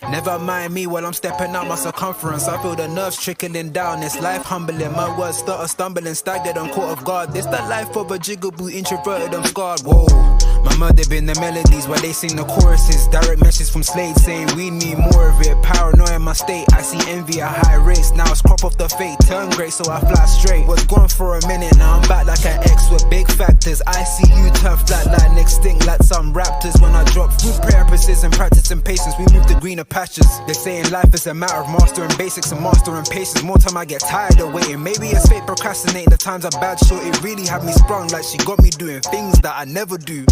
Never mind me while I'm stepping out my circumference. I feel the nerves trickling down. It's life humbling. My words stutter, stumbling, staggered on caught off guard. This the life of a jigaboo, introverted, I'm scarred. Whoa, my murder been the melodies while they sing the choruses. Direct message from Slade saying we need more of it. Paranoia in my state, I see envy at high rates. Now it's crop off the fate, turn great so I fly straight. Was gone for a minute, now I'm back like an X with big factors. I see you turn flat like extinct like some raptors. When I drop food purposes and practicing patience, we move to greener pastures. They saying life is a matter of mastering basics and mastering patience. More time I get tired of waiting. Maybe it's fate procrastinating. The times are bad, so it really had me sprung like she got me doing things that I never do.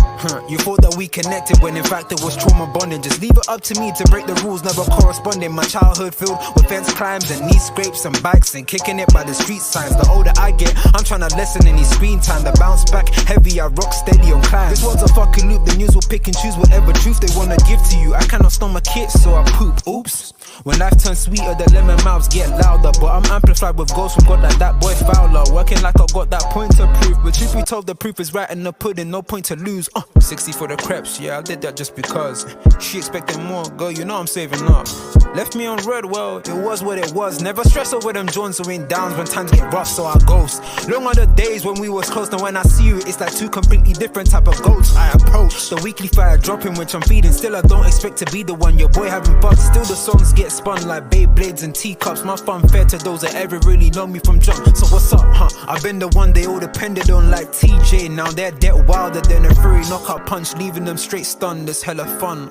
You thought that we connected when in fact it was trauma bonding. Just leave it up to me to break the rules, never corresponding. My childhood filled with fence climbs and knee scrapes and bikes and kicking it by the street signs. The older I get, I'm trying to lessen any screen time. The bounce back heavy, I rock steady on climb. This one's a fucking loop. The news will pick and choose whatever truth they wanna give to you. I cannot stomach it, so I poop. Oops. When life turns sweeter, the lemon mouths get louder. But I'm amplified with ghosts from God like that boy Fowler. Working like I got that point to prove. But truth be told, the proof is right in the pudding, no point to lose. 60 for the crepes, yeah, I did that just because. She expected more, girl, you know I'm saving up. Left me on red, well, it was what it was. Never stress over them joints or in downs when times get rough, so I ghost. Long are the days when we was close, and when I see you, it's like two completely different type of goats. I approach the weekly fire dropping, which I'm feeding. Still, I don't expect to be the one. Your boy having bugs, still the songs get spun like Beyblades and teacups. My fun fair to those that ever really know me from jump. So what's up, I've been the one they all depended on like TJ. Now they're dead wilder than a furry knockout punch, leaving them straight stunned. It's hella fun.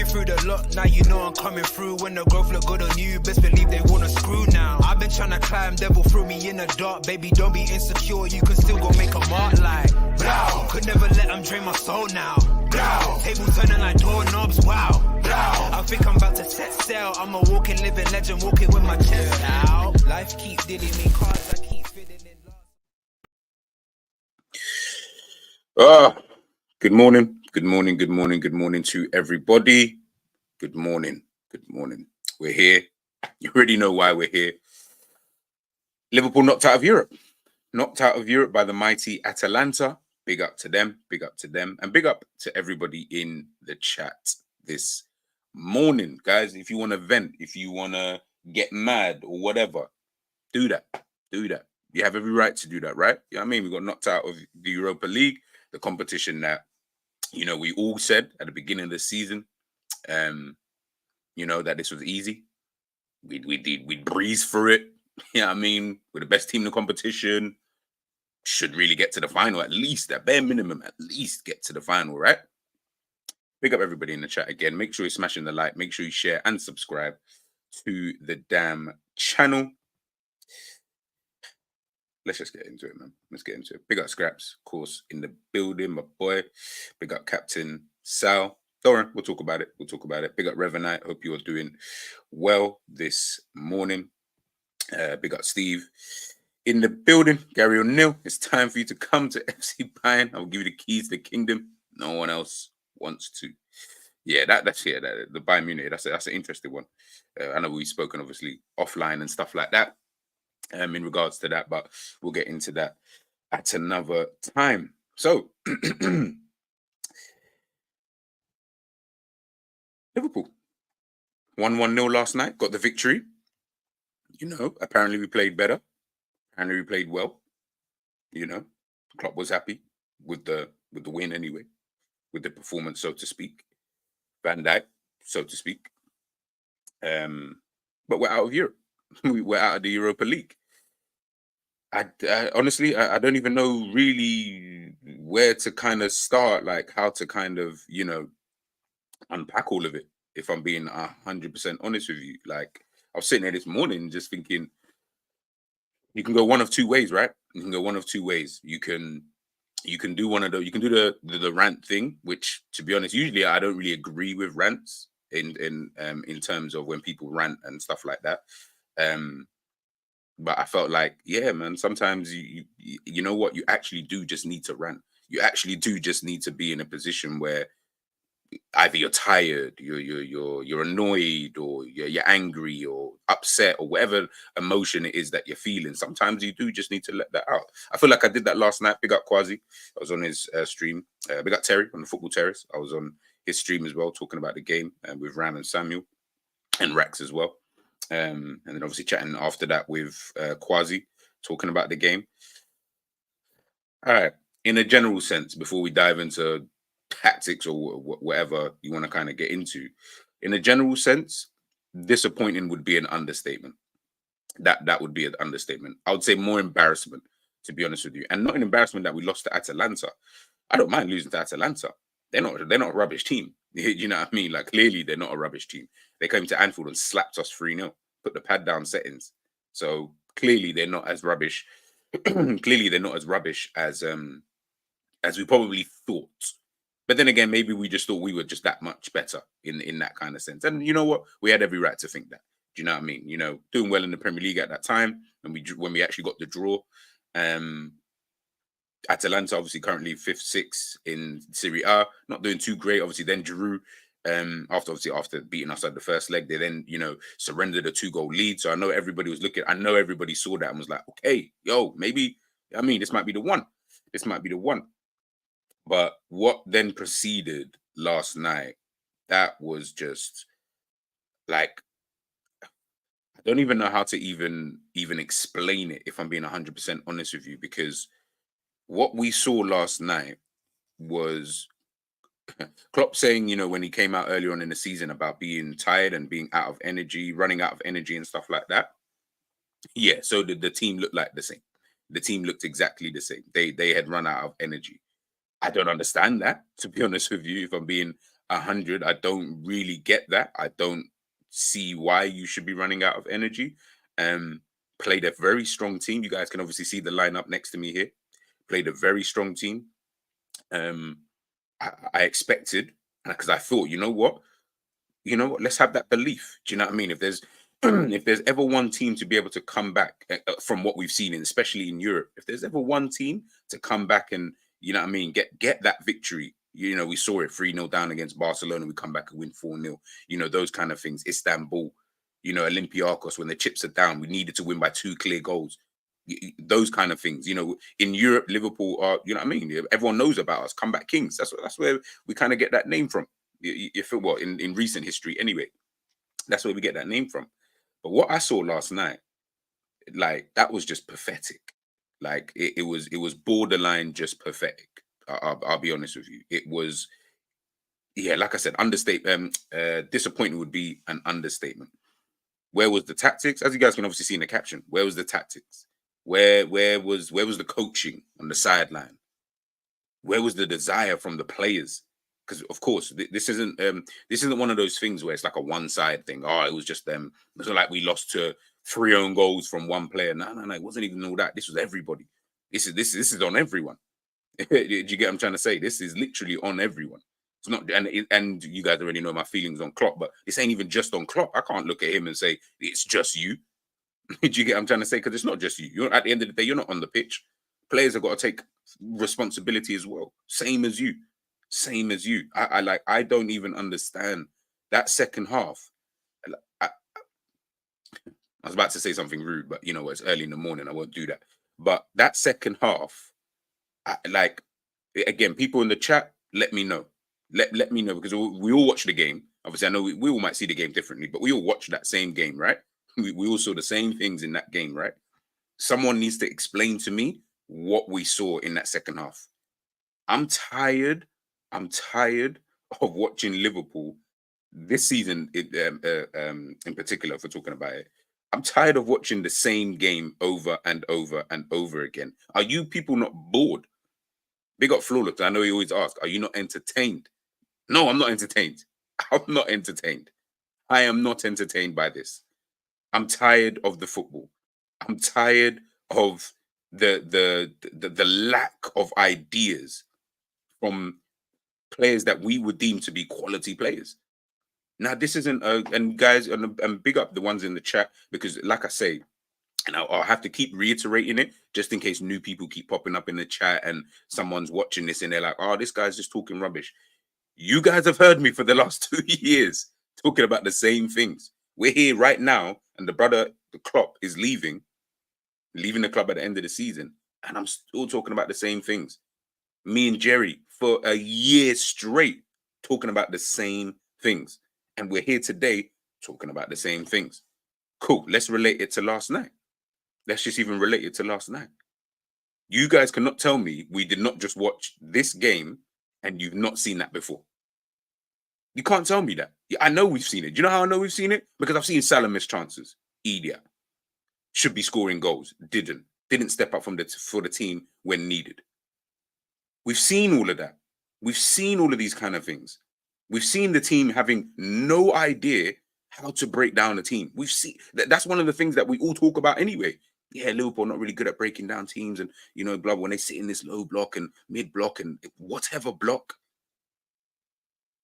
Through the lot, now you know I'm coming through. When the growth look good on you, best believe they wanna screw now. I've been trying to climb, devil threw me in the dark. Baby, don't be insecure, you can still go make a mark like blow. Could never let them drain my soul now. Blow. Table turning like doorknobs, wow. Blow. I think I'm about to set sail. I'm a walking, living legend, walking with my chest out. Life keep dealing me cards, I keep fitting in love. Good morning. Good morning, good morning, good morning to everybody. Good morning, good morning. We're here. You already know why we're here. Liverpool knocked out of Europe. Knocked out of Europe by the mighty Atalanta. Big up to them, big up to them. And big up to everybody in the chat this morning. Guys, if you want to vent, if you want to get mad or whatever, do that. Do that. You have every right to do that, right? You know what I mean? We got knocked out of the Europa League, the competition that, you know, we all said at the beginning of the season, you know, that this was easy. We'd breeze through it. You know what I mean? We're the best team in the competition. Should really get to the final, at least, at bare minimum, at least get to the final, right? Pick up everybody in the chat again. Make sure you're smashing the like. Make sure you share and subscribe to the damn channel. Let's just get into it, man. Let's get into it. Big up Scraps, of course, in the building, my boy. Big up Captain Sal. Don't worry, we'll talk about it. We'll talk about it. Big up Revanite. Hope you're doing well this morning. Big up Steve. In the building, Gary O'Neill. It's time for you to come to FC Bayern. I will give you the keys to the kingdom. No one else wants to. Yeah, that's the Bayern Munich. That's an interesting one. I know we've spoken, obviously, offline and stuff like that. In regards to that, but we'll get into that at another time. So, Liverpool 1-1-0 last night, got the victory. You know, apparently we played better. Apparently we played well. You know, Klopp was happy with the win anyway, with the performance, so to speak. Van Dijk, so to speak. But we're out of Europe. We're out of the Europa League. I honestly, I don't even know really where to kind of start, like how to kind of, you know, unpack all of it, if I'm being 100% honest with you. Like, I was sitting there this morning just thinking, you can go one of two ways, right? You can go one of two ways. You can do one of the, you can do the rant thing, which, to be honest, usually I don't really agree with rants in terms of when people rant and stuff like that. But I felt like, yeah, man, sometimes you know what, you actually do just need to rant. You actually do just need to be in a position where either you're tired, you're annoyed, or you're angry or upset, or whatever emotion it is that you're feeling. Sometimes you do just need to let that out. I feel like I did that last night. Big up Quasi. I was on his stream. Big up Terry on the Football Terrace. I was on his stream as well, talking about the game with Ram and Samuel and Rex as well. And then obviously chatting after that with Quasi, talking about the game. All right. In a general sense, before we dive into tactics or whatever you want to kind of get into, in a general sense, disappointing would be an understatement. That would be an understatement. I would say more embarrassment, to be honest with you, and not an embarrassment that we lost to Atalanta. I don't mind losing to Atalanta. They're not a rubbish team. You know what I mean? Like, clearly they're not a rubbish team. They came to Anfield and slapped us 3-0, put the pad down settings. So clearly they're not as rubbish. Clearly they're not as rubbish as we probably thought. But then again, maybe we just thought we were just that much better in that kind of sense. And you know what? We had every right to think that. Do you know what I mean? You know, doing well in the Premier League at that time, and when we actually got the draw. Atalanta obviously currently fifth, sixth in Serie A, not doing too great. Obviously, then Giroud, after beating us at the first leg, they then surrendered a 2-goal lead. So I know everybody was looking. I know everybody saw that and was like, okay, yo, maybe. I mean, this might be the one. This might be the one. But what then proceeded last night, that was just like, I don't even know how to even explain it, if I'm being 100% honest with you, because what we saw last night was Klopp saying, when he came out earlier on in the season about being tired and being out of energy, running out of energy and stuff like that. Yeah, so the team looked like the same. The team looked exactly the same. They had run out of energy. I don't understand that, to be honest with you. If I'm being 100, I don't really get that. I don't see why you should be running out of energy. Played a very strong team. You guys can obviously see the lineup next to me here. Played a very strong team. I expected, because I thought, let's have that belief. Do you know what I mean? If there's if there's ever one team to be able to come back from what we've seen, especially in Europe, if there's ever one team to come back and get that victory. We saw it 3-0 down against Barcelona. We come back and win 4-0. Those kind of things. Istanbul, Olympiacos, when the chips are down, we needed to win by 2 clear goals. Those kind of things. In Europe, Liverpool are, everyone knows about us, comeback kings. That's where we kind of get that name from. You feel what in recent history anyway. That's where we get that name from. But what I saw last night, like, that was just pathetic. Like, it was borderline just pathetic. I'll be honest with you. It was, yeah, like I said, disappointing would be an understatement. Where was the tactics? As you guys can obviously see in the caption, where was the tactics? Where was the coaching on the sideline? Where was the desire from the players? Because of course, this isn't one of those things where it's like a one-side thing. Oh, it was just them. It's not like we lost to 3 own goals from one player. No, it wasn't even all that. This was everybody. This is on everyone. Do you get what I'm trying to say? This is literally on everyone. It's not, and you guys already know my feelings on Klopp, but this ain't even just on Klopp. I can't look at him and say it's just you. Do you get what I'm trying to say? Because it's not just you. You're, at the end of the day, you're not on the pitch. Players have got to take responsibility as well. Same as you. Same as you. I don't even understand that second half. I was about to say something rude, but it's early in the morning. I won't do that. But that second half, again, people in the chat, let me know. Let me know, because we all watch the game. Obviously, I know we all might see the game differently, but we all watch that same game, right? We all saw the same things in that game, right? Someone needs to explain to me what we saw in that second half. I'm tired of watching Liverpool this season, in particular, if we're talking about it. I'm tired of watching the same game over and over and over again. Are you people not bored? Big up Flawless. I know he always asks, are you not entertained? No, I'm not entertained. I'm not entertained. I am not entertained by this. I'm tired of the football. I'm tired of the lack of ideas from players that we would deem to be quality players. Now, this isn't and guys, and big up the ones in the chat, because like I say, and I'll have to keep reiterating it just in case new people keep popping up in the chat and someone's watching this and they're like, oh, this guy's just talking rubbish. You guys have heard me for the last 2 years talking about the same things. We're here right now, and the Klopp, is leaving the club at the end of the season, and I'm still talking about the same things. Me and Jerry for a year straight talking about the same things, and we're here today talking about the same things. Cool. Let's relate it to last night. Let's just even relate it to last night. You guys cannot tell me we did not just watch this game and you've not seen that before. You can't tell me that. I know we've seen it. Do you know how I know we've seen it? Because I've seen Salah miss chances. Idiot. Should be scoring goals. Didn't step up for the team when needed. We've seen all of that. We've seen all of these kind of things. We've seen the team having no idea how to break down a team. We've seen that's one of the things that we all talk about anyway. Yeah, Liverpool not really good at breaking down teams, and blah, when they sit in this low block and mid block and whatever block.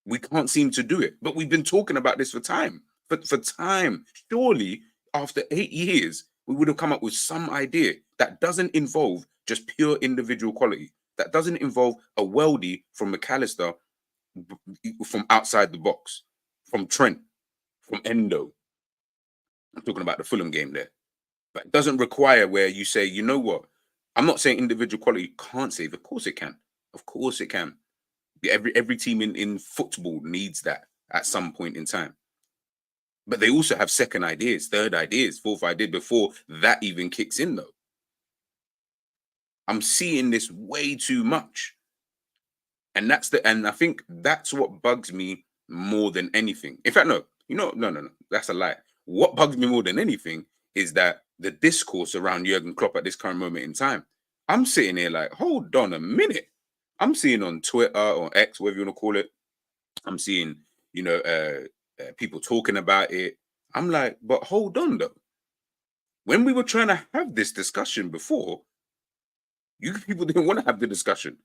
We can't seem to do it. But we've been talking about this for time. For time. Surely, after 8 years, we would have come up with some idea that doesn't involve just pure individual quality. That doesn't involve a worldie from McAllister from outside the box, from Trent, from Endo. I'm talking about the Fulham game there. But it doesn't require where you say, you know what? I'm not saying individual quality can't save. Of course it can. Of course it can. Every team in football needs that at some point in time. But they also have second ideas, third ideas, fourth ideas before that even kicks in, though. I'm seeing this way too much. And I think that's what bugs me more than anything. In fact, no. That's a lie. What bugs me more than anything is that the discourse around Jurgen Klopp at this current moment in time. I'm sitting here like, hold on a minute. I'm seeing on Twitter or X, whatever you want to call it, I'm seeing, people talking about it. I'm like, but hold on though. When we were trying to have this discussion before, you people didn't want to have the discussion.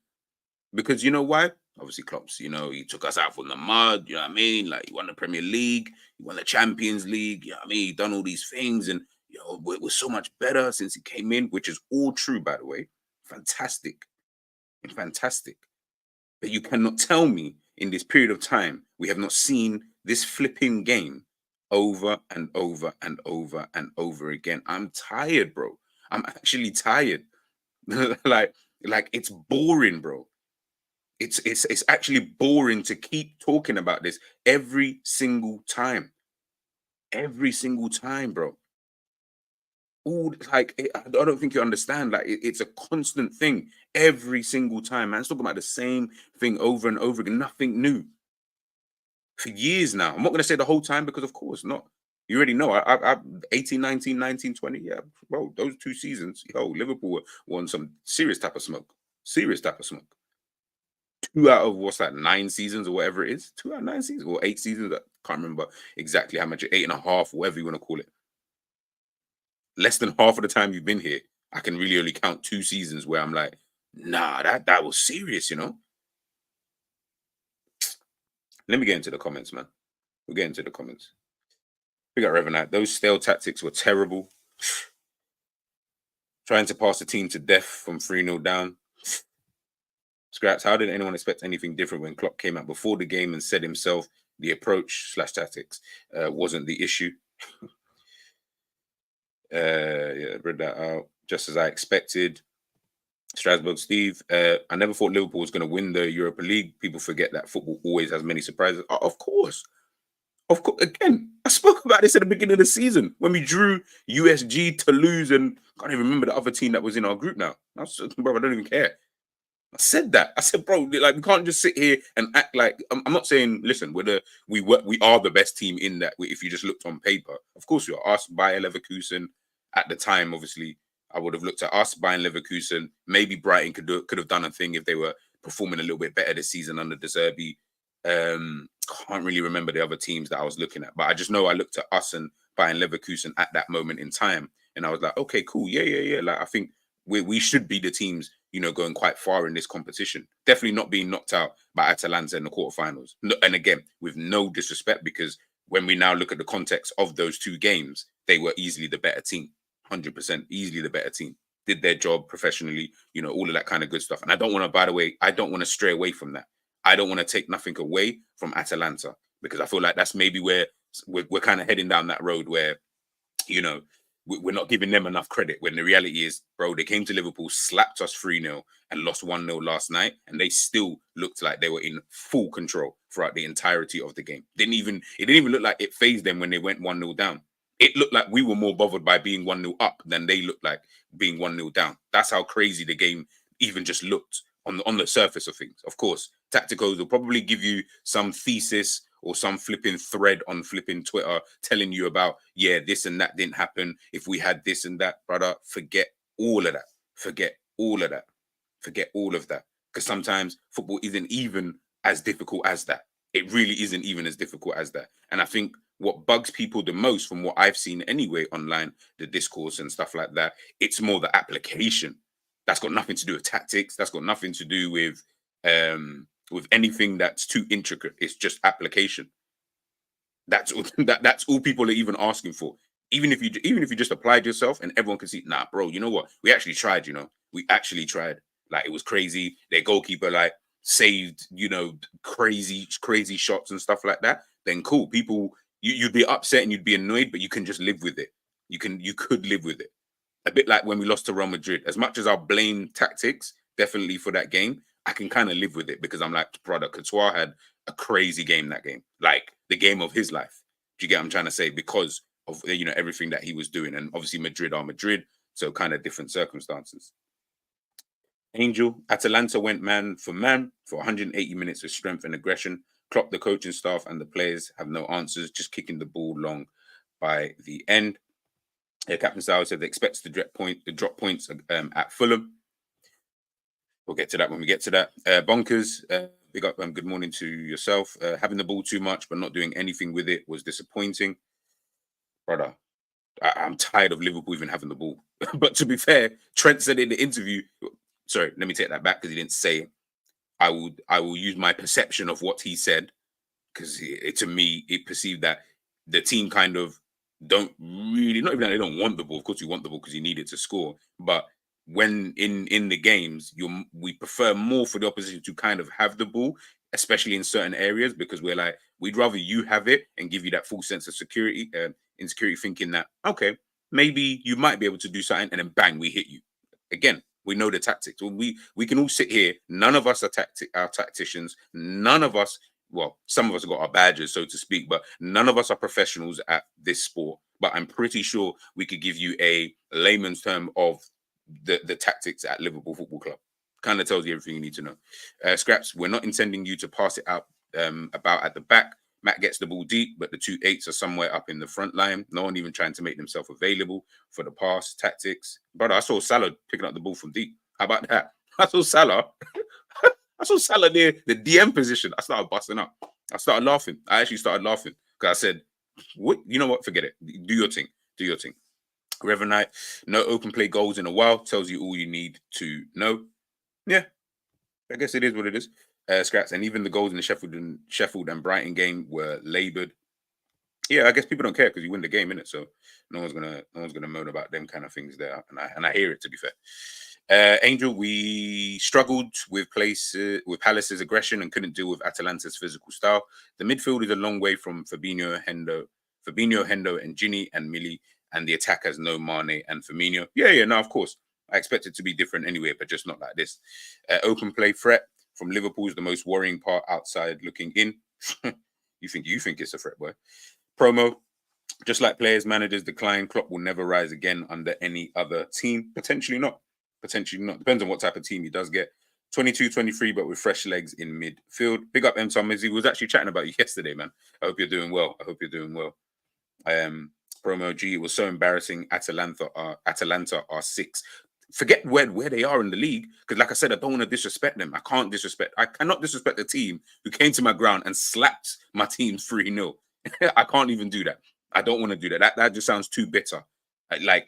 Because you know why? Obviously, Klopp's, he took us out from the mud, you know what I mean? Like, he won the Premier League, he won the Champions League, you know what I mean? He done all these things, and, we're so much better since he came in, which is all true, by the way. Fantastic. But you cannot tell me in this period of time, we have not seen this flipping game over and over and over and over again. I'm tired, bro. I'm actually tired. like it's boring, bro. It's actually boring to keep talking about this every single time. Every single time, bro. I don't think you understand. Like, it's a constant thing every single time. Man's talking about the same thing over and over again. Nothing new for years now. I'm not going to say the whole time because, of course, not. You already know. I 18, 19, 19, 20. Yeah, bro. Those 2 seasons, Liverpool won some serious type of smoke. 2 out of what's that, 9 seasons or whatever it is. 2 out of 9 seasons or 8 seasons. I can't remember exactly how much. 8.5, whatever you want to call it. Less than half of the time you've been here, I can really only count 2 seasons where I'm like, nah, that was serious, Let me get into the comments, man. We'll get into the comments. We got Revenant. Those stale tactics were terrible. Trying to pass the team to death from 3-0 down. Scraps, how did anyone expect anything different when Klopp came out before the game and said himself the approach/tactics wasn't the issue? Yeah, read that out. Just as I expected. Strasbourg Steve, I never thought Liverpool was going to win the Europa League. People forget that football always has many surprises. Of course. Again, I spoke about this at the beginning of the season when we drew USG, Toulouse, and I can't even remember the other team that was in our group now. Bro, I don't even care. I said that. I said, bro, like, we can't just sit here and act like. I'm not saying. Listen, we are the best team in that. If you just looked on paper, of course we are. Us, Bayer Leverkusen, at the time, obviously, I would have looked at us, Bayern Leverkusen. Maybe Brighton could have done a thing if they were performing a little bit better this season under De Zerbi. Can't really remember the other teams that I was looking at, but I just know I looked at us and Bayern Leverkusen at that moment in time, and I was like, okay, cool, yeah. Like, I think we should be the teams, going quite far in this competition. Definitely not being knocked out by Atalanta in the quarterfinals. No, and again, with no disrespect, because when we now look at the context of those 2 games, they were easily the better team. 100%, easily the better team. Did their job professionally, you know, all of that kind of good stuff. And I don't want to, by the way, I don't want to stray away from that. I don't want to take nothing away from Atalanta, because I feel like that's maybe where we're kind of heading down that road where, you know, we're not giving them enough credit, when the reality is, bro, they came to Liverpool, slapped us 3-0 and lost 1-0 last night, and they still looked like they were in full control throughout the entirety of the game. It didn't even look like it phased them when they went 1-0 down. It looked like we were more bothered by being 1-0 up than they looked like being 1-0 down. That's how crazy the game even just looked on the surface of things. Of course, tacticals will probably give you some thesis or some flipping thread on flipping Twitter telling you about, yeah, this and that didn't happen. If we had this and that, brother, forget all of that. Forget all of that. Forget all of that. Because sometimes football isn't even as difficult as that. It really isn't even as difficult as that. And I think what bugs people the most, from what I've seen anyway online, the discourse and stuff like that, it's more the application. That's got nothing to do with tactics. That's got nothing to do with anything that's too intricate. It's just application. That's all, that's all people are even asking for. Even if you just applied yourself and everyone can see, nah, bro, you know what? We actually tried, you know. We actually tried. Like, it was crazy. Their goalkeeper like saved, you know, crazy shots and stuff like that. Then cool. People, you'd be upset and you'd be annoyed, but you can just live with it. You could live with it. A bit like when we lost to Real Madrid. As much as I'll blame tactics, definitely, for that game, I can kind of live with it, because I'm like, brother, Couture had a crazy game that game. Like, the game of his life. Do you get what I'm trying to say? Because of, you know, everything that he was doing. And obviously Madrid are Madrid, so kind of different circumstances. Angel, Atalanta went man for 180 minutes of strength and aggression. Klopp, the coaching staff, and the players have no answers, just kicking the ball long by the end. Captain Sal said they expect to drop points at Fulham. We'll get to that when we get to that. Bonkers, big up, good morning to yourself. Having the ball too much but not doing anything with it was disappointing. Brother, I'm tired of Liverpool even having the ball. But to be fair, Trent said in the interview, sorry, let me take that back, because he didn't say it. I will use my perception of what he said, because to me, it perceived that the team kind of don't really, not even that they don't want the ball. Of course, you want the ball because you need it to score. But when in the games, we prefer more for the opposition to kind of have the ball, especially in certain areas, because we're like, we'd rather you have it and give you that full sense of security, insecurity, thinking that, okay, maybe you might be able to do something, and then bang, we hit you. Again, we know the tactics. We can all sit here. None of us are tacticians. None of us, well, some of us have got our badges, so to speak, but none of us are professionals at this sport. But I'm pretty sure we could give you a layman's term of the tactics at Liverpool Football Club. Kind of tells you everything you need to know. Scraps, we're not intending you to pass it out about at the back. Matt gets the ball deep, but the 2 8s are somewhere up in the front line. No one even trying to make themselves available for the pass tactics. Brother, I saw Salah picking up the ball from deep. How about that? I saw Salah near the DM position. I started busting up. I started laughing. I actually started laughing because I said, "What? You know what? Forget it. Do your thing. Do your thing." Reverend, no open play goals in a while, tells you all you need to know. Yeah, I guess it is what it is. Scraps, and even the goals in the Sheffield and Brighton game were laboured. Yeah, I guess people don't care because you win the game, innit? So no one's gonna moan about them kind of things there, and I hear it, to be fair. Angel, we struggled with Palace's aggression and couldn't deal with Atalanta's physical style. The midfield is a long way from Fabinho, Hendo, and Ginny and Millie, and the attack has no Mane and Firmino. Yeah, no, of course. I expect it to be different anyway, but just not like this. Open play threat from Liverpool is the most worrying part outside looking in. You think it's a threat, boy. Promo, just like players, managers decline, Klopp will never rise again under any other team. Potentially not. Depends on what type of team he does get. 22, 23, but with fresh legs in midfield. Big up M. Thomas. He was actually chatting about you yesterday, man. I hope you're doing well. Promo G, it was so embarrassing. Atalanta are 6. Forget where they are in the league, because like I said, I don't want to disrespect them. I cannot disrespect the team who came to my ground and slapped my team 3-0. I can't even do that. I don't want to do that. That just sounds too bitter. I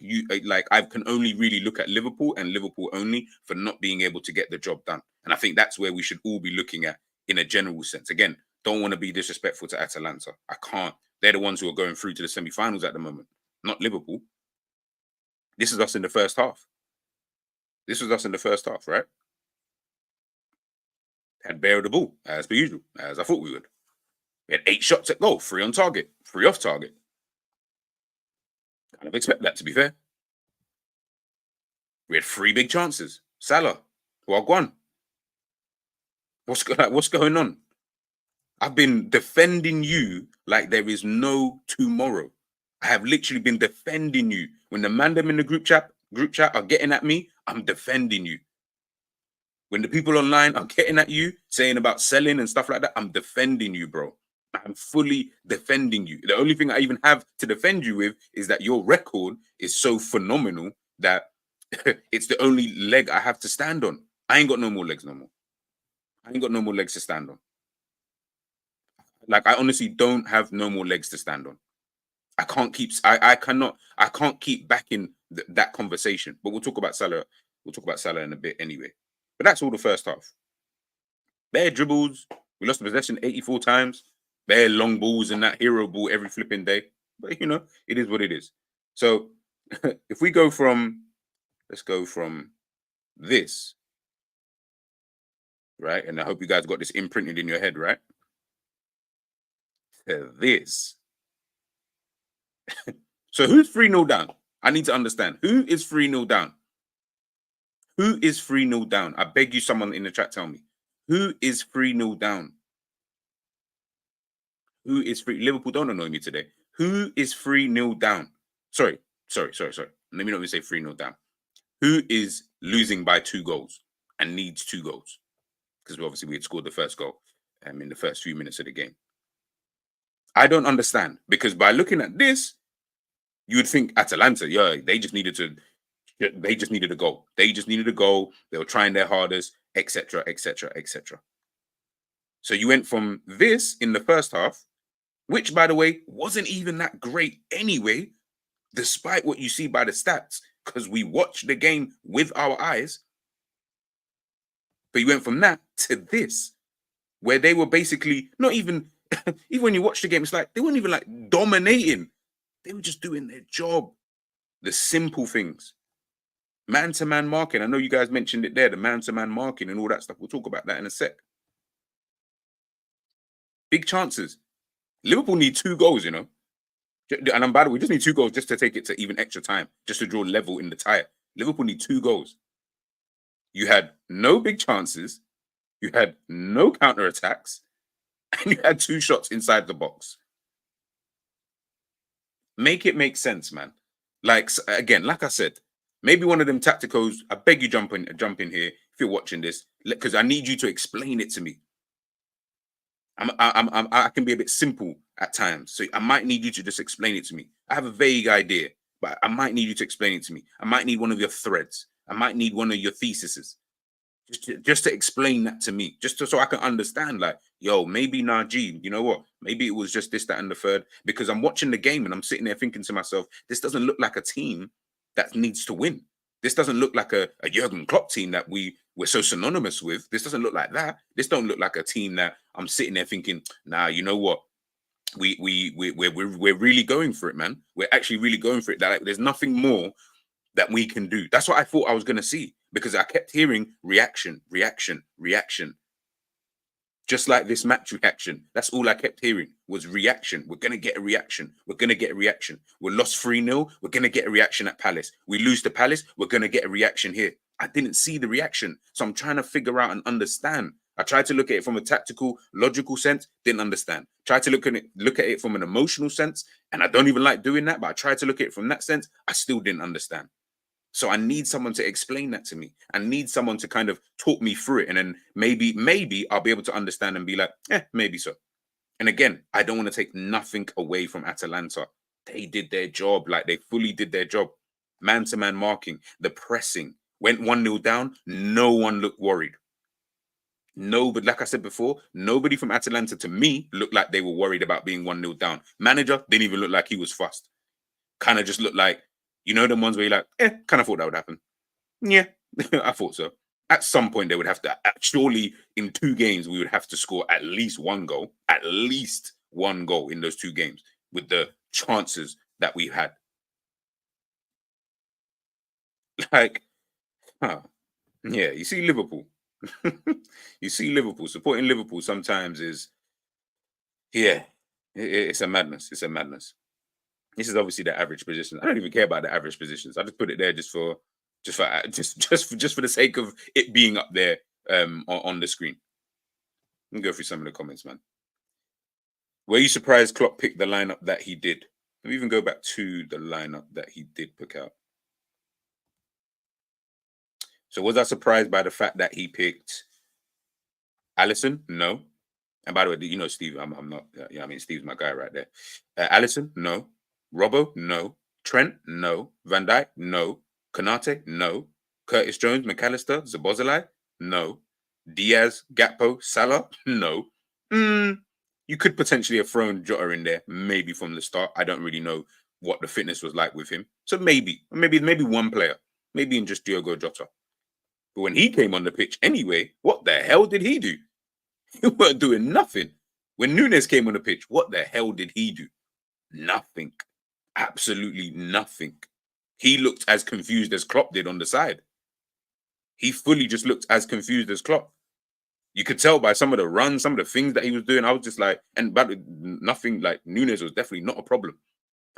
can only really look at Liverpool and Liverpool only for not being able to get the job done. And I think that's where we should all be looking at in a general sense. Again, don't want to be disrespectful to Atalanta. I can't. They're the ones who are going through to the semi-finals at the moment, not Liverpool. This is us in the first half. This was us in the first half, right? Had bare of the ball, as per usual, as I thought we would. We had 8 shots at goal, 3 on target, 3 off target. Kind of expect that, to be fair. We had 3 big chances. Salah, Wagwan. What's going on? I've been defending you like there is no tomorrow. I have literally been defending you. When the man them in the group chat are getting at me, I'm defending you. When the people online are getting at you, saying about selling and stuff like that, I'm defending you, bro. I'm fully defending you. The only thing I even have to defend you with is that your record is so phenomenal that it's the only leg I have to stand on. I ain't got no more legs no more. I ain't got no more legs to stand on. Like, I honestly don't have no more legs to stand on. I can't keep. I can't keep backing that conversation. But we'll talk about Salah. We'll talk about Salah in a bit anyway. But that's all the first half. Bare dribbles. We lost the possession 84 times. Bare long balls and that hero ball every flipping day. But you know, it is what it is. So if we go from, let's go from this, right? And I hope you guys got this imprinted in your head, right? To this. So who's 3-0 down? I need to understand. Who is 3-0 down? Who is 3-0 down? I beg you, someone in the chat, tell me. Who is 3-0 down? Who is free? Liverpool don't annoy me today. Who is 3-0 down? Sorry. Let me not even say 3-0 down. Who is losing by 2 goals and needs 2 goals? Because obviously we had scored the first goal in the first few minutes of the game. I don't understand, because by looking at this, you would think Atalanta, they just needed a goal. They just needed a goal. They were trying their hardest, etc., etc., etc. So you went from this in the first half, which, by the way, wasn't even that great anyway, despite what you see by the stats, because we watched the game with our eyes. But you went from that to this, where they were basically not even, even when you watch the game, it's like they weren't even like dominating. They were just doing their job. The simple things. Man-to-man marking. I know you guys mentioned it there, the man-to-man marking and all that stuff. We'll talk about that in a sec. Big chances. Liverpool need 2 goals, you know. And by the way, we just need 2 goals just to take it to even extra time, just to draw level in the tie. Liverpool need 2 goals. You had no big chances. You had no counter-attacks. And you had 2 shots inside the box. Make it make sense, man. Like, again, like I said, maybe one of them tacticals. I beg you, jump in here if you're watching this, because I need you to explain it to me. I can be a bit simple at times, so I might need you to just explain it to me. I have a vague idea, but I might need you to explain it to me. I might need one of your threads. I might need one of your theses. Just to explain that to me, so I can understand, like, yo, maybe Najee, you know what? Maybe it was just this, that, and the third. Because I'm watching the game and I'm sitting there thinking to myself, this doesn't look like a team that needs to win. This doesn't look like a Jurgen Klopp team that we're so synonymous with. This doesn't look like that. This don't look like a team that I'm sitting there thinking, nah, you know what? We're really going for it, man. We're actually really going for it. Like, there's nothing more that we can do. That's what I thought I was going to see, because I kept hearing reaction. Just like this match reaction. That's all I kept hearing was reaction. We're going to get a reaction. We're lost 3-0. We're going to get a reaction at Palace. We lose to Palace. We're going to get a reaction here. I didn't see the reaction. So I'm trying to figure out and understand. I tried to look at it from a tactical, logical sense. Didn't understand. Tried to look at it from an emotional sense. And I don't even like doing that. But I tried to look at it from that sense. I still didn't understand. So I need someone to explain that to me. I need someone to kind of talk me through it. And then maybe I'll be able to understand and be like, maybe so. And again, I don't want to take nothing away from Atalanta. They did their job. Like, they fully did their job. Man-to-man marking, the pressing. Went 1-0 down. No one looked worried. No, but like I said before, nobody from Atalanta to me looked like they were worried about being 1-0 down. Manager didn't even look like he was fussed. Kind of just looked like, you know, the ones where you're like, kind of thought that would happen. Yeah, I thought so. At some point, they would have to, surely in 2 games, we would have to score at least 1 goal. At least 1 goal in those 2 games with the chances that we had. Like, huh. Yeah, you see Liverpool. You see Liverpool. Supporting Liverpool sometimes is, yeah, it's a madness. It's a madness. This is obviously the average position. I don't even care about the average positions. I just put it there just for the sake of it being up there on the screen. Let me go through some of the comments, man. Were you surprised Klopp picked the lineup that he did? Let me even go back to the lineup that he did pick out. So was I surprised by the fact that he picked Allison? No. And by the way, you know Steve, I'm not. I mean Steve's my guy right there. Allison? No. Robbo? No. Trent? No. Van Dijk? No. Konate? No. Curtis Jones? McAllister? Zabozalai? No. Diaz? Gakpo? Salah? No. You could potentially have thrown Jota in there, maybe from the start. I don't really know what the fitness was like with him. So maybe one player, maybe in just Diogo Jota. But when he came on the pitch anyway, what the hell did he do? He weren't doing nothing. When Nunes came on the pitch, what the hell did he do? Nothing. Absolutely nothing. He looked as confused as Klopp did on the side. He fully just looked as confused as Klopp. You could tell by some of the runs, some of the things that he was doing. I was just like, but nothing, like Nunes was definitely not a problem.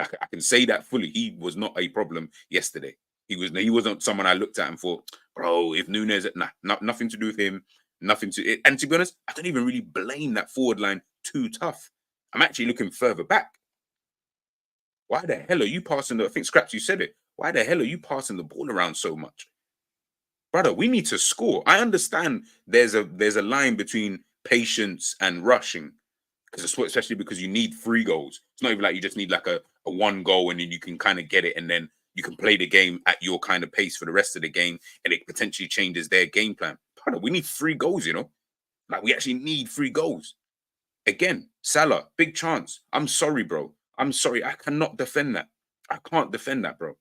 I can say that fully. He was not a problem yesterday. He wasn't someone I looked at and thought, bro, if Nunes, nothing to do with him, nothing to. And to be honest, I don't even really blame that forward line too tough. I'm actually looking further back. Why the hell are you passing I think Scraps, you said it. Why the hell are you passing the ball around so much? Brother, we need to score. I understand there's a line between patience and rushing, because especially because you need 3 goals. It's not even like you just need like a 1 goal and then you can kind of get it and then you can play the game at your kind of pace for the rest of the game and it potentially changes their game plan. Brother, we need 3 goals, Like we actually need 3 goals. Again, Salah, big chance. I'm sorry, bro. I'm sorry. I cannot defend that. I can't defend that, bro.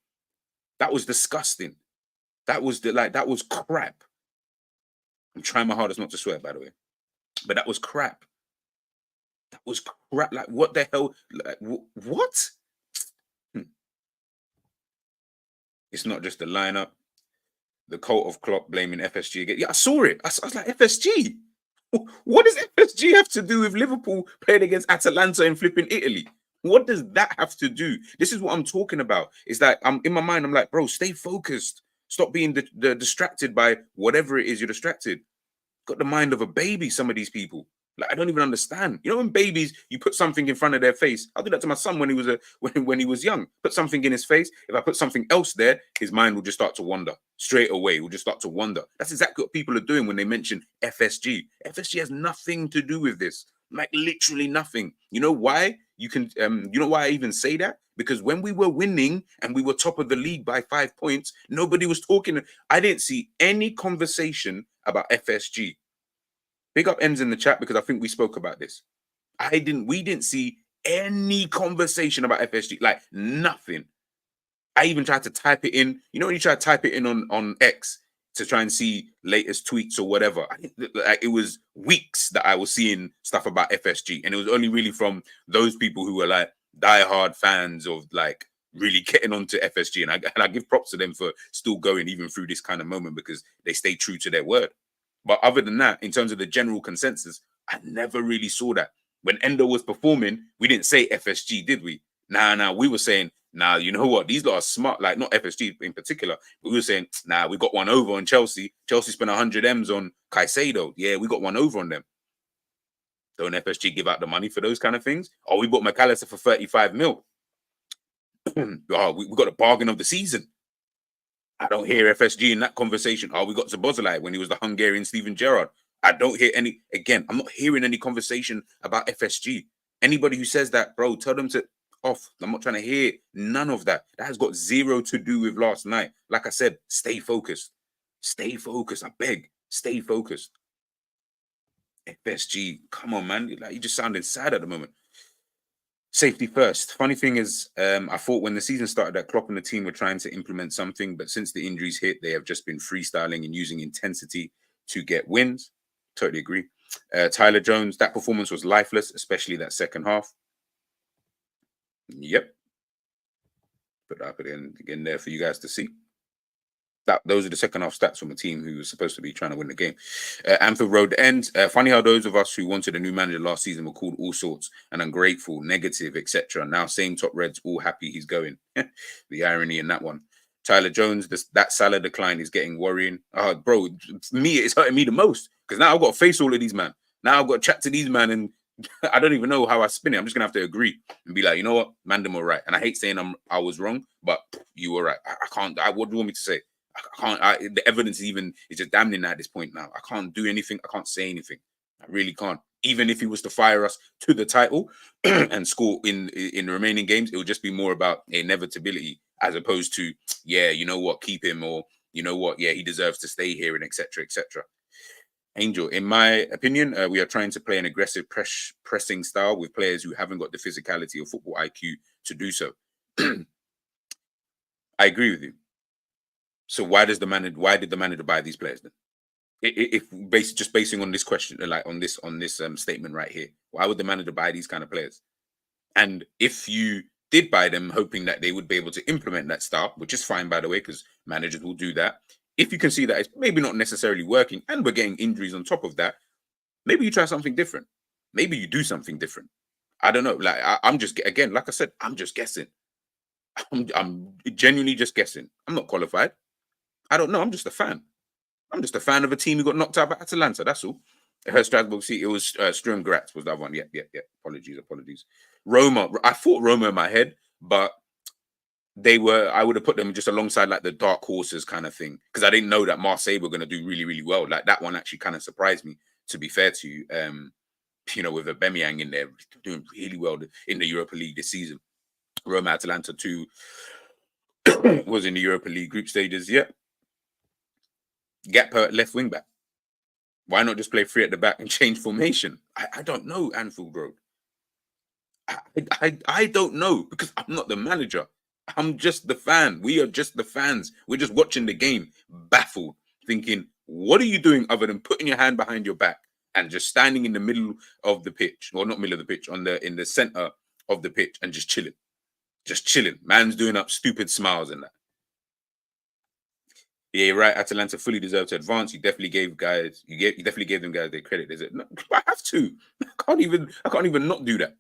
That was disgusting. That was that was crap. I'm trying my hardest not to swear, by the way. But that was crap. That was crap. Like, what the hell? Like, what? It's not just the lineup. The cult of Klopp blaming FSG again. Yeah, I saw it. I was like, FSG? What does FSG have to do with Liverpool playing against Atalanta and flipping Italy? What does that have to do? This is what I'm talking about. It's like, I'm in my mind, I'm like, bro, stay focused. Stop being distracted by whatever it is you're distracted. Got the mind of a baby, some of these people. Like, I don't even understand. When babies, you put something in front of their face. I did that to my son when he was when he was young. Put something in his face. If I put something else there, his mind will just start to wander straight away. Will just start to wander. That's exactly what people are doing when they mention FSG. FSG has nothing to do with this. Like literally nothing. You know why? You know why I even say that? Because when we were winning and we were top of the league by 5 points, nobody was talking. I didn't see any conversation about FSG. Big up ends in the chat because I think we spoke about this. We didn't see any conversation about FSG, like nothing. I even tried to type it in. When you try to type it in on X to try and see latest tweets or whatever, it was weeks that I was seeing stuff about FSG. And it was only really from those people who were like diehard fans of like really getting onto FSG. And I give props to them for still going even through this kind of moment because they stay true to their word. But other than that, in terms of the general consensus, I never really saw that. When Endo was performing, we didn't say FSG, did we? Nah, we were saying, nah, you know what? These lot are smart, like not FSG in particular, but we were saying, nah, we got one over on Chelsea. Chelsea spent 100 M's on Caicedo. Yeah, we got one over on them. Don't FSG give out the money for those kind of things? Oh, we bought McAllister for 35 mil. Oh, we got a bargain of the season. I don't hear FSG in that conversation. Oh, we got Zabozalai when he was the Hungarian Steven Gerrard. I don't hear any, again, I'm not hearing any conversation about FSG. Anybody who says that, bro, tell them to off. I'm not trying to hear none of that. That has got zero to do with last night. Like I said, stay focused. Stay focused. I beg, stay focused. FSG, come on, man. Like, you're just sounding sad at the moment. Safety first. Funny thing is, I thought when the season started that Klopp and the team were trying to implement something, but since the injuries hit, they have just been freestyling and using intensity to get wins. Totally agree. Tyler Jones, that performance was lifeless, especially that second half. Yep. Put that up again there for you guys to see. Those are the second half stats from a team who was supposed to be trying to win the game. Anfield Road ends. Funny how those of us who wanted a new manager last season were called all sorts and ungrateful, negative, etc. Now same top Reds all happy he's going. The irony in that one. Tyler Jones, that Salah decline is getting worrying. Bro, for me, it's hurting me the most because now I've got to face all of these man. Now I've got to chat to these man, and I don't even know how I spin it. I'm just gonna have to agree and be like, you know what, man, them were right. And I hate saying I was wrong, but you were right. I can't. What do you want me to say? I can't. The evidence is just damning at this point now. I can't do anything. I can't say anything. I really can't. Even if he was to fire us to the title and score in the remaining games, it would just be more about inevitability as opposed to, yeah, you know what, keep him, or you know what, yeah, he deserves to stay here, and etc. etc. Angel, in my opinion, we are trying to play an aggressive pressing style with players who haven't got the physicality or football IQ to do so. I agree with you. So why did the manager buy these players then? If basing on this question, like on this statement right here, why would the manager buy these kind of players? And if you did buy them hoping that they would be able to implement that style, which is fine by the way, because managers will do that. If you can see that it's maybe not necessarily working and we're getting injuries on top of that, maybe you try something different. Maybe you do something different. I don't know. Like I'm just, again, like I said, I'm just guessing. I'm genuinely just guessing. I'm not qualified. I don't know. I'm just a fan. I'm just a fan of a team who got knocked out by Atalanta. That's all. Strasbourg City. It was Sturm Graz was that one. Yeah. Apologies. Roma. I thought Roma in my head, but I would have put them just alongside like the dark horses kind of thing, because I didn't know that Marseille were going to do really, really well. Like that one actually kind of surprised me, to be fair to you. With Aubameyang in there doing really well in the Europa League this season. Roma Atalanta 2 was in the Europa League group stages. Yeah. Gap left wing back. Why not just play 3 at the back and change formation? I don't know, Anfield Road. I don't know, because I'm not the manager. I'm just the fan. We are just the fans. We're just watching the game, baffled, thinking, what are you doing other than putting your hand behind your back and just standing in the middle of the pitch, or not middle of the pitch, in the center of the pitch and just chilling. Just chilling. Man's doing up stupid smiles and that. Yeah, right. Atalanta fully deserved to advance. You definitely gave them guys their credit. Is it? No, I have to. I can't even not do that.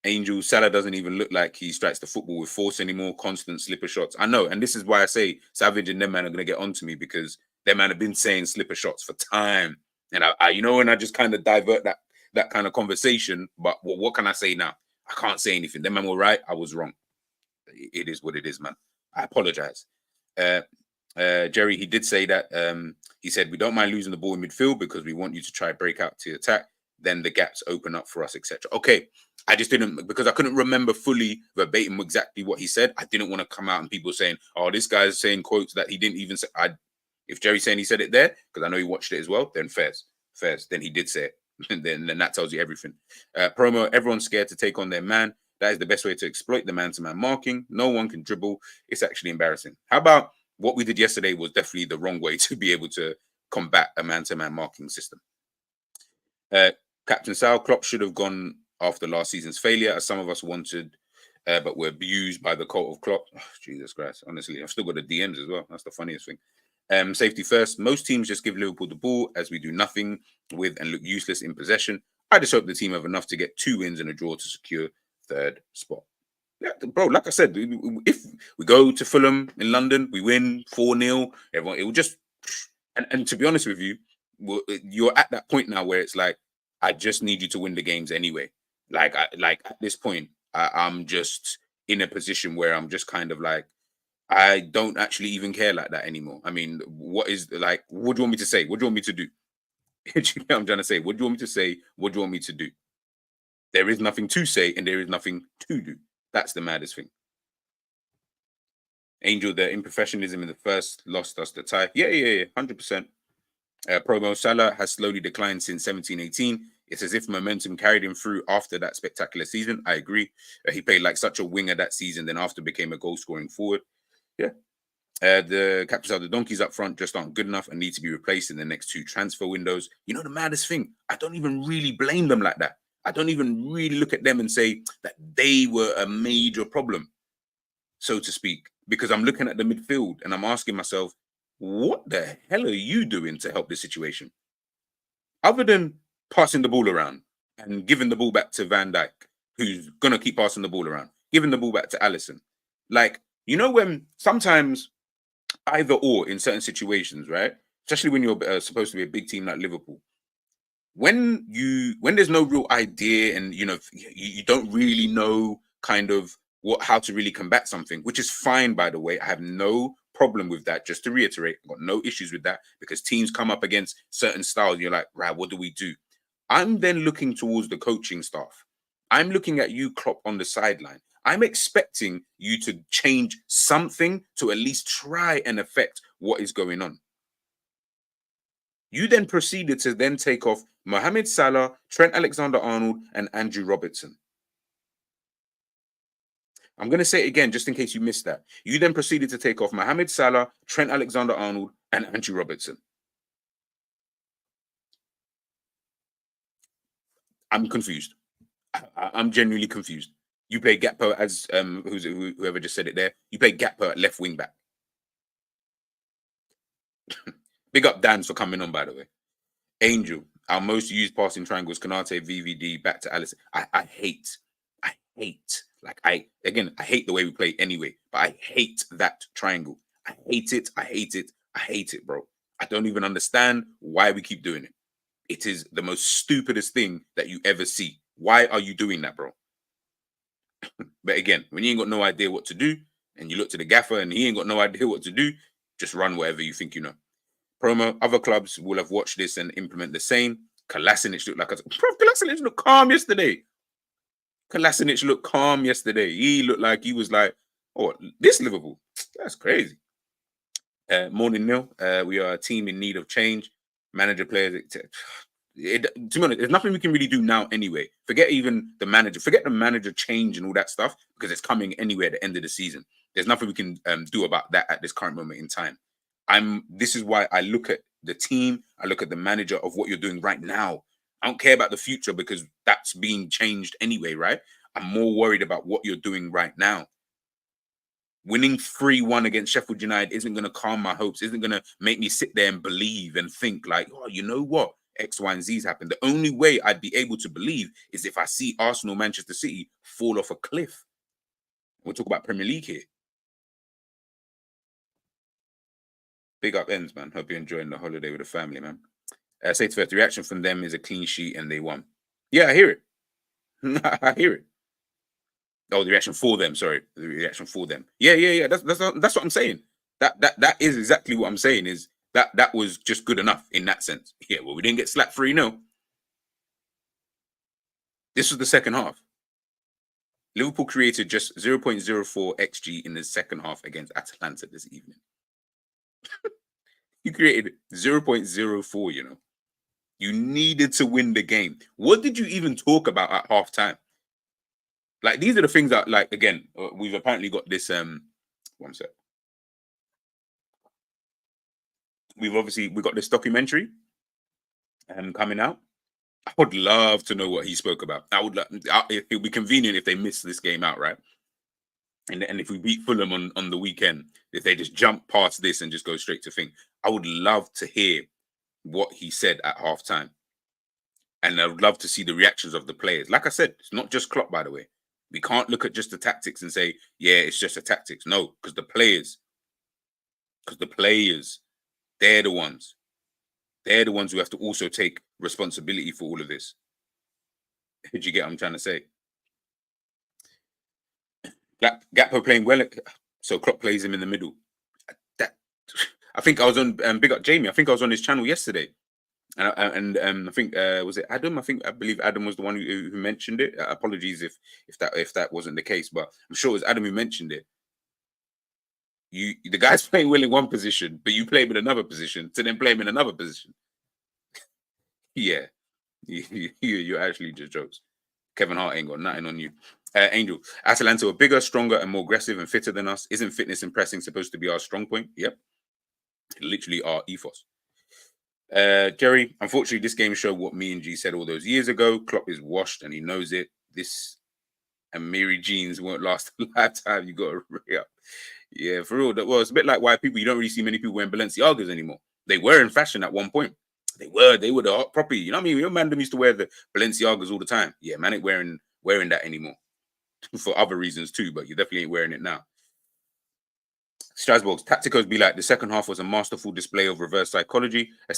Angel Salah doesn't even look like he strikes the football with force anymore. Constant slipper shots. I know, and this is why I say Savage and them man are gonna get onto me, because them man have been saying slipper shots for time. And I and I just kind of divert that kind of conversation. But what can I say now? I can't say anything. Them man were right. I was wrong. It is what it is, man. I apologize. Jerry, he did say that. He said, we don't mind losing the ball in midfield because we want you to try break out to attack. Then the gaps open up for us, etc. Okay, I just didn't, because I couldn't remember fully verbatim exactly what he said. I didn't want to come out and people saying, oh, this guy's saying quotes that he didn't even say. If Jerry's saying he said it there, because I know he watched it as well, then fairs. Then he did say it. And then that tells you everything. Promo, everyone's scared to take on their man. That is the best way to exploit the man-to-man marking. No one can dribble. It's actually embarrassing. How about what we did yesterday was definitely the wrong way to be able to combat a man-to-man marking system. Captain Sal, Klopp should have gone after last season's failure, as some of us wanted, but were abused by the cult of Klopp. Oh, Jesus Christ. Honestly, I've still got the DMs as well. That's the funniest thing. Safety first. Most teams just give Liverpool the ball, as we do nothing with and look useless in possession. I just hope the team have enough to get 2 wins and a draw to secure 3rd spot. Yeah, bro, like I said, if we go to Fulham in London, we win 4-0, everyone, it will just... And to be honest with you, you're at that point now where it's like, I just need you to win the games anyway. Like at this point, I'm just in a position where I'm just kind of like, I don't actually even care like that anymore. I mean, what do you want me to say? What do you want me to do? You know what I'm trying to say? What do you want me to say? What do you want me to do? There is nothing to say and there is nothing to do. That's the maddest thing. Angel, the improfessionalism in the first lost us the tie. Yeah, 100%. Promo Salah has slowly declined since 17-18. It's as if momentum carried him through after that spectacular season. I agree. He played like such a winger that season, then after became a goal-scoring forward. Yeah. The captains of the donkeys up front just aren't good enough and need to be replaced in the next 2 transfer windows. You know the maddest thing? I don't even really blame them like that. I don't even really look at them and say that they were a major problem, so to speak, because I'm looking at the midfield and I'm asking myself, what the hell are you doing to help this situation? Other than passing the ball around and giving the ball back to Van Dijk, who's going to keep passing the ball around, giving the ball back to Allison. Like, you know, when sometimes either or in certain situations, right? Especially when you're supposed to be a big team like Liverpool. When there's no real idea and, you know, you don't really know kind of how to really combat something, which is fine, by the way. I have no problem with that. Just to reiterate, I've got no issues with that, because teams come up against certain styles. You're like, right, what do we do? I'm then looking towards the coaching staff. I'm looking at you, Klopp, on the sideline. I'm expecting you to change something to at least try and affect what is going on. You then proceeded to then take off Mohamed Salah, Trent Alexander-Arnold, and Andrew Robertson. I'm going to say it again, just in case you missed that. You then proceeded to take off Mohamed Salah, Trent Alexander-Arnold, and Andrew Robertson. I'm confused. I'm genuinely confused. You play Gakpo as whoever just said it there. You play Gakpo at left wing back. Big up Dan for coming on, by the way. Angel, our most used passing triangles, Kanate, VVD, back to Allison. I hate, like I hate the way we play anyway, but I hate that triangle. I hate it, bro. I don't even understand why we keep doing it. It is the most stupidest thing that you ever see. Why are you doing that, bro? But again, when you ain't got no idea what to do, and you look to the gaffer and he ain't got no idea what to do, just run whatever you think you know. Promo, other clubs will have watched this and implement the same. Kolasinac looked like Kolasinac looked calm yesterday. He looked like he was like, oh, this Liverpool, that's crazy. Morning, Neil. We are a team in need of change. Manager, players, to be honest, there's nothing we can really do now anyway. Forget even the manager. Forget the manager change and all that stuff, because it's coming anyway at the end of the season. There's nothing we can do about that at this current moment in time. This is why I look at the team. I look at the manager of what you're doing right now. I don't care about the future, because that's being changed anyway, right? I'm more worried about what you're doing right now. Winning 3-1 against Sheffield United isn't going to calm my hopes, isn't going to make me sit there and believe and think like, oh, you know what? X, Y, and Z's happened. The only way I'd be able to believe is if I see Arsenal, Manchester City fall off a cliff. We'll talk about Premier League here. Big up ends, man. Hope you're enjoying the holiday with the family, man. Say to first, the reaction from them is a clean sheet and they won. Yeah, I hear it. I hear it. Oh, the reaction for them. Sorry, the reaction for them. Yeah. That's what I'm saying. That is exactly what I'm saying. Is that was just good enough in that sense. Yeah, well, we didn't get slapped 3-0. This was the second half. Liverpool created just 0.04 XG in the second half against Atalanta this evening. You created 0.04, you know. You needed to win the game. What did you even talk about at halftime? Like, these are the things that, like, again, we've apparently got this, one sec. We got this documentary coming out. I would love to know what he spoke about. It would be convenient if they missed this game out, right? And if we beat Fulham on the weekend, if they just jump past this and just go straight to thing. I would love to hear what he said at halftime. And I would love to see the reactions of the players. Like I said, it's not just Klopp, by the way. We can't look at just the tactics and say, yeah, it's just the tactics. No, because the players, they're the ones. They're the ones who have to also take responsibility for all of this. Did you get what I'm trying to say? Gakpo playing well, so Klopp plays him in the middle. I think I was on big up Jamie. I think I was on his channel yesterday, and I think was it Adam? I believe Adam was the one who mentioned it. Apologies if that wasn't the case, but I'm sure it was Adam who mentioned it. The guy's playing well in one position, but you play him in another position to then play him in another position. Yeah, you're actually just jokes. Kevin Hart ain't got nothing on you. Angel, Atalanta are bigger, stronger, and more aggressive and fitter than us. Isn't fitness and pressing supposed to be our strong point? Yep. Literally our ethos. Jerry, unfortunately, this game showed what me and G said all those years ago. Klopp is washed and he knows it. This and Mary jeans won't last a lifetime. You got to hurry up. Yeah, for real. Well, it's a bit like why you don't really see many people wearing Balenciagas anymore. They were in fashion at one point. They were the hot property. You know what I mean? Your man them used to wear the Balenciagas all the time. Yeah, man ain't wearing that anymore. For other reasons too, but you definitely ain't wearing it now. Strasbourg's tacticos be like the second half was a masterful display of reverse psychology, a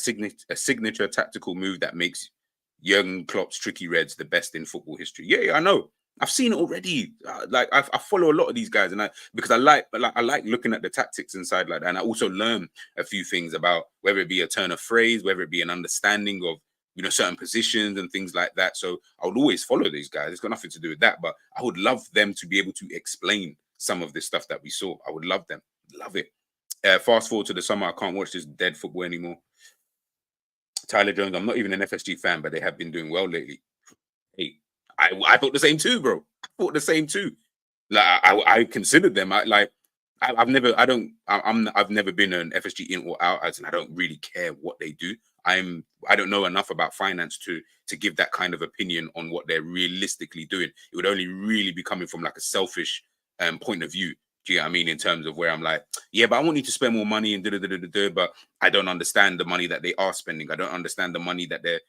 signature tactical move that makes Jurgen Klopp's tricky reds the best in football history. Yeah, I know. I've seen it already. I follow a lot of these guys, and because I like looking at the tactics inside like that, and I also learn a few things about whether it be a turn of phrase, whether it be an understanding of certain positions and things like that. So I would always follow these guys. It's got nothing to do with that, but I would love them to be able to explain some of this stuff that we saw. I would love them. Love it. Fast forward to the summer. I can't watch this dead football anymore. Tyler Jones. I'm not even an FSG fan, but they have been doing well lately. Hey, I thought the same too, bro. I thought the same too. Like I considered them. I've never been an FSG in or out, as in I don't really care what they do. I don't know enough about finance to give that kind of opinion on what they're realistically doing. It would only really be coming from like a selfish point of view. Do you know what I mean? In terms of where I'm like, yeah, but I want you to spend more money and but I don't understand the money that they are spending. I don't understand the money that they're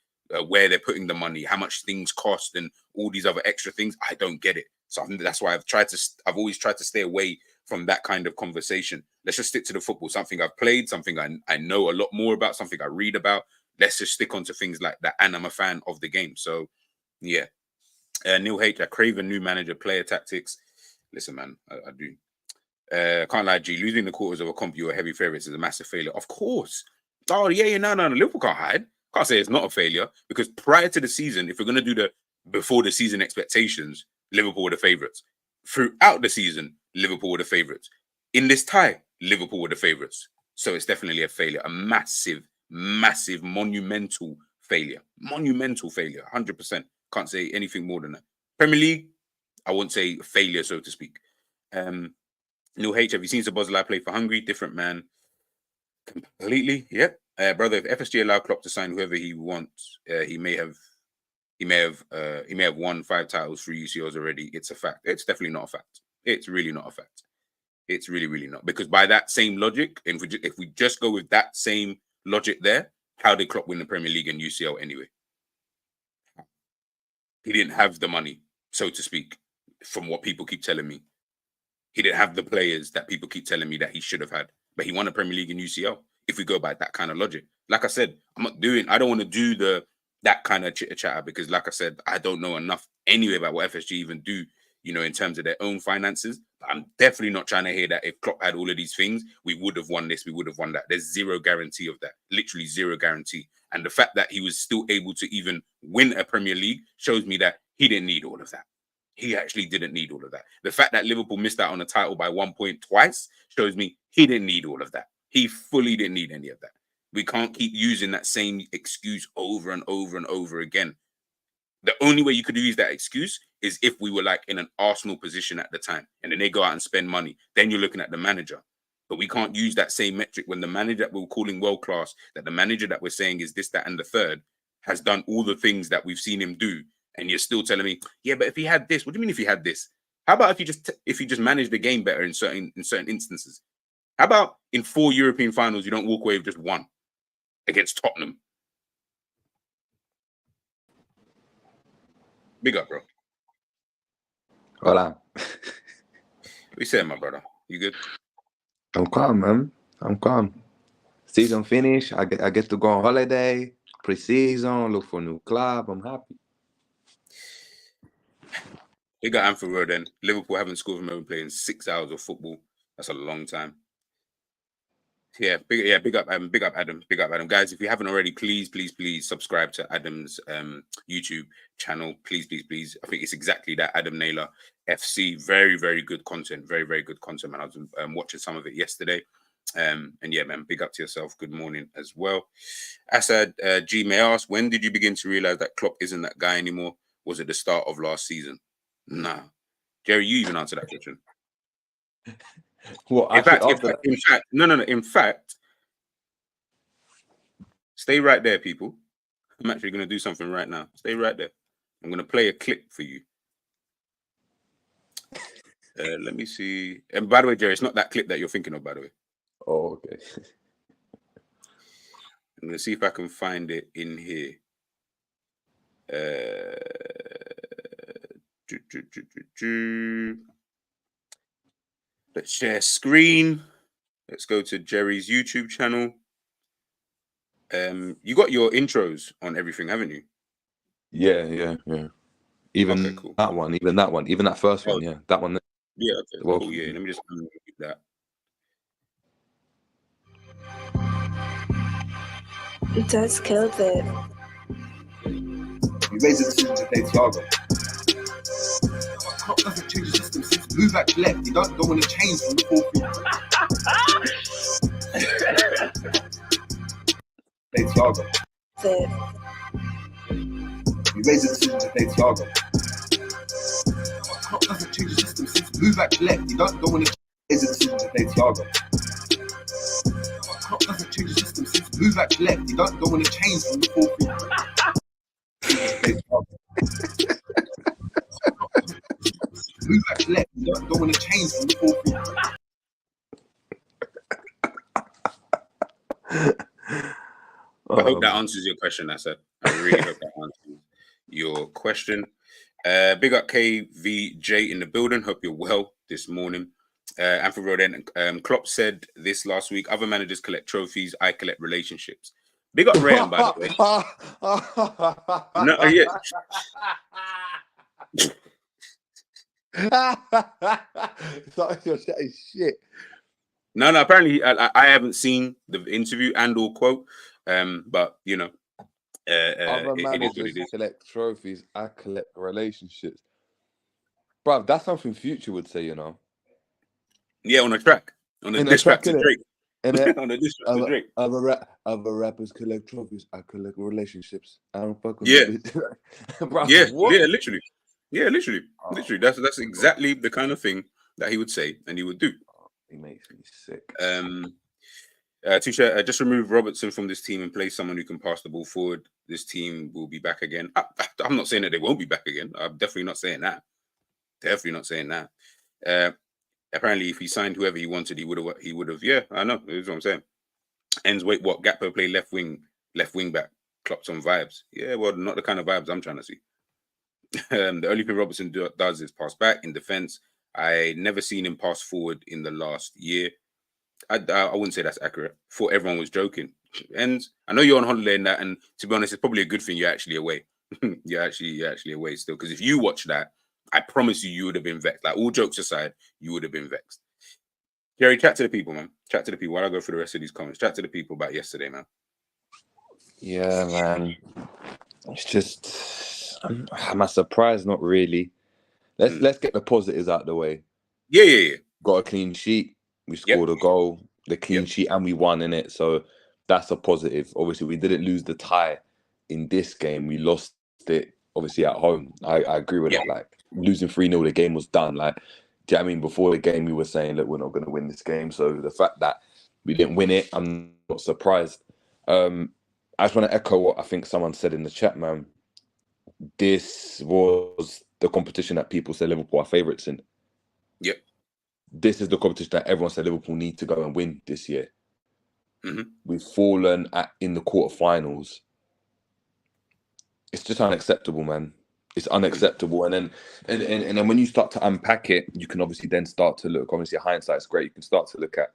where they're putting the money, how much things cost, and all these other extra things. I don't get it. So that's why I've always tried to stay away from that kind of conversation. Let's just stick to the football. Something I've played, something I know a lot more about, something I read about. Let's just stick onto things like that. And I'm a fan of the game. So yeah. Neil H. I crave a new manager, player tactics. Listen, man, I do. Can't lie, G. Losing the quarters of a comp you were heavy favourites is a massive failure. Of course. Oh, yeah, no. Liverpool can't hide. Can't say it's not a failure because prior to the season, if we're going to do the before the season expectations, Liverpool were the favourites. Throughout the season, Liverpool were the favourites. In this tie, Liverpool were the favourites. So it's definitely a failure. A massive, massive, monumental failure. Monumental failure. 100%. Can't say anything more than that. Premier League, I won't say failure, so to speak. Neil H, have you seen Szoboszlai play for Hungary? Different man. Completely. Yep. Brother, if FSG allow Klopp to sign whoever he wants, he may have won 5 titles through UCLs already. It's a fact. It's definitely not a fact. It's really not a fact. It's really, really not. Because by that same logic, if we just go with that same logic there, how did Klopp win the Premier League and UCL anyway? He didn't have the money, so to speak, from what people keep telling me. He didn't have the players that people keep telling me that he should have had. But he won a Premier League and UCL, if we go by that kind of logic. Like I said, I don't want to do that kind of chitter-chatter because, like I said, I don't know enough anyway about what FSG even do, in terms of their own finances. But I'm definitely not trying to hear that if Klopp had all of these things, we would have won this, we would have won that. There's zero guarantee of that. Literally zero guarantee. And the fact that he was still able to even win a Premier League shows me that he didn't need all of that. He actually didn't need all of that. The fact that Liverpool missed out on the title by 1 point twice shows me he didn't need all of that. He fully didn't need any of that. We can't keep using that same excuse over and over and over again. The only way you could use that excuse is if we were like in an Arsenal position at the time and then they go out and spend money. Then you're looking at the manager. But we can't use that same metric when the manager that we're calling world class, that the manager that we're saying is this, that, and the third, has done all the things that we've seen him do. And you're still telling me, yeah, but if he had this, what do you mean if he had this? How about if you just manage the game better in certain instances? How about in 4 European finals, you don't walk away with just 1 against Tottenham? Big up, bro. Hola. What you saying, my brother? You good? I'm calm, man. I'm calm. Season finish. I get to go on holiday, pre-season, look for a new club. I'm happy. They got Anfield Road then. Liverpool haven't scored from home playing 6 hours of football. That's a long time. Yeah, big up Adam. Big up Adam. Guys, if you haven't already, please subscribe to Adam's YouTube channel. Please. I think it's exactly that. Adam Naylor FC. Very, very good content. Very, very good content, man. I was watching some of it yesterday. And yeah, man, big up to yourself. Good morning as well. Asad G may ask, when did you begin to realize that Klopp isn't that guy anymore? Was it the start of last season? Nah. Jerry, you even answer that question. Well, In fact, stay right there, people. I'm actually going to do something right now. Stay right there. I'm going to play a clip for you. Let me see. And by the way, Jerry, it's not that clip that you're thinking of, by the way. Oh, okay. I'm going to see if I can find it in here. Let's share screen. Let's go to Jerry's YouTube channel. You got your intros on everything, haven't you? Yeah. Even Okay, cool. that one, even that first one, yeah, that one. Yeah, okay, Well, cool. Yeah, let me just unmute that. It does kill it. We raised the decision to play Thiago. Klopp doesn't change the system since move back left. You don't want to change from the 4-3. Play Thiago. We raised the decision to play Thiago. Klopp doesn't change the system since move back left. You don't want to raise the decision to play Thiago. Klopp doesn't change the system since move back left. You don't want to change from the 4-3. Move back left. You don't want to change from the 4-3. I hope that answers your question, Asa. I really hope that answers your question. Big up KVJ in the building. Hope you're well this morning. And for Roden, Klopp said this last week, other managers collect trophies, I collect relationships. Big up Rayan, by the way. No, yeah. Shit. No, apparently I haven't seen the interview and or quote. But you know, Other managers collect trophies, I collect relationships. Bruv, that's something Future would say, you know. Yeah, on a track. On a diss track to Drake. And on a diss track to Drake. Other rappers collect trophies, I collect relationships. I don't fucking Bruv, yeah, literally. Yeah, literally. Literally. That's exactly the kind of thing that he would say and he would do. He makes me sick. Tusha, just remove Robertson from this team and place someone who can pass the ball forward. This team will be back again. I'm not saying that they won't be back again. I'm definitely not saying that. Definitely not saying that. Apparently, if he signed whoever he wanted, he would have. Yeah, I know. That's what I'm saying. Ends wait, what? Gakpo play left wing back. Klopp's on vibes. Yeah, well, not the kind of vibes I'm trying to see. The only thing Robertson does is pass back in defense. I never seen him pass forward in the last year. I wouldn't say that's accurate. Thought everyone was joking. And I know you're on holiday and that, and to be honest, it's probably a good thing you're actually away. you're actually away still. Because if you watch that, I promise you would have been vexed. Like, all jokes aside, you would have been vexed. Jerry, chat to the people, man. Chat to the people while I go through the rest of these comments. Chat to the people about yesterday, man. Yeah, man. It's just, am I surprised? Not really. Let's get the positives out of the way. Yeah. Got a clean sheet. We scored a goal, the clean sheet, and we won in it. So that's a positive. Obviously, we didn't lose the tie in this game. We lost it, obviously, at home. I agree with that. Like, losing 3-0, the game was done. Like, do you know what I mean? Before the game, we were saying, look, we're not going to win this game. So the fact that we didn't win it, I'm not surprised. I just want to echo what I think someone said in the chat, man. This was the competition that people say Liverpool are favourites in. Yep. This is the competition that everyone said Liverpool need to go and win this year. Mm-hmm. We've fallen in the quarterfinals. It's just unacceptable, man. It's unacceptable. And then when you start to unpack it, you can obviously then start to look. Obviously, hindsight's great. You can start to look at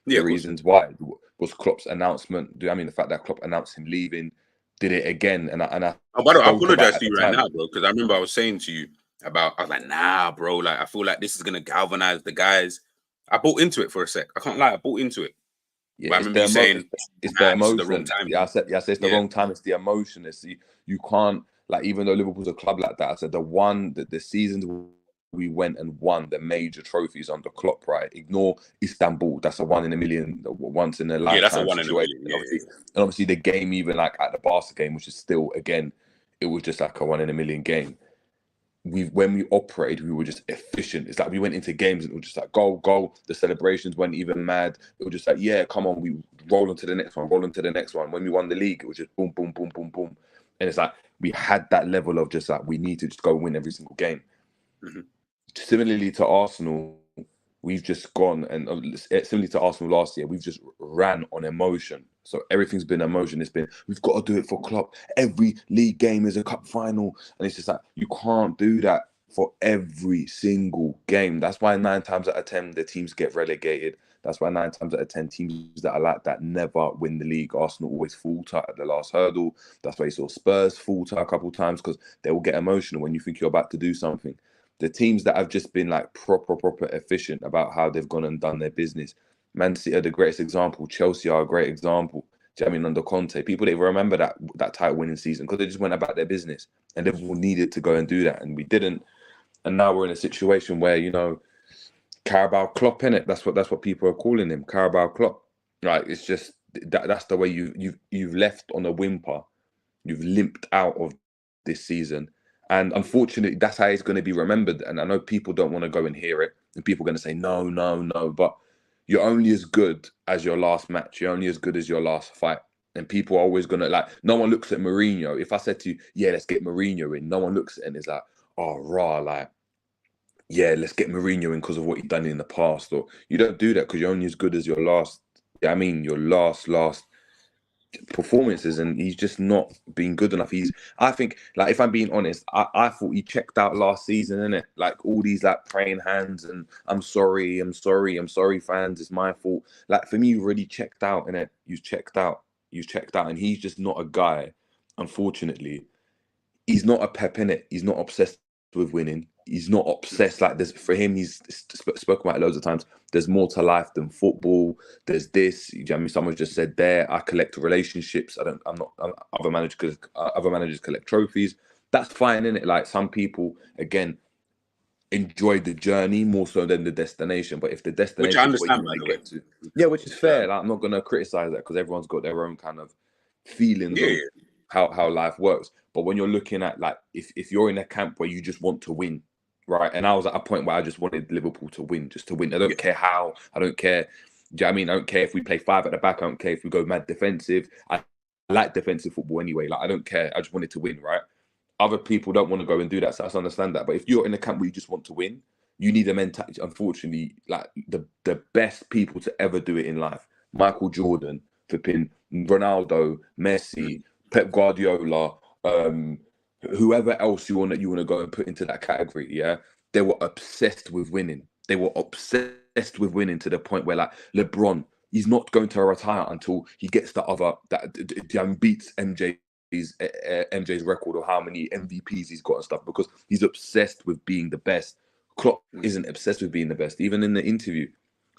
the reasons why. Was Klopp's announcement? I mean, the fact that Klopp announced him leaving, did it again, and I apologize to you right now, bro, because I remember I was saying to you I was like, nah, bro, like I feel like this is gonna galvanize the guys. I bought into it for a sec. I can't lie, I bought into it. Yeah, but I remember you saying it's the emotion. The wrong time. Yeah, I said it's the wrong time. It's the emotion. It's you can't, like, even though Liverpool's a club like that. I said the seasons we went and won the major trophies under Klopp, right? Ignore Istanbul. That's a 1 in a million, once in a lifetime. Yeah, that's a 1 in a million. Yeah. And obviously the game, even like at the Barca game, which is still, again, it was just like a 1 in a million game. When we operated, we were just efficient. It's like we went into games and it was just like goal. The celebrations weren't even mad. It was just like, yeah, come on, we roll into the next one. When we won the league, it was just boom, boom, boom, boom, boom. And it's like we had that level of just like, we need to just go win every single game. Mm-hmm. similarly to Arsenal, we've just gone and similarly to Arsenal last year, we've just ran on emotion. So everything's been emotion. It's been, we've got to do it for Klopp. Every league game is a cup final. And it's just like, you can't do that for every single game. That's why 9 times out of 10, the teams get relegated. That's why 9 times out of 10, teams that are like that never win the league. Arsenal always falter at the last hurdle. That's why you saw Spurs falter a couple of times, because they will get emotional when you think you're about to do something. The teams that have just been like proper efficient about how they've gone and done their business. Man City are the greatest example. Chelsea are a great example. Do you know what I mean? Under Conte, people didn't even remember that title winning season because they just went about their business, and Liverpool needed to go and do that, and we didn't. And now we're in a situation where, you know, Carabao Klopp, innit? That's what people are calling him, Carabao Klopp. Right? It's just that's the way you've left on a whimper. You've limped out of this season. And unfortunately, that's how he's going to be remembered. And I know people don't want to go and hear it. And people are going to say, no. But you're only as good as your last match. You're only as good as your last fight. And people are always going to, like, no one looks at Mourinho. If I said to you, yeah, let's get Mourinho in, no one looks at it and is like, oh, rah, like, yeah, let's get Mourinho in because of what he's done in the past. Or you don't do that because you're only as good as your last, your last performances, and he's just not been good enough. I think, like, if I'm being honest, I thought he checked out last season, innit? Like, all these like praying hands and I'm sorry fans, it's my fault. Like, for me, you already checked out, innit? You've checked out, and he's just not a guy. Unfortunately, he's not a Pep, innit? He's not obsessed with winning. He's not obsessed like this. For him, he's spoken about it loads of times. There's more to life than football. There's this. You know what I mean? Someone just said there, I collect relationships. Other managers collect trophies. That's fine, isn't it? Like, some people, again, enjoy the journey more so than the destination. But if the destination, which I understand, by the way, to, yeah, which is fair. Like, I'm not gonna criticize that because everyone's got their own kind of feelings of how life works. But when you're looking at, like, if you're in a camp where you just want to win, right? And I was at a point where I just wanted Liverpool to win, just to win. I don't care how. I don't care. Do you know what I mean? I don't care if we play 5 at the back. I don't care if we go mad defensive. I like defensive football anyway. Like, I don't care. I just wanted to win, right? Other people don't want to go and do that, so I understand that. But if you're in a camp where you just want to win, you need a mentality. Unfortunately, like, the best people to ever do it in life: Michael Jordan, flipping Ronaldo, Messi, Pep Guardiola, whoever else you want to go and put into that category. Yeah, they were obsessed with winning. They were obsessed with winning to the point where, like, LeBron, he's not going to retire until he gets that beats MJ's record of how many MVPs he's got and stuff, because he's obsessed with being the best. Klopp isn't obsessed with being the best. Even in the interview,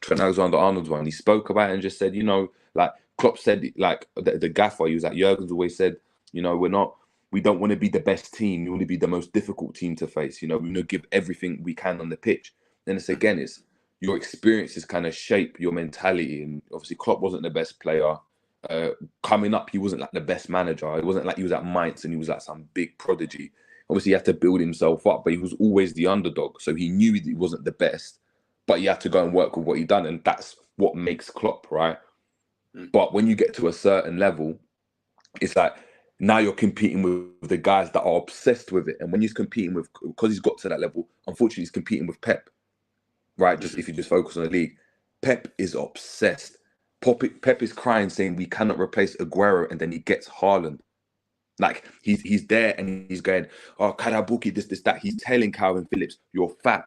Trent Alexander-Arnold's one, he spoke about it and just said, you know, like, Klopp said, like, the gaffer, he was like, Jurgen's always said, you know, we don't want to be the best team. We want to be the most difficult team to face. You know, we want to give everything we can on the pitch. Then it's your experiences kind of shape your mentality. And obviously Klopp wasn't the best player. Coming up, he wasn't like the best manager. It wasn't like he was at Mainz and he was like some big prodigy. Obviously, he had to build himself up, but he was always the underdog. So he knew he wasn't the best, but he had to go and work with what he'd done. And that's what makes Klopp, right? But when you get to a certain level, it's like, now you're competing with the guys that are obsessed with it. And when he's competing with, because he's got to that level, unfortunately, he's competing with Pep, right? Just if you just focus on the league, Pep is obsessed. Pep is crying, saying we cannot replace Aguero, and then he gets Haaland. Like, he's there and he's going, oh, Karabuki, this, that. He's telling Calvin Phillips, you're fat.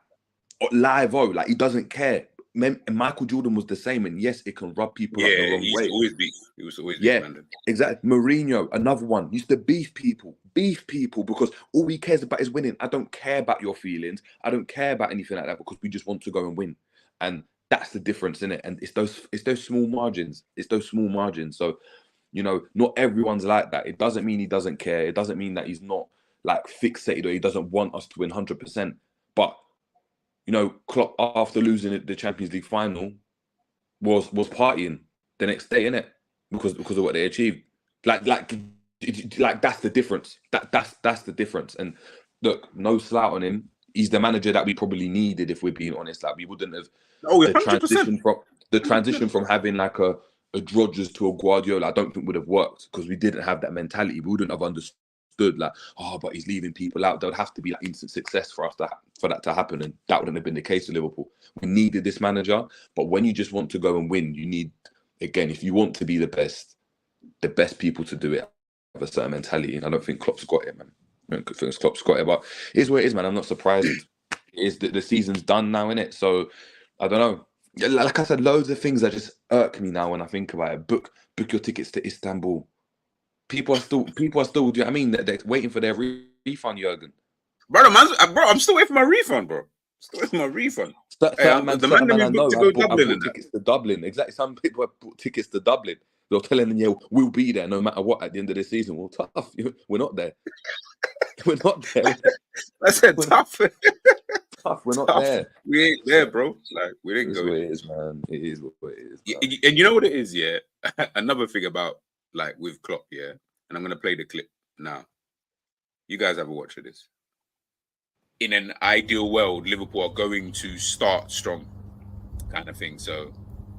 Live, like, he doesn't care. And Michael Jordan was the same, and yes, it can rub people up the wrong way. He was always beef, man. Exactly. Mourinho, another one, used to beef people because all he cares about is winning. I don't care about your feelings. I don't care about anything like that, because we just want to go and win. And that's the difference, innit? And it's those small margins. It's those small margins. So, you know, not everyone's like that. It doesn't mean he doesn't care. It doesn't mean that he's not, like, fixated or he doesn't want us to win 100%. But, you know, Klopp, after losing the Champions League final, was partying the next day, innit? Because of what they achieved. Like that's the difference. That's the difference. And look, no slout on him. He's the manager that we probably needed, if we're being honest. Like, we wouldn't have the transition from having like a Rodgers to a Guardiola, I don't think would have worked, because we didn't have that mentality. We wouldn't have understood understood like, oh, but he's leaving people out. There would have to be like instant success for that to happen, and that wouldn't have been the case with Liverpool. We needed this manager, but when you just want to go and win, you need, again, if you want to be the best people to do it have a certain mentality, and I don't think Klopp's got it, man. I don't think Klopp's got it, but it is what it is, man. I'm not surprised. It is that the season's done now, innit? So I don't know. Like I said, loads of things that just irk me now when I think about it. Book your tickets to Istanbul. People are still. Do you know what I mean? They're waiting for their refund, Jurgen. Bro, I'm still waiting for my refund, bro. Still waiting for my refund. The man I know have bought tickets to Dublin. Exactly. Some people have bought tickets to Dublin. They're telling them, yeah, we'll be there no matter what at the end of the season. Well, tough. We're not there. We're not there. I said tough. Tough. We're not there. We ain't there, bro. Like, we didn't go. It is, man. It is what it is. And you know what it is, yeah? Another thing about, like, with Klopp, yeah? And I'm going to play the clip now. You guys have a watch of this. In an ideal world, Liverpool are going to start strong, kind of thing. So,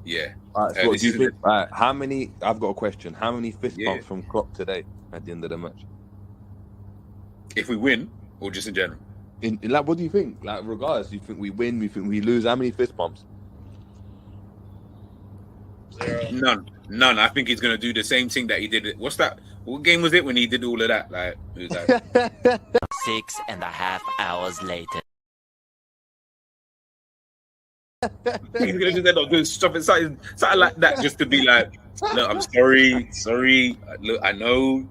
yeah. All right, so what do you think? How many? I've got a question. How many fist bumps from Klopp today at the end of the match? If we win, or just in general? Like, what do you think? Like, regardless, you think we win? You think we lose? How many fist bumps? None. I think he's going to do the same thing that he did. What's that? What game was it when he did all of that? Like, it was like 6.5 hours later. He's going to just end up doing something like that, just to be like, look, I'm sorry. Look, I know.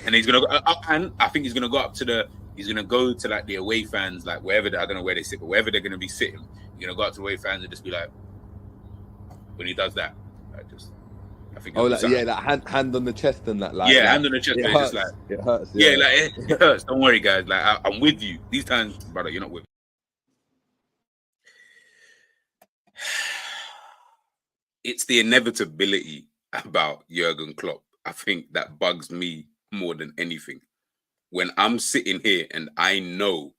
And he's going to go, and I think he's going to go up to he's going to go to like the away fans, like wherever, I don't know where they sit, but wherever they're going to be sitting, he's going to go up to away fans and just be like, when he does that, I think. Like hand on the chest and that, like. Yeah, like, hand on the chest. It Just like it hurts. Yeah, like it hurts. Don't worry, guys. Like I'm with you. These times, brother, you're not with me. It's the inevitability about Jurgen Klopp, I think, that bugs me more than anything. When I'm sitting here and I know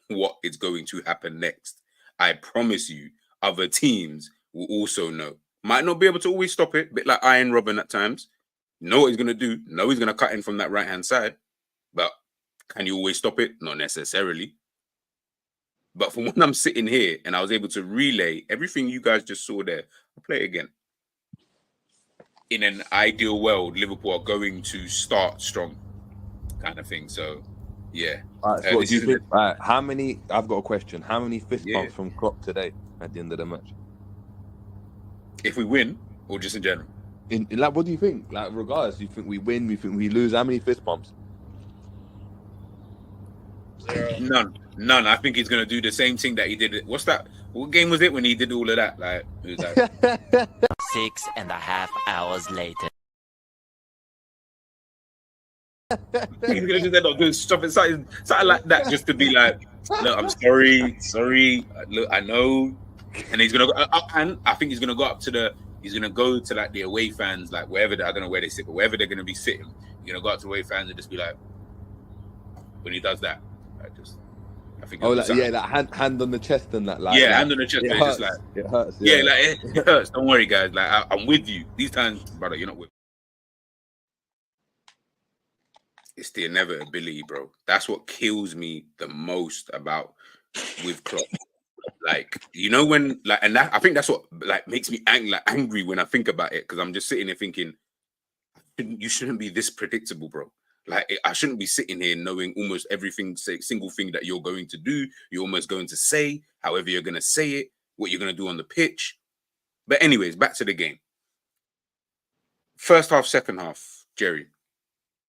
what is going to happen next, I promise you, other teams will also know. Might not be able to always stop it, a bit like Iron Robin at times. Know what he's going to do. Know he's going to cut in from that right-hand side. But can you always stop it? Not necessarily. But from when I'm sitting here and I was able to relay everything you guys just saw there, I'll play it again. In an ideal world, Liverpool are going to start strong, kind of thing. So, yeah. All right, so what do you think? How many? I've got a question. How many fist bumps from Klopp today at the end of the match? If we win, or just in general? Like, what do you think? Like, regardless, you think we win? You think we lose? How many fist bumps? None. I think he's going to do the same thing that he did. What's that? What game was it when he did all of that? Like, it was like 6.5 hours later. He's going to just end up doing something like that, just to be like, look, I'm sorry. Look, I know. And he's going to go, and I think he's going to go up to he's going to go to like the away fans, like wherever, I don't know where they sit, but wherever they're going to be sitting, he's going to go up to away fans and just be like, when he does that, I think. Like hand on the chest and that, like. Yeah, like, hand on the chest. It Just like it hurts. Yeah, like it hurts. Don't worry, guys. Like I'm with you. These times, brother, you're not with me. It's the inevitability, bro. That's what kills me the most about with Klopp. Like, you know, when like, and that, I think that's what like makes me angry when I think about it, because I'm just sitting there thinking, you shouldn't be this predictable, bro. Like, I shouldn't be sitting here knowing almost everything, single thing that you're going to do, you're almost going to say, however you're going to say it, what you're going to do on the pitch. But anyways, back to the game. First half, second half, Jerry.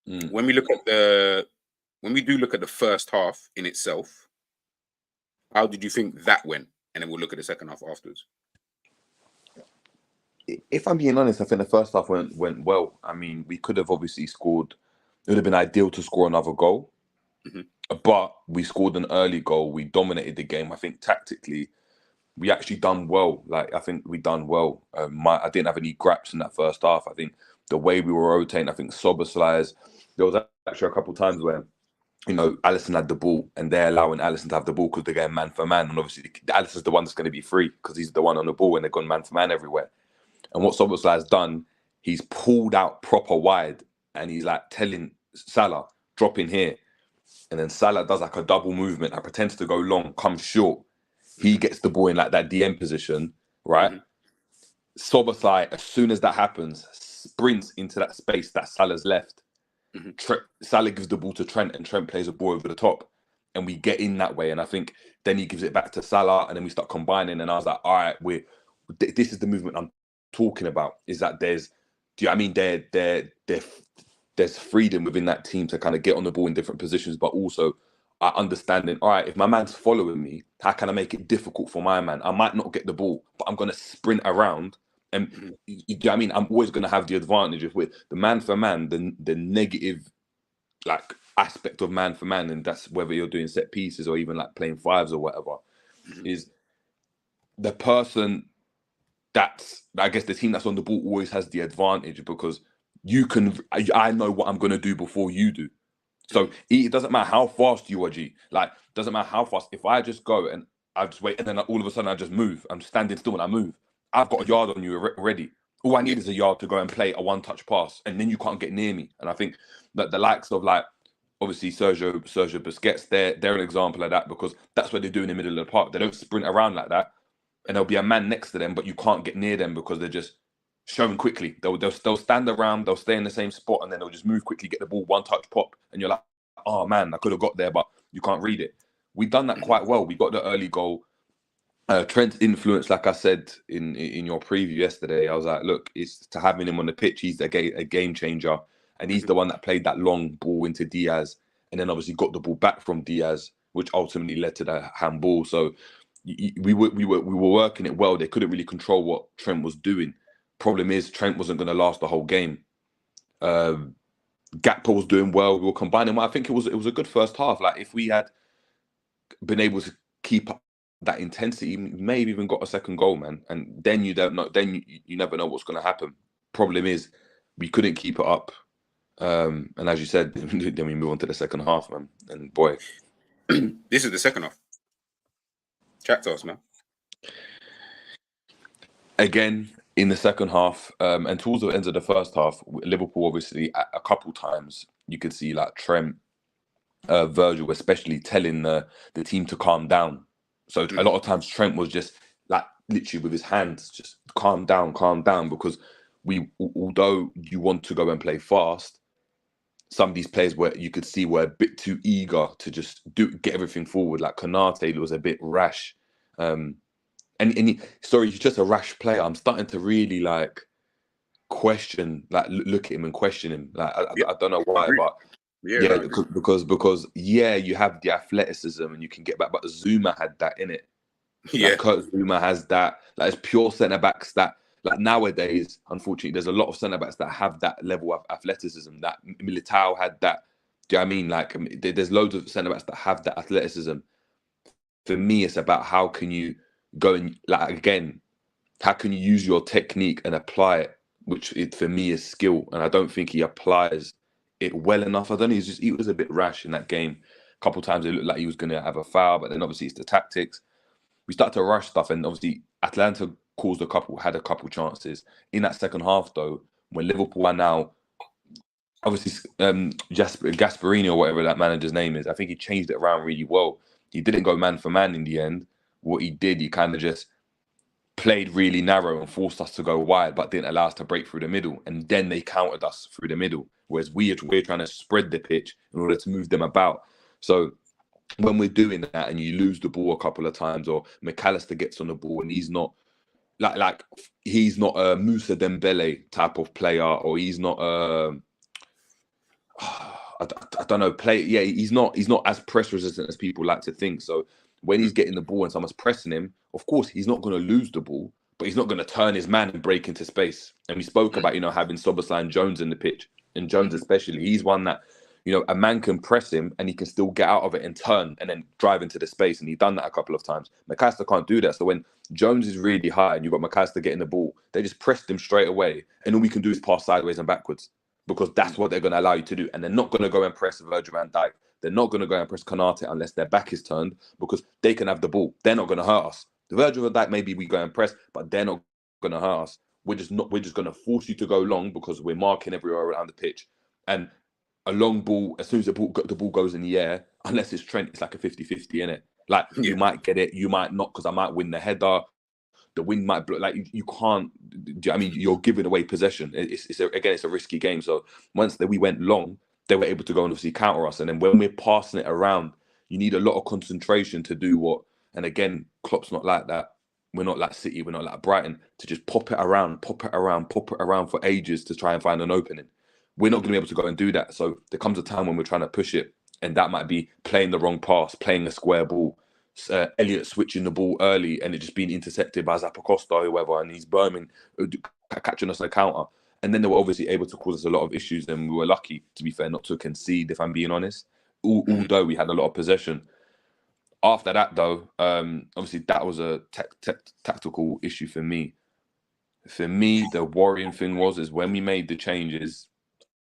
When we do look at the first half in itself, how did you think that went? And then we'll look at the second half afterwards. If I'm being honest, I think the first half went well. I mean, we could have obviously scored. It would have been ideal to score another goal. But we scored an early goal. We dominated the game. I think tactically, we actually done well. Like, I think we done well. I didn't have any graps in that first half. I think the way we were rotating, I think Soberslies, there was actually a couple of times where, you know, Alisson had the ball and they're allowing Alisson to have the ball because they're going man for man. And obviously, Alisson's the one that's going to be free because he's the one on the ball and they're going man for man everywhere. And what Soberslies done, he's pulled out proper wide and he's like telling Salah, drop in here. and then Salah does like a double movement, I pretends to go long, comes short. He gets the ball in like that DM position, right? Soboslai, as soon as that happens, sprints into that space that Salah's left. Salah gives the ball to Trent, and Trent plays a ball over the top, and we get in that way. And I think then he gives it back to Salah, and then we start combining. And I was like, all right, this is the movement I'm talking about. Is that there's, do you know what I mean? There's freedom within that team to kind of get on the ball in different positions, but also understanding, all right, if my man's following me, how can I make it difficult for my man? I might not get the ball, but I'm going to sprint around. And you know what I mean? I'm always going to have the advantage of with the man for man, the negative like aspect of man for man, and that's whether you're doing set pieces or even like playing fives or whatever, is the person that's, I guess the team that's on the ball always has the advantage because I know what I'm going to do before you do. So it doesn't matter how fast you are, G. Like, doesn't matter how fast. If I just go and I just wait and then all of a sudden I just move, I'm standing still and I move, I've got a yard on you already. All I need is a yard to go and play a one-touch pass, and then you can't get near me. And I think that the likes of like, obviously Sergio Busquets, they're an example of that because that's what they do in the middle of the park. They don't sprint around like that, and there'll be a man next to them, but you can't get near them because they're just showing quickly. They'll stand around, they'll stay in the same spot, and then they'll just move quickly, get the ball, one-touch pop, and you're like, oh man, I could have got there, but you can't read it. We've done that quite well. We got the early goal. Trent's influence, like I said in your preview yesterday, I was like, look, it's to having him on the pitch. He's a game changer, and he's the one that played that long ball into Diaz, and then obviously got the ball back from Diaz, which ultimately led to the handball. So we were working it well. They couldn't really control what Trent was doing. Problem is, Trent wasn't going to last the whole game. Gakpo was doing well. We were combining well. I think it was a good first half. Like if we had been able to keep up that intensity, we may have even got a second goal, man. And then you don't know. Then you never know what's going to happen. Problem is, we couldn't keep it up. And as you said, then we move on to the second half, man. And boy, this is the second half. Chat to us, man. Again, in the second half, and towards the end of the first half, Liverpool obviously a couple times you could see like Trent, Virgil, especially telling the team to calm down. So a lot of times Trent was just like literally with his hands, just calm down, because although you want to go and play fast, some of these players where you could see were a bit too eager to just get everything forward. Like Konate was a bit rash. And he's just a rash player. I'm starting to really like question, like look at him and question him. Like I don't know why, but because you have the athleticism and you can get back, but Zuma had that in it. Like Kurt Zuma has that. Like it's pure centre backs that like nowadays, unfortunately, there's a lot of centre backs that have that level of athleticism. That Militao had that. Do you know what I mean? Like there's loads of centre backs that have that athleticism. For me, it's about how can you go and like again, how can you use your technique and apply it, which for me is skill, and I don't think he applies it well enough. I don't know. He was a bit rash in that game. A couple of times it looked like he was going to have a foul, but then obviously it's the tactics. We start to rush stuff, and obviously Atlanta had a couple chances in that second half though. When Liverpool are now obviously Gasperini or whatever that manager's name is, I think he changed it around really well. He didn't go man for man in the end. What he did, he kind of just played really narrow and forced us to go wide, but didn't allow us to break through the middle. And then they countered us through the middle, whereas we're trying to spread the pitch in order to move them about. So when we're doing that and you lose the ball a couple of times, or McAllister gets on the ball and he's not he's not a Moussa Dembele type of player, or he's not I don't know, he's not as press resistant as people like to think. So when he's getting the ball and someone's pressing him, of course he's not going to lose the ball, but he's not going to turn his man and break into space. And we spoke about having Soboslai and Jones in the pitch, and Jones especially, he's one that a man can press him and he can still get out of it and turn and then drive into the space, and he's done that a couple of times. McAllister can't do that. So when Jones is really high and you've got McAllister getting the ball, they just pressed him straight away, and all we can do is pass sideways and backwards, because that's what they're going to allow you to do. And they're not going to go and press Virgil van Dijk. They're not going to go and press Konate unless their back is turned, because they can have the ball. They're not going to hurt us. The Virgil van Dijk, maybe we go and press, but they're not going to hurt us. We're just going to force you to go long because we're marking everywhere around the pitch. And a long ball, as soon as the ball goes in the air, unless it's Trent, it's like a 50-50, innit? Like, you might get it, you might not, because I might win the header. The wind might blow. Like, you can't. I mean, you're giving away possession. It's a risky game. So once we went long, they were able to go and obviously counter us. And then when we're passing it around, you need a lot of concentration to do what. And again, Klopp's not like that. We're not like City. We're not like Brighton to just pop it around for ages to try and find an opening. We're not going to be able to go and do that. So there comes a time when we're trying to push it, and that might be playing the wrong pass, playing a square ball. Elliot switching the ball early and it just being intercepted by Zappacosta or whoever, and he's catching us on a counter. And then they were obviously able to cause us a lot of issues, and we were lucky, to be fair, not to concede, if I'm being honest, although we had a lot of possession. After that, though, obviously that was a tactical issue for me. For me, the worrying thing is when we made the changes,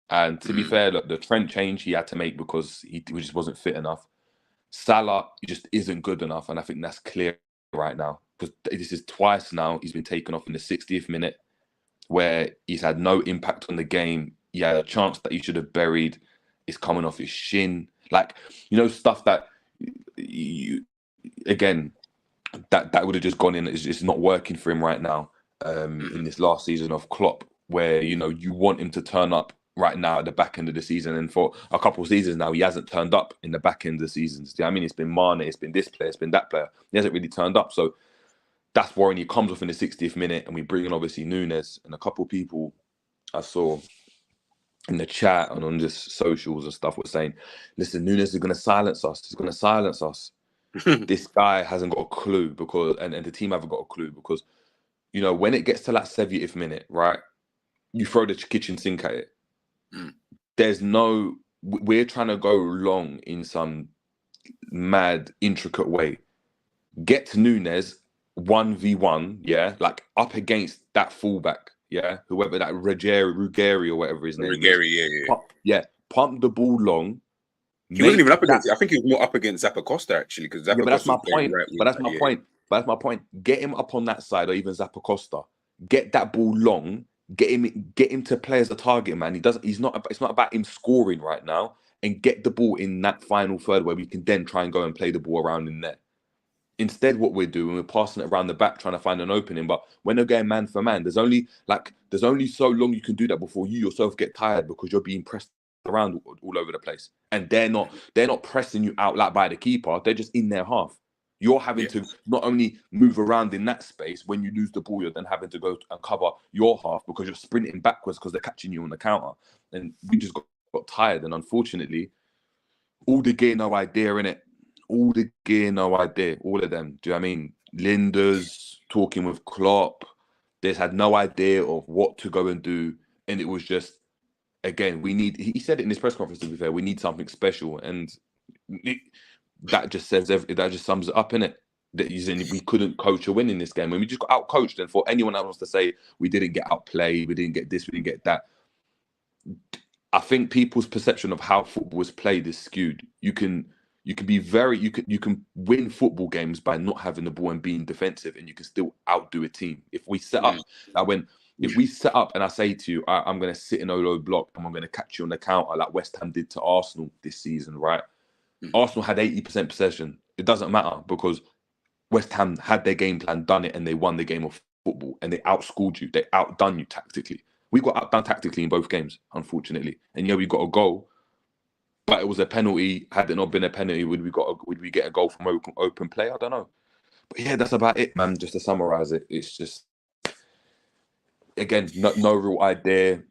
and to be fair, look, the Trent change he had to make because he just wasn't fit enough. Salah just isn't good enough, and I think that's clear right now, because this is twice now he's been taken off in the 60th minute, where he's had no impact on the game. He had a chance that he should have buried. It's coming off his shin, like, stuff that that would have just gone in. It's not working for him right now. In this last season of Klopp, where you want him to turn up right now at the back end of the season, and for a couple of seasons now he hasn't turned up in the back end of the seasons. I mean, it's been Mane, it's been this player, it's been that player. He hasn't really turned up, so that's worrying. He comes off in the 60th minute, and we bring in obviously Nunes, and a couple of people I saw in the chat and on just socials and stuff were saying, "Listen, Nunes is going to silence us. He's going to silence us." This guy hasn't got a clue, because and the team haven't got a clue, because when it gets to that 70th minute, right, you throw the kitchen sink at it. We're trying to go long in some mad, intricate way. Get to Nunes 1v1, yeah, like up against that fullback, yeah, whoever that Ruggieri or whatever his name is. Pump the ball long. He wasn't even up against it. I think he was more up against Zappacosta, actually, because Zappacosta. But that's my point. But that's my point. Get him up on that side, or even Zappacosta. Get that ball long. Get him to play as a target man. It's not about him scoring right now. And get the ball in that final third where we can then try and go and play the ball around in there. Instead, what we're doing, we're passing it around the back, trying to find an opening. But when they're going man for man, there's only so long you can do that before you yourself get tired, because you're being pressed around all over the place. And they're not pressing you out like by the keeper. They're just in their half. You're having to not only move around in that space. When you lose the ball, you're then having to go and cover your half, because you're sprinting backwards because they're catching you on the counter. And we just got tired. And unfortunately, all the gear, no idea, innit? All the gear, no idea. All of them. Do you know what I mean? Linda's talking with Klopp. They had no idea of what to go and do. And it was just, again, he said it in his press conference, to be fair, we need something special. And that just sums it up, innit? That we couldn't coach a win in this game, and we just got out-coached. And for anyone that wants to say we didn't get outplayed, we didn't get this, we didn't get that, I think people's perception of how football is played is skewed. You can win football games by not having the ball and being defensive, and you can still outdo a team. If we set up, and I say to you, I'm going to sit in a low block and I'm going to catch you on the counter like West Ham did to Arsenal this season, right? Arsenal had 80% possession. It doesn't matter, because West Ham had their game plan, done it, and they won the game of football, and they outscored you. They outdone you tactically. We got outdone tactically in both games, unfortunately. And yeah, we got a goal, but it was a penalty. Had it not been a penalty, would we get a goal from open play? I don't know. But yeah, that's about it, man. Just to summarize it, it's just, again, no real idea.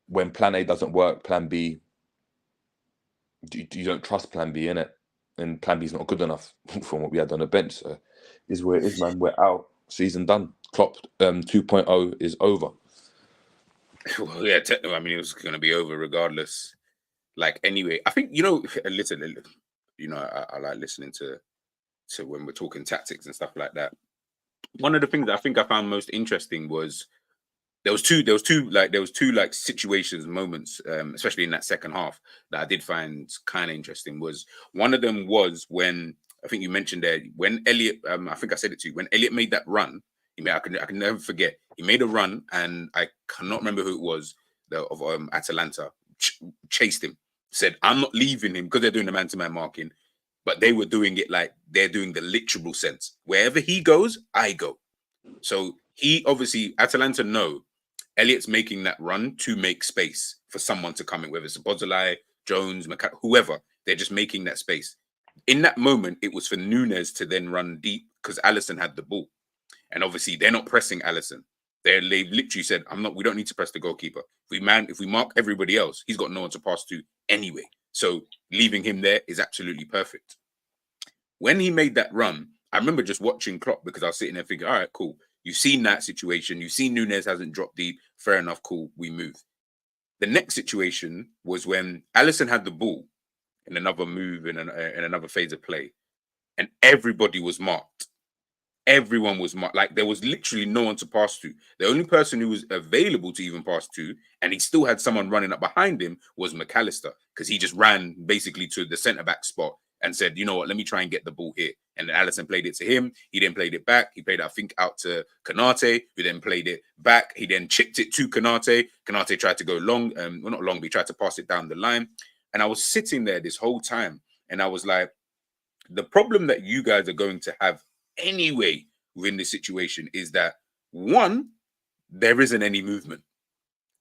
When plan A doesn't work, plan B, you don't trust plan B, innit? And plan B is not good enough from what we had on the bench. So is where it is, man. We're out. Season done. Klopp 2.0 is over. Well, yeah, technically, I mean, it was going to be over regardless. Like, anyway, I think, listen, I like listening to when we're talking tactics and stuff like that. One of the things that I think I found most interesting was there was two situations, moments, especially in that second half, that I did find kind of interesting. Was one of them was when, I think you mentioned there, when Elliot, I think I said it to you, when Elliot made that run. I can never forget. He made a run, and I cannot remember who it was of Atalanta chased him, said, I'm not leaving him because they're doing the man-to-man marking, but they were doing it like they're doing the literal sense. Wherever he goes, I go. So he obviously, Atalanta know Elliot's making that run to make space for someone to come in, whether it's Bozolai, Jones, whoever. They're just making that space. In that moment, it was for Nunes to then run deep because Alisson had the ball. And obviously, they're not pressing Alisson. They've literally said, we don't need to press the goalkeeper. If we mark everybody else, he's got no one to pass to anyway. So leaving him there is absolutely perfect. When he made that run, I remember just watching Klopp because I was sitting there thinking, all right, cool. You've seen that situation. You've seen Nunes hasn't dropped deep. Fair enough, cool, we move. The next situation was when Alisson had the ball in another move in another phase of play, and everybody was marked. Everyone was marked. Like, there was literally no one to pass to. The only person who was available to even pass to, and he still had someone running up behind him, was McAllister, because he just ran basically to the centre-back spot and said, you know what, let me try and get the ball here. And then Alisson played it to him. He then played it back. He played it, I think, out to Konate, who then played it back. He then chipped it to Konate. Konate tried to go long, well, not long, but he tried to pass it down the line. And I was sitting there this whole time, and I was like, the problem that you guys are going to have anyway within this situation is that, one, there isn't any movement.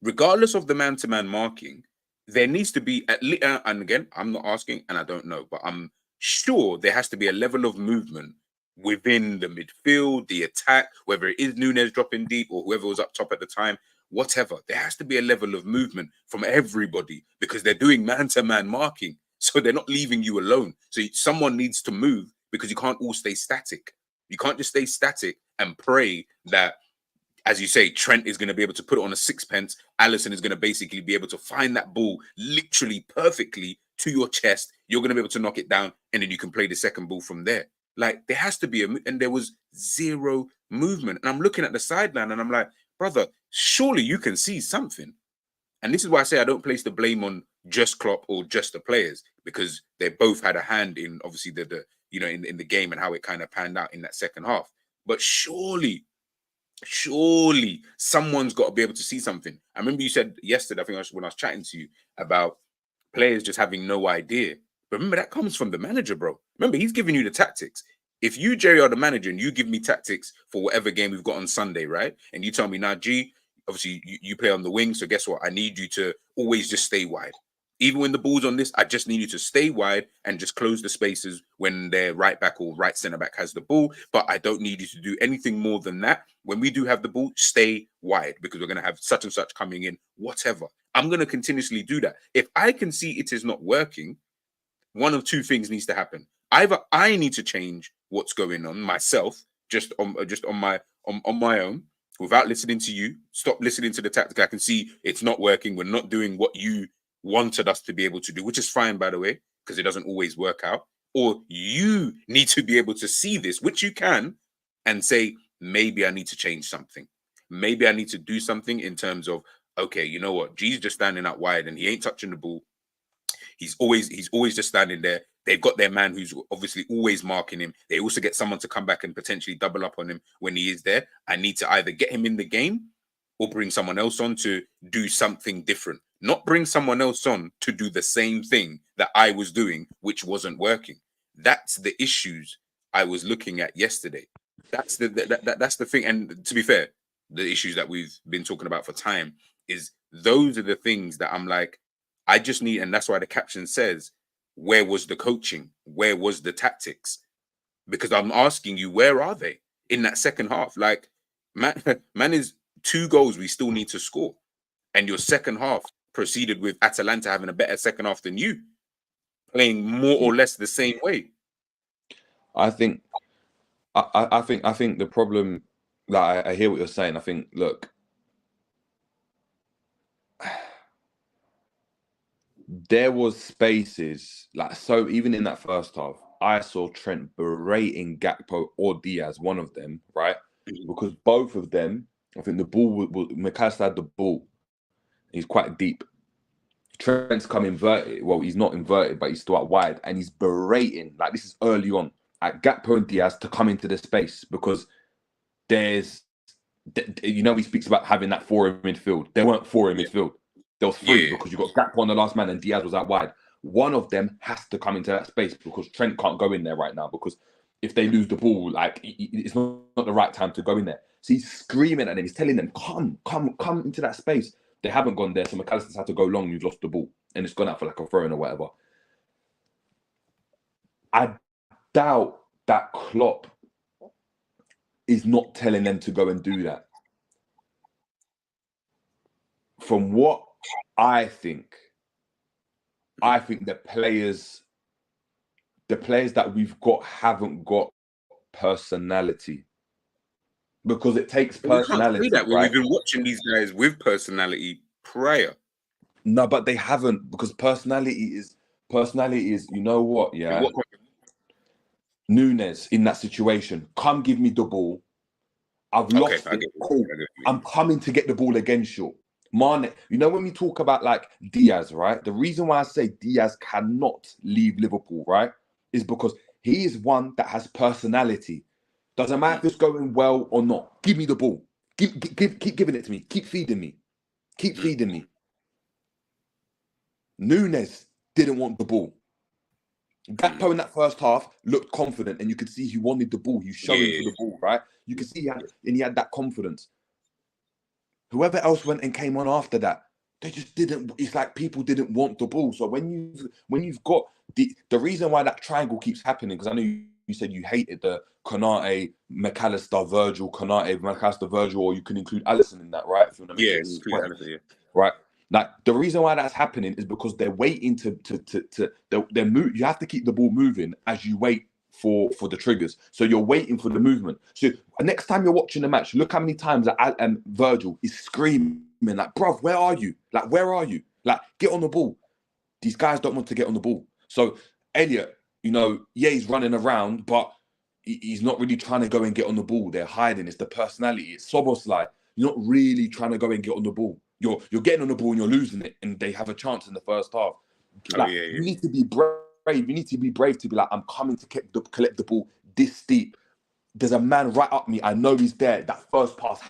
Regardless of the man-to-man marking, there needs to be at least, and again, I'm not asking and I don't know, but I'm sure there has to be a level of movement within the midfield, the attack, whether it is Nunes dropping deep or whoever was up top at the time, whatever. There has to be a level of movement from everybody because they're doing man-to-man marking. So they're not leaving you alone. So someone needs to move because you can't all stay static. You can't just stay static and pray that, as you say, Trent is going to be able to put it on a sixpence. Alisson is going to basically be able to find that ball literally perfectly to your chest. You're going to be able to knock it down, and then you can play the second ball from there. Like, there has to be and there was zero movement. And I'm looking at the sideline, and I'm like, brother, surely you can see something. And this is why I say I don't place the blame on just Klopp or just the players, because they both had a hand in, obviously, the in the game and how it kind of panned out in that second half. But surely someone's got to be able to see something. I remember you said yesterday, I think when I was chatting to you about players just having no idea. But remember, that comes from the manager, bro. Remember, he's giving you the tactics. If you, Jerry, are the manager and you give me tactics for whatever game we've got on Sunday, right? And you tell me, now, G, obviously you play on the wing, so guess what? I need you to always just stay wide. Even when the ball's on this, I just need you to stay wide and just close the spaces when their right back or right centre back has the ball. But I don't need you to do anything more than that. When we do have the ball, stay wide because we're going to have such and such coming in, whatever. I'm going to continuously do that. If I can see it is not working, one of two things needs to happen. Either I need to change what's going on myself, just on my own, without listening to you. Stop listening to the tactic. I can see it's not working. We're not doing what you wanted us to be able to do, which is fine, by the way, because it doesn't always work out. Or you need to be able to see this, which you can, and say, maybe I need to change something. Maybe I need to do something in terms of, okay, you know what? G's just standing out wide and he ain't touching the ball. He's always just standing there. They've got their man who's obviously always marking him. They also get someone to come back and potentially double up on him when he is there. I need to either get him in the game or bring someone else on to do something different. Not bring someone else on to do the same thing that I was doing, which wasn't working. That's the issues I was looking at yesterday. That's the thing. And to be fair, the issues that we've been talking about for time is those are the things that I'm like, I just need, and that's why the caption says, where was the coaching? Where was the tactics? Because I'm asking you, where are they in that second half? Like, man is 2 goals we still need to score. And your second half proceeded with Atalanta having a better second half than you, playing more or less the same way. I think the problem, like, I hear what you're saying. I think, look, there was spaces, like, so even in that first half, I saw Trent berating Gakpo or Diaz, one of them, right? Because both of them, I think the ball, McAllister had the ball. He's quite deep. Trent's come inverted. Well, he's not inverted, but he's still out wide. And he's berating, like, this is early on, at Gakpo and Diaz to come into the space because there's, he speaks about having that 4 in midfield. There weren't 4 in midfield. There was three Yeah. because you got Gakpo on the last man and Diaz was out wide. One of them has to come into that space because Trent can't go in there right now because if they lose the ball, like it's not the right time to go in there. So he's screaming at them. He's telling them, come into that space. They haven't gone there. So McAllister's had to go long. You've lost the ball. And it's gone out for like a throw-in or whatever. I doubt that Klopp is not telling them to go and do that. From what I think the players that we've got haven't got personality. Because it takes But we can't personality, say that when right? we've been watching these guys with personality prior. No, but they haven't, because personality is, you know what, yeah? What, Nunes in that situation, come give me the ball. I've lost it. Cool. I'm coming to get the ball against you. Mane, you know when we talk about like Diaz, right? The reason why I say Diaz cannot leave Liverpool, right, is because he is one that has personality. Doesn't matter if it's going well or not. Give me the ball. Keep giving it to me. Keep feeding me. Keep feeding me. Nunes didn't want the ball. Gakpo in that first half looked confident, and you could see he wanted the ball. He was showing for the ball, right? You could see he had that confidence. Whoever else went and came on after that, they just didn't. It's like people didn't want the ball. So when you've got the reason why that triangle keeps happening, because I know you said you hated the Konate, McAllister, Virgil, Konate, McAllister, Virgil, or you can include Alisson in that, right? If you want to make it right. Like the reason why that's happening is because they're waiting they're move. You have to keep the ball moving as you wait for the triggers. So you're waiting for the movement. So next time you're watching the match, look how many times that Virgil is screaming like, "Bruv, where are you? Like, where are you? Like, get on the ball." These guys don't want to get on the ball. So Elliot, you know, yeah, he's running around, but he's not really trying to go and get on the ball. They're hiding. It's the personality. It's Soboslai. You're not really trying to go and get on the ball. You're getting on the ball and you're losing it, and they have a chance in the first half. You need to be brave. You need to be brave to be like, I'm coming to collect the ball this deep. There's a man right up me. I know he's there. That first pass,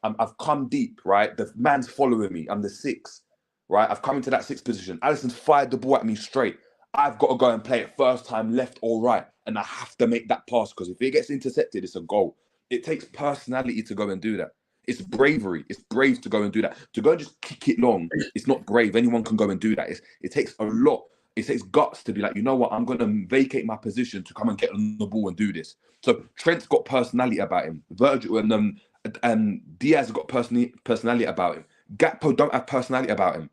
I've come deep, right? The man's following me. I'm the 6, right? I've come into that 6th position. Alisson's fired the ball at me straight. I've got to go and play it first time, left or right, and I have to make that pass because if it gets intercepted, it's a goal. It takes personality to go and do that. It's bravery. It's brave to go and do that. To go and just kick it long, it's not brave. Anyone can go and do that. It takes a lot. It takes guts to be like, you know what? I'm going to vacate my position to come and get on the ball and do this. So Trent's got personality about him. Virgil and Diaz has got personality about him. Gakpo don't have personality about him.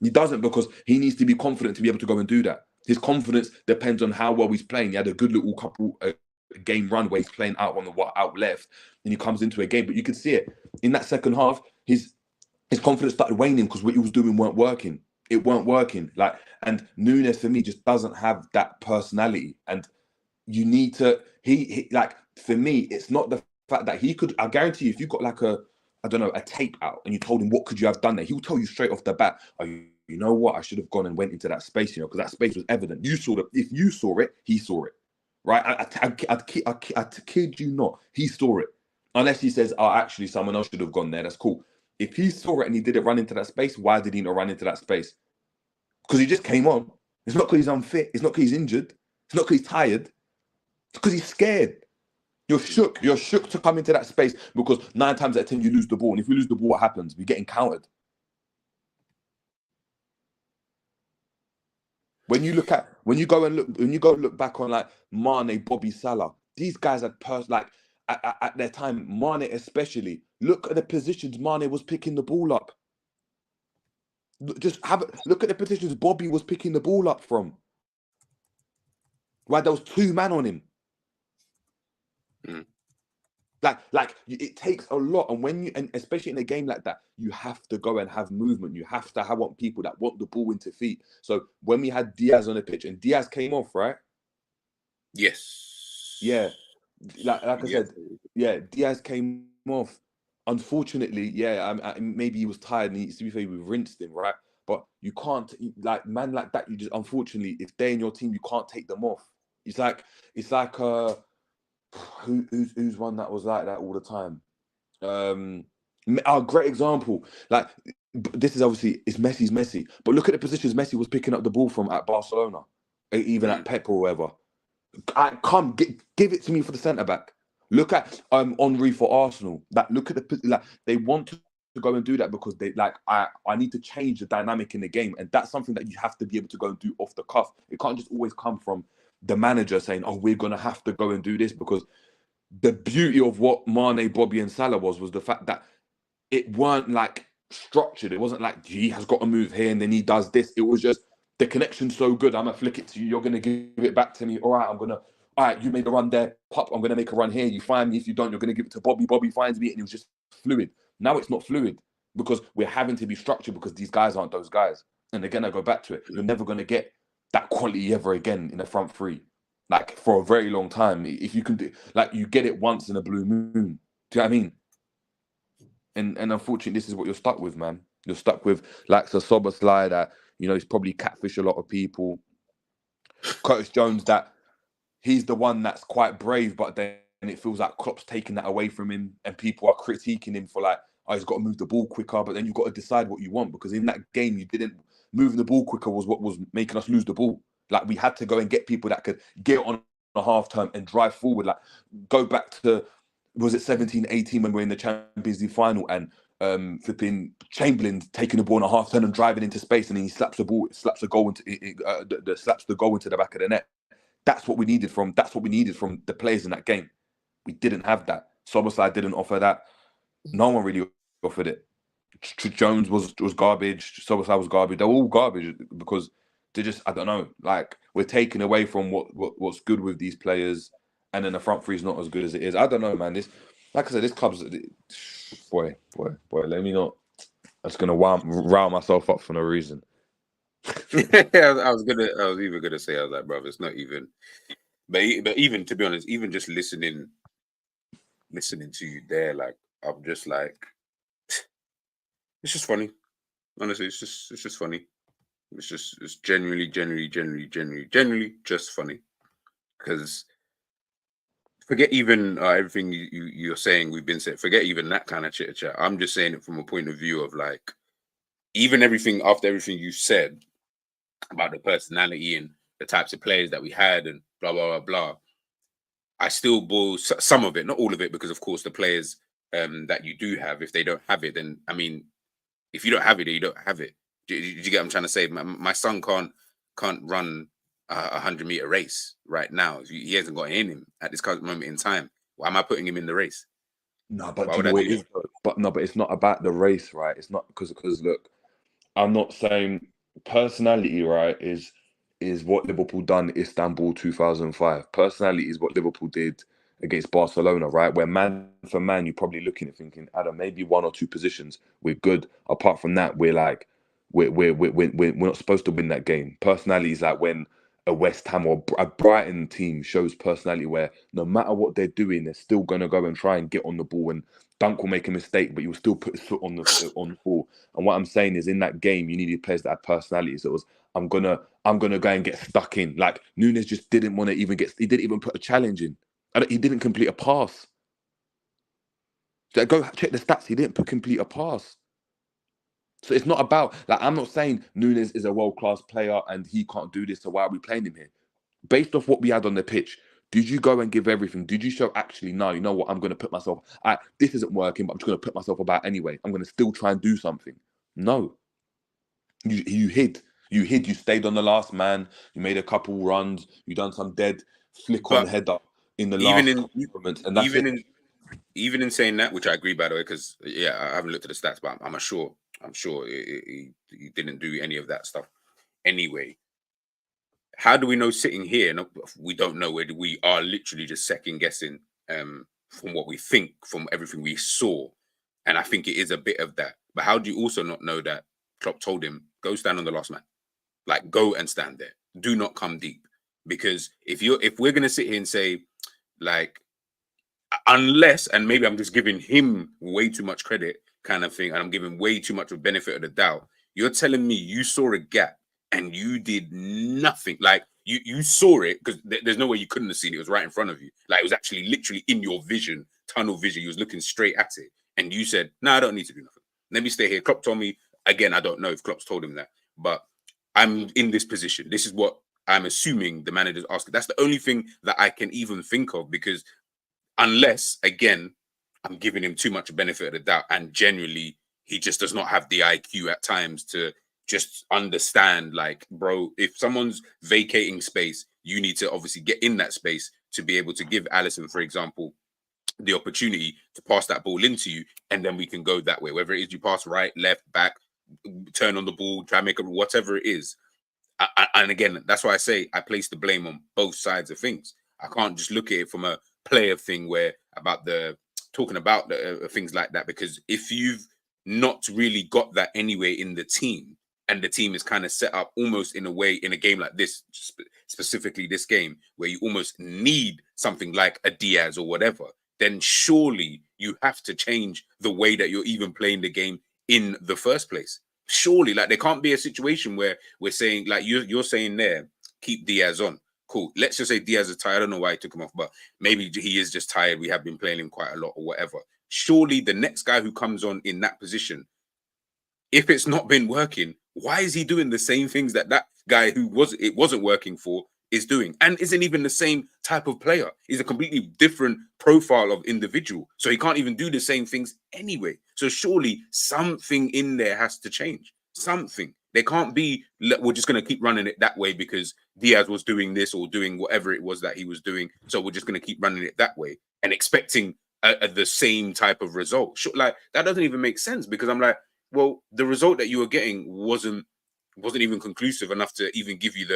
He doesn't because he needs to be confident to be able to go and do that. His confidence depends on how well he's playing. He had a good little couple game run where he's playing out on the out left, and he comes into a game. But you could see it in that second half. His confidence started waning because what he was doing weren't working. It weren't working. And Nunes for me just doesn't have that personality. And you need to. He for me, it's not the fact that he could. I guarantee you, if you got like a tape out and you told him what could you have done there, he'll tell you straight off the bat. You know what? I should have gone and went into that space, because that space was evident. You saw it. If you saw it, he saw it, right? I kid you not. He saw it. Unless he says, "Oh, actually, someone else should have gone there." That's cool. If he saw it and he didn't run into that space, why did he not run into that space? Because he just came on. It's not because he's unfit. It's not because he's injured. It's not because he's tired. It's because he's scared. You're shook. You're shook to come into that space because 9 times out of 10 you lose the ball, and if you lose the ball, what happens? We get encountered. When you go and look back on like Mane, Bobby, Salah, these guys had at their time, Mane especially. Look at the positions Mane was picking the ball up. Look at the positions Bobby was picking the ball up from. Right, there was 2 men on him. It takes a lot, and especially in a game like that, you have to go and have movement. You have to want people that want the ball into feet. So when we had Diaz on the pitch, and Diaz came off, right? Yes. Yeah, like I said, yeah, Diaz came off. Unfortunately, maybe he was tired, and to be fair, we rinsed him, right? But you can't man like that. You just, unfortunately, if they're in your team, you can't take them off. It's like who's one that was like that all the time? A great example. Like this is obviously it's Messi. But look at the positions Messi was picking up the ball from at Barcelona, even at Pep or wherever. Give it to me for the centre back. Look at Henry for Arsenal. Look at they want to go and do that because they I need to change the dynamic in the game, and that's something that you have to be able to go and do off the cuff. It can't just always come from the manager saying, "Oh, we're gonna have to go and do this," because the beauty of what Mane, Bobby, and Salah was the fact that it weren't like structured. It wasn't like he has got to move here and then he does this. It was just the connection's so good. I'm gonna flick it to you. You're gonna give it back to me. All right, you made a run there. Pop, I'm gonna make a run here. You find me. If you don't, you're gonna give it to Bobby. Bobby finds me, and it was just fluid. Now it's not fluid because we're having to be structured because these guys aren't those guys. And again, I go back to it. You're never gonna get that quality ever again in the front three, like for a very long time. If you can do, like, you get it once in a blue moon. Do you know what I mean? And unfortunately, this is what you're stuck with, man. You're stuck with like Szoboszlai that, he's probably catfish a lot of people. Curtis Jones, that he's the one that's quite brave, but then it feels like Klopp's taking that away from him and people are critiquing him for like, oh, he's got to move the ball quicker. But then you've got to decide what you want, because in that game, you didn't moving the ball quicker was what was making us lose the ball. Like, we had to go and get people that could get on a half term and drive forward. Like, go back to, was it 17-18 when we're in the Champions League final and flipping Chamberlain taking the ball on a half turn and driving into space, and then he slaps the goal into the back of the net. That's what we needed from the players in that game. We didn't have that. Szoboszlai didn't offer that. No one really offered it. Jones was garbage. Szoboszlai was garbage. They're all garbage because they just, I don't know, like, we're taking away from what's good with these players, and then the front three is not as good as it is. I don't know, man. This, like I said, this club's boy. Let me not. I'm just gonna rile myself up for no reason. I was even gonna say, I was like, bro, it's not even. But even, to be honest, even just listening to you there, like, I'm just like, it's just funny. Honestly, it's just funny. It's genuinely just funny. Because forget even everything you're saying, we've been saying, forget even that kind of chit chat. I'm just saying it from a point of view of like, even after everything you said about the personality and the types of players that we had and blah, blah, blah, blah. I still boil some of it, not all of it, because of course the players that you do have, if they don't have it, then, I mean, if you don't have it, you don't have it. Do you get what I'm trying to say? My son can't run a 100-meter race right now. He hasn't got it in him at this current moment in time. Why am I putting him in the race? No, but do you know what it is? But it's not about the race, right? It's not because look, I'm not saying personality, right, is what Liverpool done in Istanbul 2005. Personality is what Liverpool did against Barcelona, right? Where man for man, you're probably looking at thinking, Adam, maybe one or two positions we're good. Apart from that, we're not supposed to win that game. Personality is like when a West Ham or a Brighton team shows personality, where no matter what they're doing, they're still gonna go and try and get on the ball, and Dunk will make a mistake, but you'll still put his foot on the ball. And what I'm saying is, in that game, you needed players that had personality. So it was, I'm gonna go and get stuck in. Like, Nunes just didn't want to even he didn't even put a challenge in. He didn't complete a pass. So go check the stats. He didn't complete a pass. So it's not about, like, I'm not saying Nunes is a world-class player and he can't do this, so why are we playing him here? Based off what we had on the pitch, did you go and give everything? Did you show, actually, no, you know what, I'm going to put myself, this isn't working, but I'm just going to put myself about anyway. I'm going to still try and do something. No. You hid. You stayed on the last man. You made a couple runs. You done some dead flick-on header in the last moments, and that's it. Even in saying that, which I agree, by the way, because, yeah, I haven't looked at the stats, but I'm sure he didn't do any of that stuff anyway. How do we know sitting here? No, we don't know. Where we are literally just second guessing from what we think, from everything we saw. And I think it is a bit of that. But how do you also not know that Klopp told him, go stand on the last man? Like, go and stand there. Do not come deep. Because if we're going to sit here and say, like, unless, and maybe I'm just giving him way too much credit kind of thing, and I'm giving way too much of benefit of the doubt, you're telling me you saw a gap and you did nothing. Like, you saw it, because there's no way you couldn't have seen it. It was right in front of you. Like, it was actually literally in your vision, tunnel vision. You was looking straight at it. And you said, no, I don't need to do nothing. Let me stay here. Klopp told me again, I don't know if Klopp's told him that, but I'm in this position. This is what I'm assuming the manager's asking. That's the only thing that I can even think of, because unless, again, I'm giving him too much benefit of the doubt, and generally he just does not have the IQ at times to just understand, like, bro, if someone's vacating space, you need to obviously get in that space to be able to give Allison, for example, the opportunity to pass that ball into you, and then we can go that way. Whether it is you pass right, left, back, turn on the ball, try make it, whatever it is. And again, that's why I say I place the blame on both sides of things. I can't just look at it from a player thing where about the talking about the, things like that, because if you've not really got that anyway in the team, and the team is kind of set up almost in a way in a game like this, specifically this game, where you almost need something like a Diaz or whatever, then surely you have to change the way that you're even playing the game in the first place. Surely, like, there can't be a situation where we're saying, like you're saying there, keep Diaz on. Cool. Let's just say Diaz is tired. I don't know why he took him off, but maybe he is just tired. We have been playing him quite a lot or whatever. Surely the next guy who comes on in that position, if it's not been working, why is he doing the same things that that guy who wasn't working for is doing, and isn't even the same type of player? He's a completely different profile of individual, so he can't even do the same things anyway. So surely something in there has to change. Something. They can't be, we're just going to keep running it that way because Diaz was doing this or doing whatever it was that he was doing, so we're just going to keep running it that way and expecting the same type of result. Like, that doesn't even make sense, because I'm like, well, the result that you were getting wasn't even conclusive enough to even give you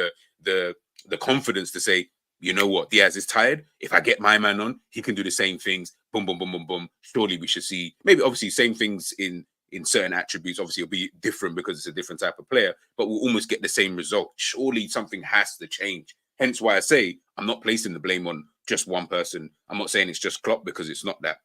the confidence to say, you know what, Diaz is tired. If I get my man on, he can do the same things. Boom, boom, boom, boom, boom. Surely we should see maybe obviously same things in certain attributes. Obviously, it'll be different because it's a different type of player, but we'll almost get the same result. Surely something has to change. Hence why I say I'm not placing the blame on just one person. I'm not saying it's just Klopp, because it's not that.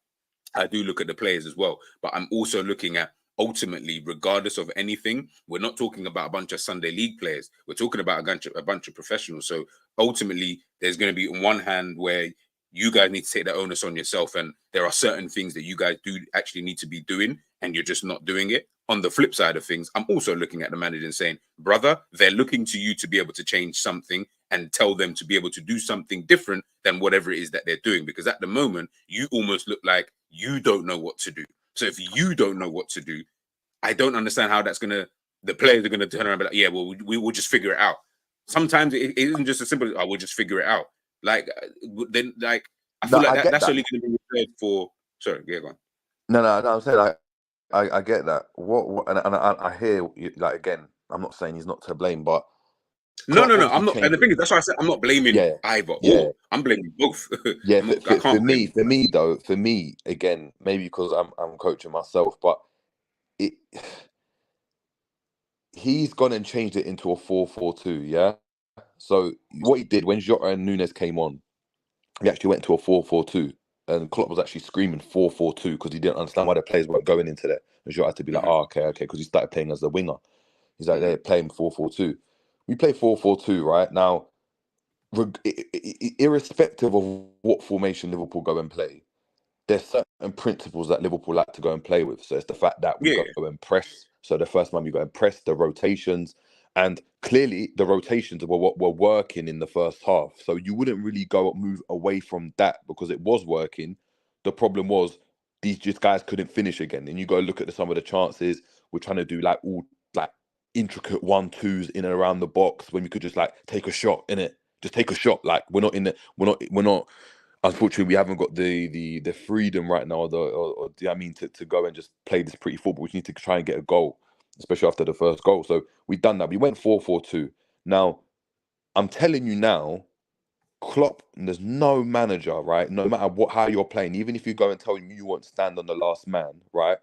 I do look at the players as well, but I'm also looking at, ultimately, regardless of anything, we're not talking about a bunch of Sunday league players. We're talking about a bunch of professionals. So ultimately, there's going to be on one hand where you guys need to take the onus on yourself, and there are certain things that you guys do actually need to be doing, and you're just not doing it. On the flip side of things, I'm also looking at the manager and saying, brother, they're looking to you to be able to change something and tell them to be able to do something different than whatever it is that they're doing. Because at the moment, you almost look like you don't know what to do. So if you don't know what to do, I don't understand how the players are going to turn around and be like, yeah, well, we will just figure it out. Sometimes it isn't just as simple as, oh, we'll just figure it out. Like, then, like, I feel like that's only going to be reserved for, sorry, yeah, go on. No, I'm saying, I get that. What and I hear, like, again, I'm not saying he's not to blame, but No, I'm not. And the thing is, that's why I said I'm not blaming either or. I'm blaming both. Yeah, for me, again, maybe because I'm coaching myself, but he's gone and changed it into a 4-4-2. Yeah. So what he did when Jota and Nunes came on, he actually went to a 4-4-2, and Klopp was actually screaming 4-4-2 because he didn't understand why the players weren't going into there. And Jota had to be like, oh, okay, because he started playing as the winger. He's like, they're playing 4-4-2. We play 4-4-2 right now. Irrespective of what formation Liverpool go and play, there's certain principles that Liverpool like to go and play with. So it's the fact that we go and press. So the first time you go and press, the rotations, and clearly the rotations were what were working in the first half. So you wouldn't really move away from that because it was working. The problem was these guys couldn't finish again. And you go look at some of the chances. We're trying to do like all like intricate 1-2s in and around the box when we could just like take a shot in it. Just take a shot. Like we're not. Unfortunately, we haven't got the freedom right now, or I mean, to go and just play this pretty football. We need to try and get a goal, especially after the first goal. So we've done that. We went 4-4-2. Now, I'm telling you now, Klopp, there's no manager, right? No matter how you're playing, even if you go and tell him you want to stand on the last man, right?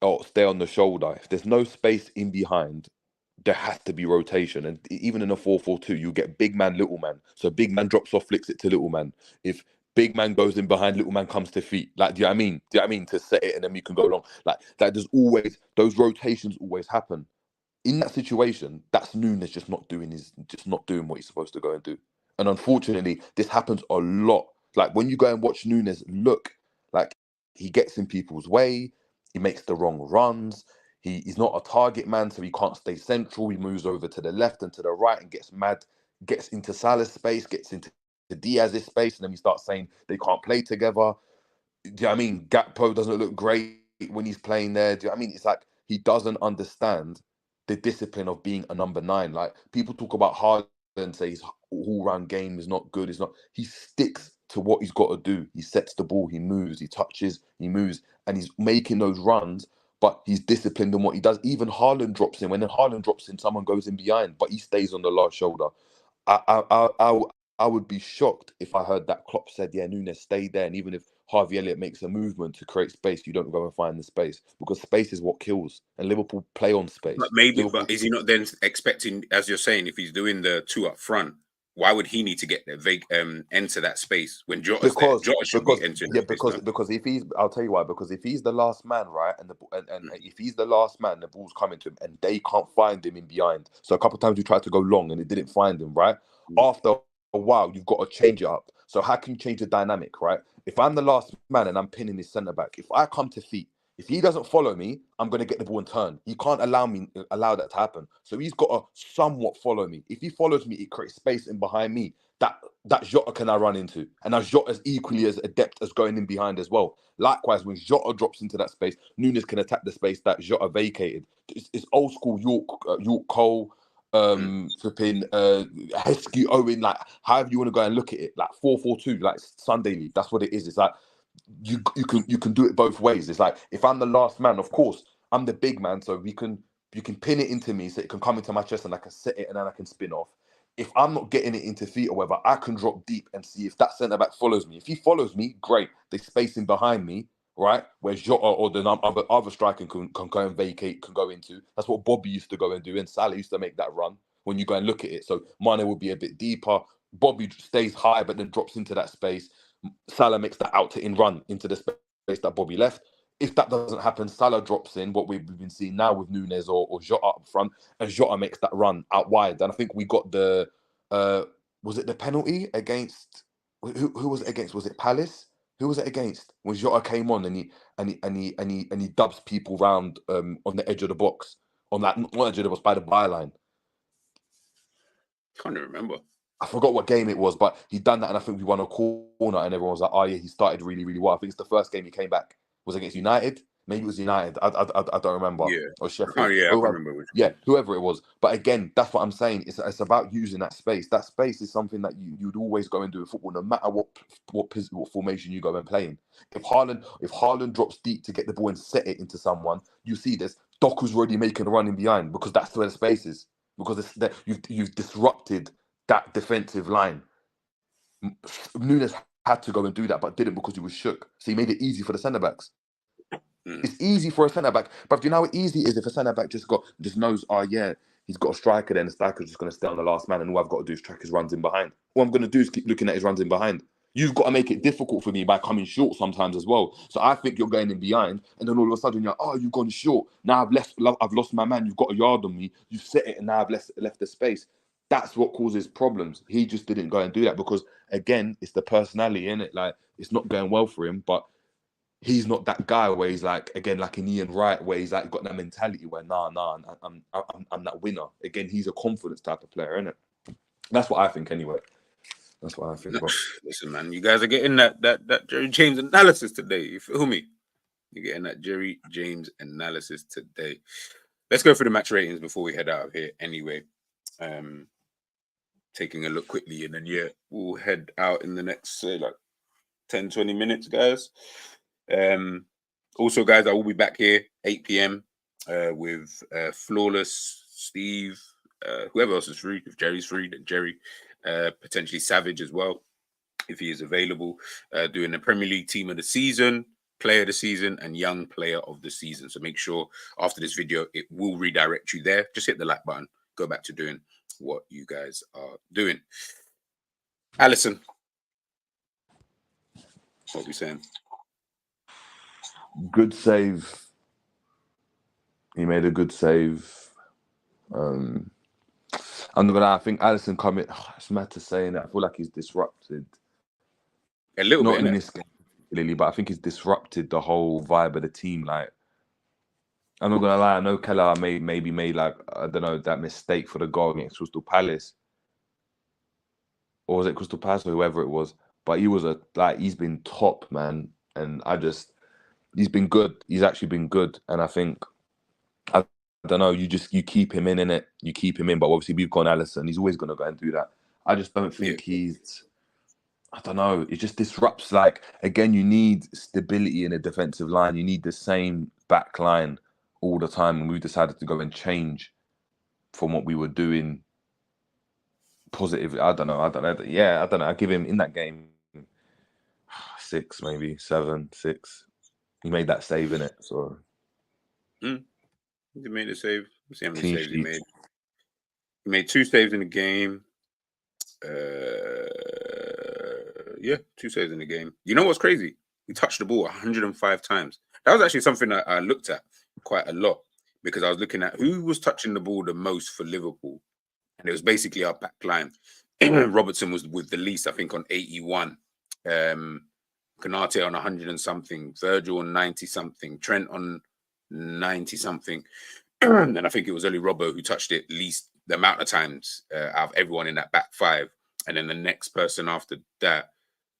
Or stay on the shoulder. If there's no space in behind, there has to be rotation. And even in a 4-4-2, you get big man, little man. So big man drops off, flicks it to little man. If big man goes in behind, little man comes to feet. Like, do you know what I mean? Do you know what I mean? To set it and then you can go along. Like there's always, those rotations always happen. In that situation, that's Nunes just not doing what he's supposed to go and do. And unfortunately, this happens a lot. Like when you go and watch Nunes look, like he gets in people's way, he makes the wrong runs, He's not a target man, so he can't stay central. He moves over to the left and to the right and gets mad, gets into Salah's space, gets into Diaz's space, and then we start saying they can't play together. Do you know what I mean? Gakpo doesn't look great when he's playing there. Do you know what I mean? It's like he doesn't understand the discipline of being a number 9. Like, people talk about Haaland and say his all-round game is not good. It's not. He sticks to what he's got to do. He sets the ball, he moves, he touches, he moves, and he's making those runs, but he's disciplined in what he does. Even Haaland drops in. When then Haaland drops in, someone goes in behind, but he stays on the last shoulder. I would be shocked if I heard that Klopp said, yeah, Nunes, stay there. And even if Harvey Elliott makes a movement to create space, you don't go and find the space, because space is what kills. And Liverpool play on space. But maybe, Liverpool... but is he not then expecting, as you're saying, if he's doing the 2 up front, why would he need to get there, enter that space when Jota's there? Jota should be entering that space. Because if he's, I'll tell you why. Because if he's the last man, right, and if he's the last man, the ball's coming to him, and they can't find him in behind. So a couple of times we tried to go long, and it didn't find him. Right, after a while, you've got to change it up. So how can you change the dynamic? Right, if I'm the last man and I'm pinning his centre back, if I come to feet, if he doesn't follow me, I'm going to get the ball and turn. He can't allow that to happen. So he's got to somewhat follow me. If he follows me, it creates space in behind me that Jota can I run into. And now Jota is equally as adept as going in behind as well. Likewise, when Jota drops into that space, Nunes can attack the space that Jota vacated. It's old school York Cole, flipping Heskey, Owen, like however you want to go and look at it, like 4-4-2, like Sunday League. That's what it is. It's like you can do it both ways. It's like, if I'm the last man, of course I'm the big man, so you can pin it into me so it can come into my chest and I can set it and then I can spin off. If I'm not getting it into feet or whatever, I can drop deep and see if that centre back follows me. If he follows me, great. They're spacing behind me, right? Where Jota or the other striker can go and vacate, can go into. That's what Bobby used to go and do, and Salah used to make that run when you go and look at it. So Mane will be a bit deeper. Bobby stays high but then drops into that space. Salah makes that out to in run into the space that Bobby left. If that doesn't happen, Salah drops in, what we've been seeing now with Nunes or Jota up front, and Jota makes that run out wide. And I think we got the was it the penalty against who was it against? Was it Palace? Who was it against? When Jota came on and he dubs people round on the edge of the box, on that not edge of the box, by the byline. Can't remember. I forgot what game it was, but he done that, and I think we won a corner, and everyone was like, "Oh yeah, he started really, really well." I think it's the first game he came back was against United. Maybe it was United. I don't remember. Yeah. Or Sheffield. Oh yeah, I remember. Whoever it was. But again, that's what I'm saying. It's about using that space. That space is something that you'd always go and do in football, no matter what formation you go and play in. If Haaland drops deep to get the ball and set it into someone, you see this. Doku's already making a run in behind because that's where the space is. Because you've disrupted that defensive line. Nunes had to go and do that, but didn't because he was shook. So he made it easy for the centre backs. It's easy for a centre back, but do you know how easy it is if a centre back just knows, oh yeah, he's got a striker, then the striker's just going to stay on the last man, and all I've got to do is track his runs in behind. All I'm going to do is keep looking at his runs in behind. You've got to make it difficult for me by coming short sometimes as well. So I think you're going in behind, and then all of a sudden you're like, oh, you've gone short. Now I've lost my man. You've got a yard on me. You've set it, and now I've left the space. That's what causes problems. He just didn't go and do that because, again, it's the personality in it. Like, it's not going well for him, but he's not that guy where he's like, again, like in Ian Wright, where he's like got that mentality where I'm that winner. Again, he's a confidence type of player, isn't it? That's what I think anyway. That's what I think. Listen, man, you guys are getting that Jerry James analysis today. You feel me? You're getting that Jerry James analysis today. Let's go through the match ratings before we head out of here anyway. Taking a look quickly, and then we'll head out in the next 10-20 minutes, guys. Also, guys, I will be back here 8 p.m. With Flawless, Steve, whoever else is free. If Jerry's free, then Jerry, potentially Savage as well, if he is available, doing the Premier League team of the season, player of the season, and young player of the season. So make sure after this video, it will redirect you there. Just hit the like button, go back to doing what you guys are doing. Allison, what are we saying? Good save. He made a good save. I'm not gonna lie, I think Alisson coming. It's mad to say that. I feel like he's disrupted. A little bit in this game, really, but I think he's disrupted the whole vibe of the team. Like, I'm not gonna lie. I know Keller maybe made like I don't know that mistake for the goal against Crystal Palace, or was it Crystal Palace or whoever it was? But he was he's been top, man, and he's been good. He's actually been good, and I think I don't know. You keep him in it. You keep him in, but obviously we've gone Allison. He's always gonna go and do that. I just don't think he's. I don't know. It just disrupts. Like again, you need stability in a defensive line. You need the same back line all the time, and we decided to go and change from what we were doing. Positive. I don't know. Yeah, I don't know. I give him in that game 6, maybe 7, 6. He made that save in it. So he made a save. Let's see how many clean saves he sheet. made. He made 2 saves in the game. Yeah, 2 saves in the game. You know what's crazy? He touched the ball 105 times. That was actually something that I looked at quite a lot because I was looking at who was touching the ball the most for Liverpool. And it was basically our back line. Robertson was with the least, I think, on 81. Konate on 100 and something. Virgil on 90 something. Trent on 90 something. And I think it was only Robbo who touched it least the amount of times out of everyone in that back 5. And then the next person after that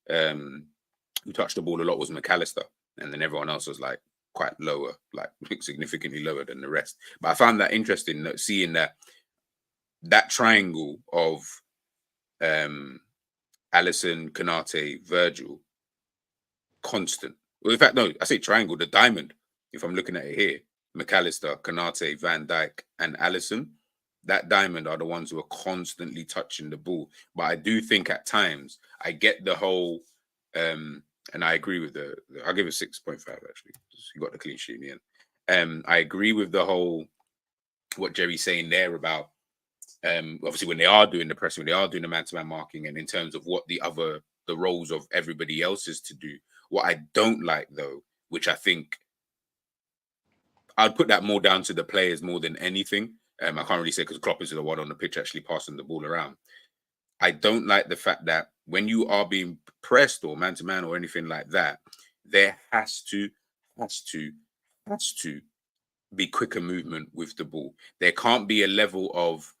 who touched the ball a lot was McAllister. And then everyone else was like quite lower, like significantly lower than the rest. But I found that interesting, seeing that triangle of Alisson, Konate, Virgil, constant. Well, in fact, no, I say triangle, the diamond. If I'm looking at it here, McAllister, Konate, Van Dijk, and Alisson, that diamond are the ones who are constantly touching the ball. But I do think at times I get the whole, and I agree with I'll give it 6.5 actually. You got the clean sheet in the end. I agree with the whole what Jerry's saying there about obviously when they are doing the pressing, when they are doing the man-to-man marking, and in terms of what the roles of everybody else is to do. What I don't like though, which I think I'd put that more down to the players more than anything. I can't really say because Klopp is the one on the pitch actually passing the ball around. I don't like the fact that when you are being pressed or man-to-man or anything like that, there has to be quicker movement with the ball. There can't be a level of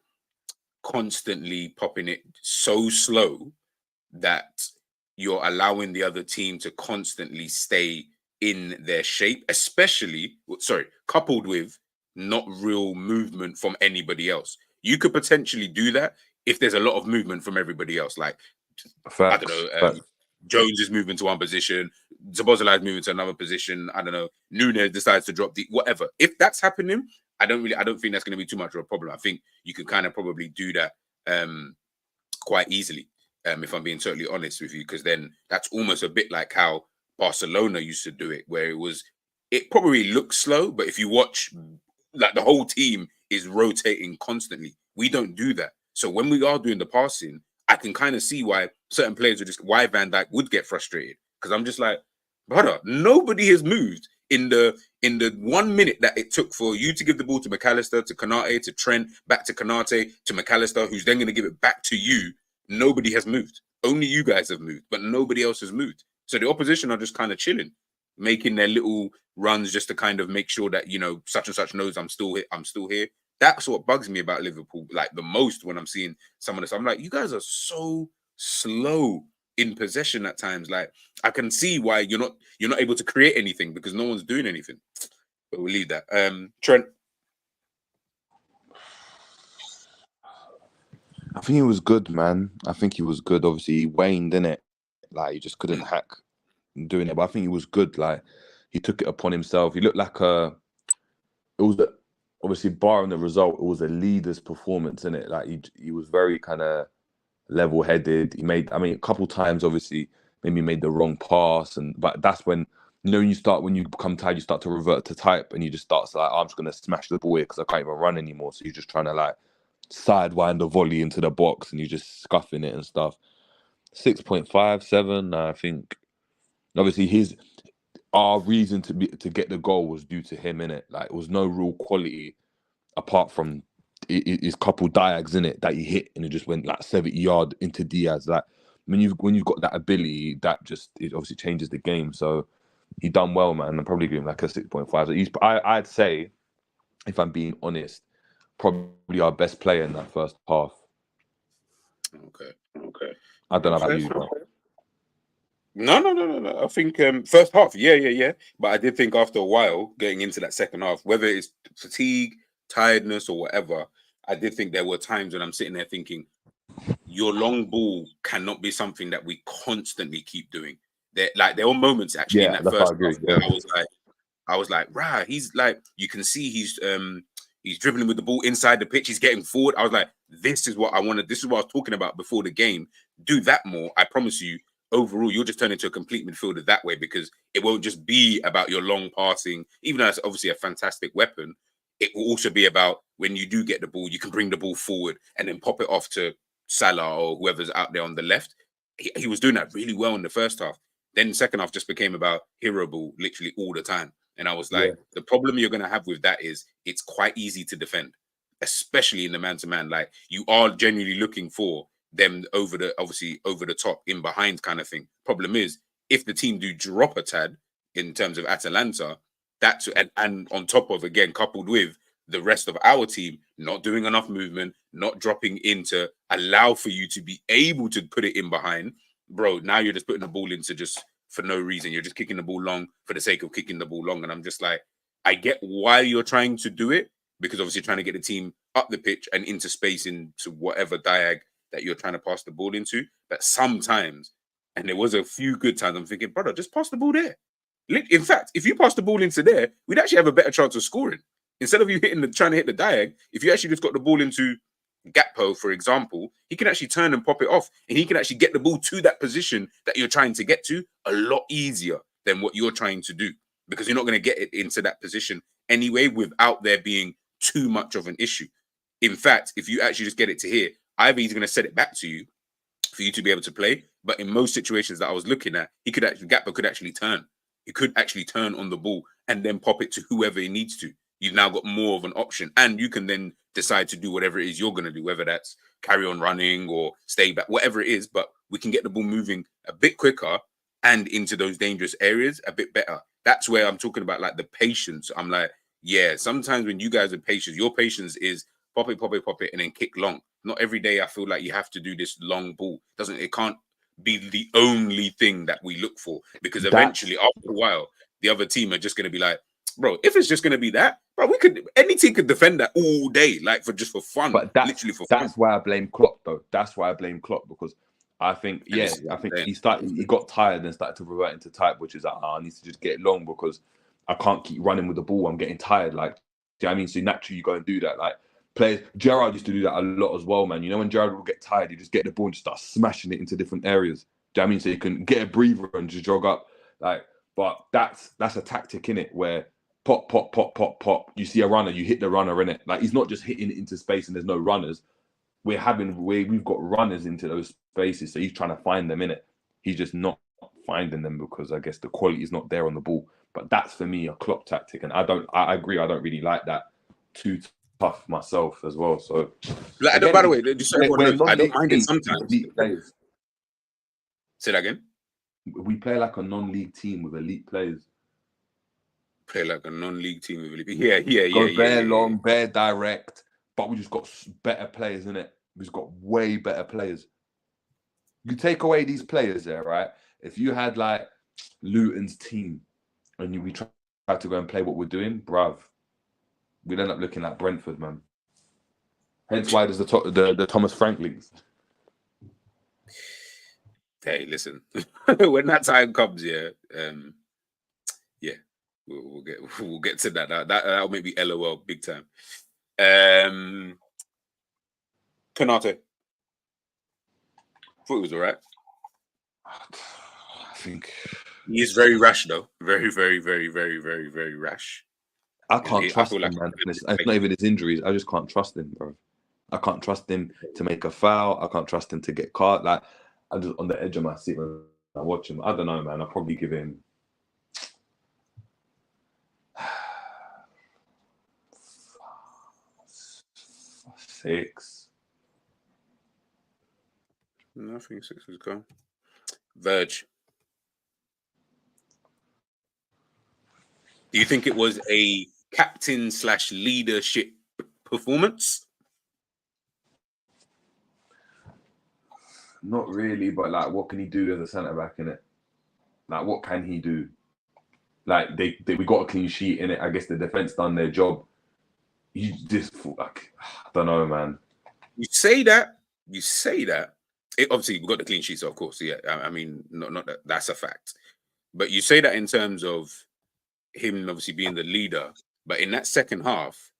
constantly popping it so slow that you're allowing the other team to constantly stay in their shape, coupled with not real movement from anybody else. You could potentially do that if there's a lot of movement from everybody else. Like, I don't know, Jones is moving to one position, Szoboszlai is moving to another position. I don't know, Núñez decides to drop whatever. If that's happening, I don't think that's going to be too much of a problem. I think you can kind of probably do that quite easily, if I'm being totally honest with you, because then that's almost a bit like how Barcelona used to do it, where it probably looks slow, but if you watch, like the whole team is rotating constantly. We don't do that. So when we are doing the passing, I can kind of see why certain players why Van Dijk would get frustrated, because I'm just like, brother, nobody has moved in the 1 minute that it took for you to give the ball to McAllister, to Konate, to Trent, back to Konate, to McAllister, who's then going to give it back to you. Nobody has moved. Only you guys have moved, but nobody else has moved. So the opposition are just kind of chilling, making their little runs just to kind of make sure that, you know, such and such knows I'm still here. That's what bugs me about Liverpool, like the most, when I'm seeing some of this. I'm like, you guys are so slow in possession at times. Like, I can see why you're not able to create anything because no one's doing anything. But we'll leave that. Trent. I think he was good, man. I think he was good. Obviously, he waned, didn't it? Like, he just couldn't hack doing it. But I think he was good. Like, he took it upon himself. He looked like obviously, barring the result, it was a leader's performance, innit? Like, he was very kind of level-headed. He made, I mean, a couple times, obviously, maybe made the wrong pass. But that's when, you know, when you become tired, you start to revert to type and you just start to like, I'm just going to smash the ball here because I can't even run anymore. So you're just trying to like sidewind the volley into the box and you're just scuffing it and stuff. 6.5, 7, I think. Obviously, our reason to get the goal was due to him, innit? Like, it was no real quality apart from his couple diags in it that he hit and it just went like 70 yard into Diaz. Like, when you've got that ability, it obviously changes the game. So he done well, man. I'm probably giving him like a 6.5. So I'd say if I'm being honest, probably our best player in that first half. Okay. I don't know about Fair. you, bro. No. I think first half, yeah. But I did think after a while, getting into that second half, whether it's fatigue, tiredness, or whatever, I did think there were times when I'm sitting there thinking, your long ball cannot be something that we constantly keep doing. There were moments actually in Yeah, that that's what first I agree. half Yeah. where I was like, rah, he's like, you can see he's dribbling with the ball inside the pitch, he's getting forward. I was like, this is what I wanted. This is what I was talking about before the game. Do that more. I promise you, overall, you'll just turn into a complete midfielder that way, because it won't just be about your long passing, even though that's obviously a fantastic weapon. It will also be about when you do get the ball, you can bring the ball forward and then pop it off to Salah or whoever's out there on the left. He was doing that really well in the first half. Then the second half just became about hero ball literally all the time. And I was like, the problem you're going to have with that is it's quite easy to defend, especially in the man-to-man. Like, you are genuinely looking for them over the top, in behind kind of thing. Problem is, if the team do drop a tad in terms of Atalanta, that's and on top of, again, coupled with the rest of our team not doing enough movement, not dropping in to allow for you to be able to put it in behind, bro, now you're just putting the ball into just for no reason. You're just kicking the ball long for the sake of kicking the ball long. And I'm just like, I get why you're trying to do it, because obviously trying to get the team up the pitch and into space into whatever diag that you're trying to pass the ball into. But sometimes, and there was a few good times, I'm thinking, brother, just pass the ball there. In fact, if you pass the ball into there, we'd actually have a better chance of scoring. Instead of you trying to hit the diag, if you actually just got the ball into Gakpo, for example, he can actually turn and pop it off, and he can actually get the ball to that position that you're trying to get to a lot easier than what you're trying to do, because you're not going to get it into that position anyway without there being too much of an issue. In fact, if you actually just get it to here, either he's going to set it back to you for you to be able to play, but in most situations that I was looking at, Gakpo could actually turn. He could actually turn on the ball and then pop it to whoever he needs to. You've now got more of an option, and you can then decide to do whatever it is you're going to do, whether that's carry on running or stay back, whatever it is. But we can get the ball moving a bit quicker and into those dangerous areas a bit better. That's where I'm talking about, like, the patience. I'm like, yeah, sometimes when you guys are patient, your patience is pop it, and then kick long. Not every day I feel like you have to do this long ball. It can't be the only thing that we look for, because eventually, after a while, the other team are just going to be like, bro, if it's just going to be that, bro, any team could defend that all day, like for fun, But literally for fun. that's why I blame Klopp, though. That's why I blame Klopp, because I think he got tired and started to revert into type, which is like, I need to just get it long because I can't keep running with the ball. I'm getting tired. Like, do you know what I mean? So naturally you go and do that. Like, players, Gerrard used to do that a lot as well, man. You know, when Gerrard will get tired, you just get the ball and just start smashing it into different areas. Do you know what I mean? So you can get a breather and just jog up. Like, but that's a tactic in it where pop, pop, pop, pop, pop. You see a runner, you hit the runner in it. Like, he's not just hitting it into space and there's no runners. We've got runners into those spaces, so he's trying to find them in it. He's just not finding them because I guess the quality is not there on the ball. But that's for me a Klopp tactic, and I agree. I don't really like that. Too tough myself as well. So Like, by the way, just so everyone knows, I don't mind it sometimes. Players. Say that again. We play like a non-league team with elite players. Play like a non-league team with elite. Yeah. Go bare long, bare direct, but we just got better players in it. We've got way better players. You take away these players there, right? If you had like Luton's team and we try to go and play what we're doing, bruv, we'd end up looking like Brentford, man. Hence why there's the Thomas Frank links. Hey, listen, when that time comes, we'll get to that. That'll make me LOL big time. Konate. Thought it was all right. I think he is very rash, though. Very, very, very, very, very, very rash. I can't trust him, man. It's not even his injuries. I just can't trust him, bro. I can't trust him to make a foul. I can't trust him to get caught. Like, I'm just on the edge of my seat when I watch him. I don't know, man. I'll probably give him 6. No, I think 6 was gone. Verge. Do you think it was a captain / leadership performance? Not really, but like, what can he do as a centre back in it? Like, what can he do? Like, we got a clean sheet in it. I guess the defense done their job. You just like, I don't know, man. You say that. Obviously, we got the clean sheets, of course. Yeah, I mean, not that. That's a fact. But you say that in terms of him obviously being the leader. But in that second half,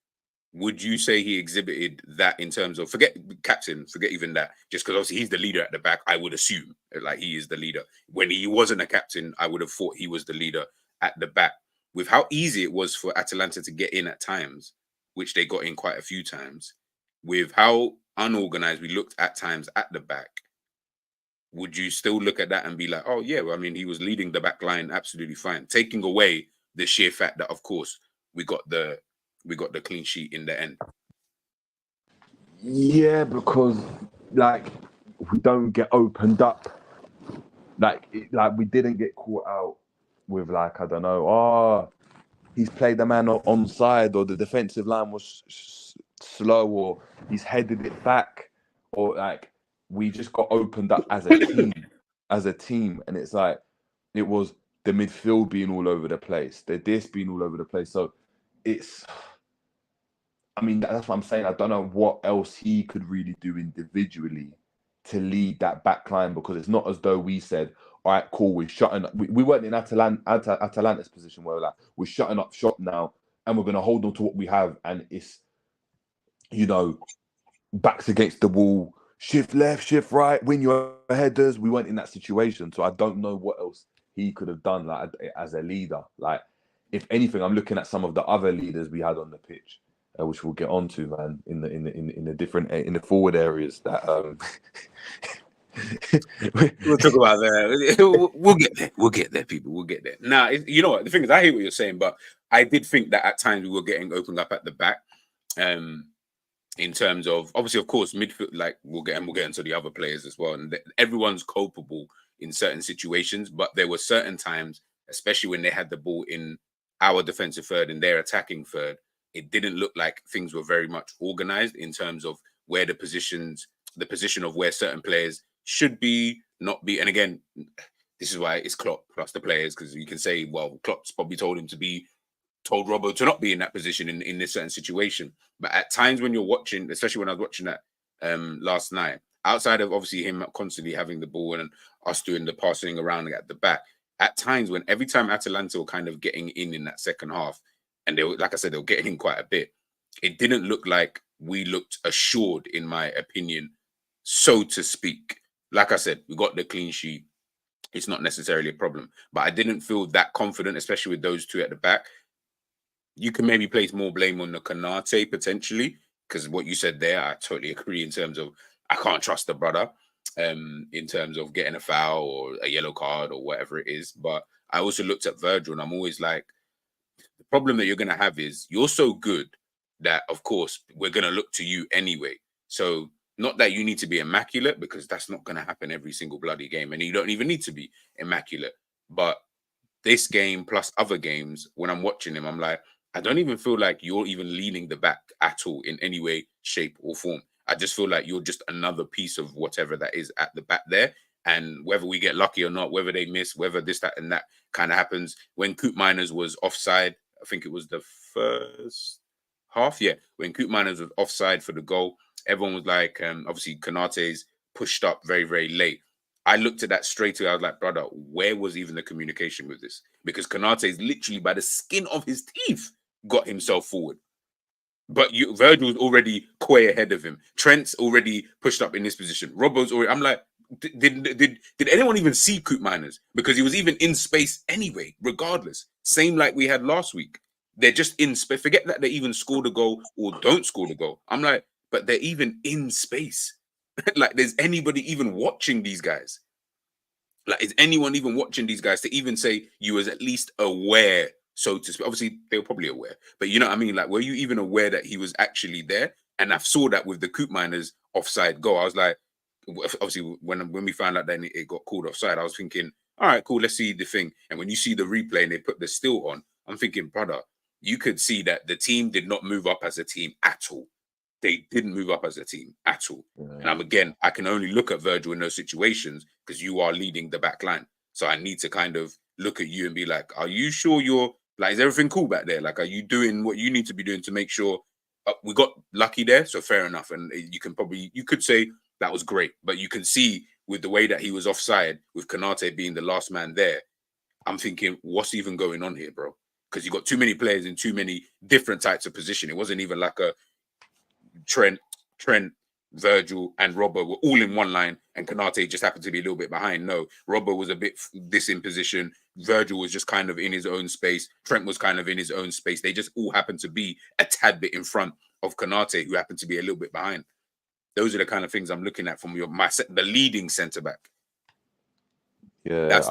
would you say he exhibited that in terms of forget captain, forget even that? Just because obviously he's the leader at the back, I would assume like he is the leader. When he wasn't a captain, I would have thought he was the leader at the back. With how easy it was for Atalanta to get in at times, which they got in quite a few times, with how unorganized we looked at times at the back, would you still look at that and be like, oh yeah, well, I mean, he was leading the back line absolutely fine, taking away the sheer fact that, of course, we got the clean sheet in the end. Yeah, because like we don't get opened up. Like we didn't get caught out with like, I don't know, he's played the man onside, or the defensive line was slow, or he's headed it back, or like we just got opened up as a team, and it's like it was the midfield being all over the place, the being all over the place. So it's, I mean, that's what I'm saying. I don't know what else he could really do individually to lead that back line, because it's not as though we said, all right, cool, we're shutting up. We weren't in Atalanta's position where we're shutting up shop now and we're going to hold on to what we have. And it's, backs against the wall, shift left, shift right, win your headers. We weren't in that situation. So I don't know what else he could have done like as a leader. Like, if anything, I'm looking at some of the other leaders we had on the pitch, which we'll get onto, man, in the different in the forward areas that we'll talk about that. We'll get there, people. We'll get there. Now, you know what? The thing is, I hear what you're saying, but I did think that at times we were getting opened up at the back. In terms of, obviously, of course, midfield, like we'll get into the other players as well. And everyone's culpable in certain situations, but there were certain times, especially when they had the ball in our defensive third and their attacking third, it didn't look like things were very much organized in terms of where the position of where certain players should be, not be. And again, this is why it's Klopp plus the players, because you can say, well, Klopp's probably told Robbo to not be in that position in this certain situation. But at times when you're watching, especially when I was watching that last night, outside of obviously him constantly having the ball and us doing the passing around at the back, at times when every time Atalanta were kind of getting in that second half, and they were, like I said, they were getting in quite a bit, it didn't look like we looked assured, in my opinion, so to speak. Like I said, we got the clean sheet. It's not necessarily a problem. But I didn't feel that confident, especially with those two at the back. You can maybe place more blame on the Konate potentially, because what you said there, I totally agree in terms of I can't trust the brother in terms of getting a foul or a yellow card or whatever it is. But I also looked at Virgil and I'm always like, the problem that you're going to have is you're so good that, of course, we're going to look to you anyway. So not that you need to be immaculate, because that's not going to happen every single bloody game. And you don't even need to be immaculate. But this game plus other games, when I'm watching him, I'm like, I don't even feel like you're even leaning the back at all in any way, shape, or form. I just feel like you're just another piece of whatever that is at the back there. And whether we get lucky or not, whether they miss, whether this, that, and that kind of happens. When Coop Miners was offside, I think it was the first half. Yeah, when Coop Miners was offside for the goal, everyone was like, obviously, Konate's pushed up very, very late. I looked at that straight away. I was like, brother, where was even the communication with this? Because Konate is literally by the skin of his teeth got himself forward. But Virgil's already way ahead of him. Trent's already pushed up in this position. Robbo's already. I'm like, did anyone even see Coop Miners? Because he was even in space anyway, regardless. Same like we had last week. They're just in space. Forget that they even scored a goal or don't score the goal. I'm like, but they're even in space. Like, there's anybody even watching these guys? Like, is anyone even watching these guys to even say you was at least aware, so to speak? Obviously, they were probably aware, but you know what I mean? Like, were you even aware that he was actually there? And I saw that with the Coop Miners offside goal. I was like, obviously, when we found out that it got called offside, I was thinking, all right, cool, let's see the thing. And when you see the replay and they put the still on, I'm thinking, brother, you could see that the team did not move up as a team at all. They didn't move up as a team at all. Yeah. And I can only look at Virgil in those situations because you are leading the back line. So I need to kind of look at you and be like, are you sure you're like, is everything cool back there? Like, are you doing what you need to be doing to make sure we got lucky there? So fair enough. And you could say that was great, but you can see with the way that he was offside with Konate being the last man there, I'm thinking, what's even going on here, bro? Because you got too many players in too many different types of position. It wasn't even like a Trent, Virgil, and Robbo were all in one line, and Konate just happened to be a little bit behind. No, Robbo was a bit this in position. Virgil was just kind of in his own space. Trent was kind of in his own space. They just all happened to be a tad bit in front of Konate, who happened to be a little bit behind. Those are the kind of things I'm looking at from the leading centre back. Yeah, That's